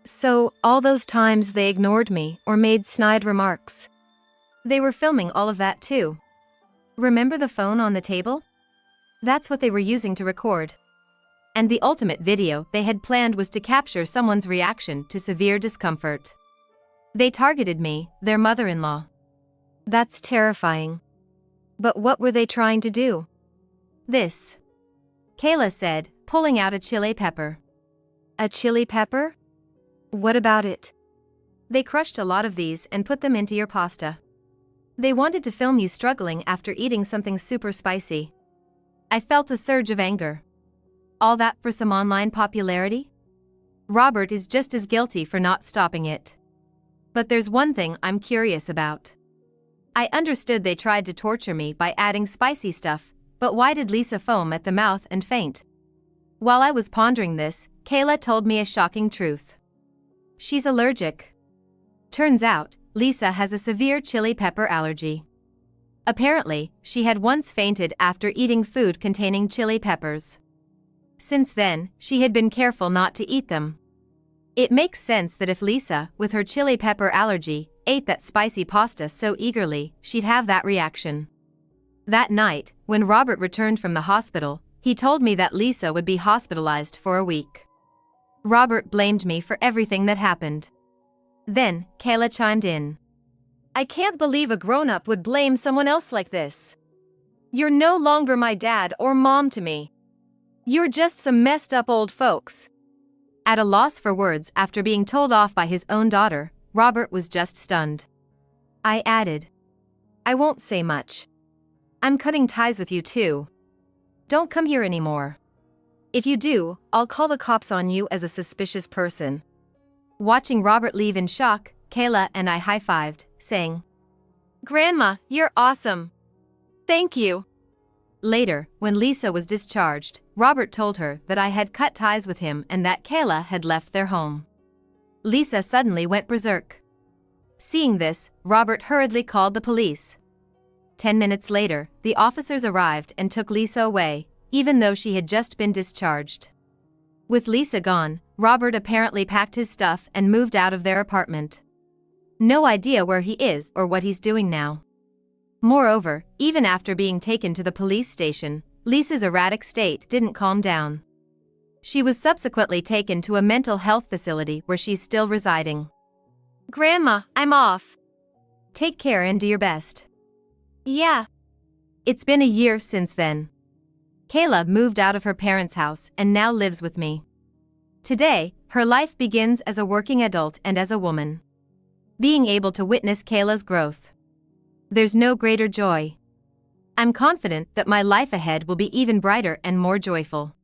So, all those times they ignored me or made snide remarks. They were filming all of that too. Remember the phone on the table? That's what they were using to record. And the ultimate video they had planned was to capture someone's reaction to severe discomfort. They targeted me, their mother-in-law. That's terrifying. But what were they trying to do? This, Kayla said, pulling out a chili pepper. A chili pepper? What about it? They crushed a lot of these and put them into your pasta. They wanted to film you struggling after eating something super spicy. I felt a surge of anger. All that for some online popularity? Robert is just as guilty for not stopping it. But there's one thing I'm curious about. I understood they tried to torture me by adding spicy stuff, but why did Lisa foam at the mouth and faint? While I was pondering this, Kayla told me a shocking truth. She's allergic. Turns out, Lisa has a severe chili pepper allergy. Apparently, she had once fainted after eating food containing chili peppers. Since then, she had been careful not to eat them. It makes sense that if Lisa, with her chili pepper allergy, ate that spicy pasta so eagerly, she'd have that reaction. That night, when Robert returned from the hospital, he told me that Lisa would be hospitalized for a week. Robert blamed me for everything that happened. Then, Kayla chimed in. I can't believe a grown-up would blame someone else like this. You're no longer my dad or mom to me. You're just some messed up old folks. At a loss for words after being told off by his own daughter, Robert was just stunned. I added, "I won't say much. I'm cutting ties with you too. Don't come here anymore. If you do, I'll call the cops on you as a suspicious person." Watching Robert leave in shock, Kayla and I high-fived, saying, Grandma, you're awesome. Thank you. Later, when Lisa was discharged, Robert told her that I had cut ties with him and that Kayla had left their home. Lisa suddenly went berserk. Seeing this, Robert hurriedly called the police. 10 minutes later, the officers arrived and took Lisa away, even though she had just been discharged. With Lisa gone, Robert apparently packed his stuff and moved out of their apartment. No idea where he is or what he's doing now. Moreover, even after being taken to the police station, Lisa's erratic state didn't calm down. She was subsequently taken to a mental health facility where she's still residing. Grandma, I'm off. Take care and do your best. Yeah. It's been a year since then. Kayla moved out of her parents' house and now lives with me. Today, her life begins as a working adult and as a woman. Being able to witness Kayla's growth. There's no greater joy. I'm confident that my life ahead will be even brighter and more joyful.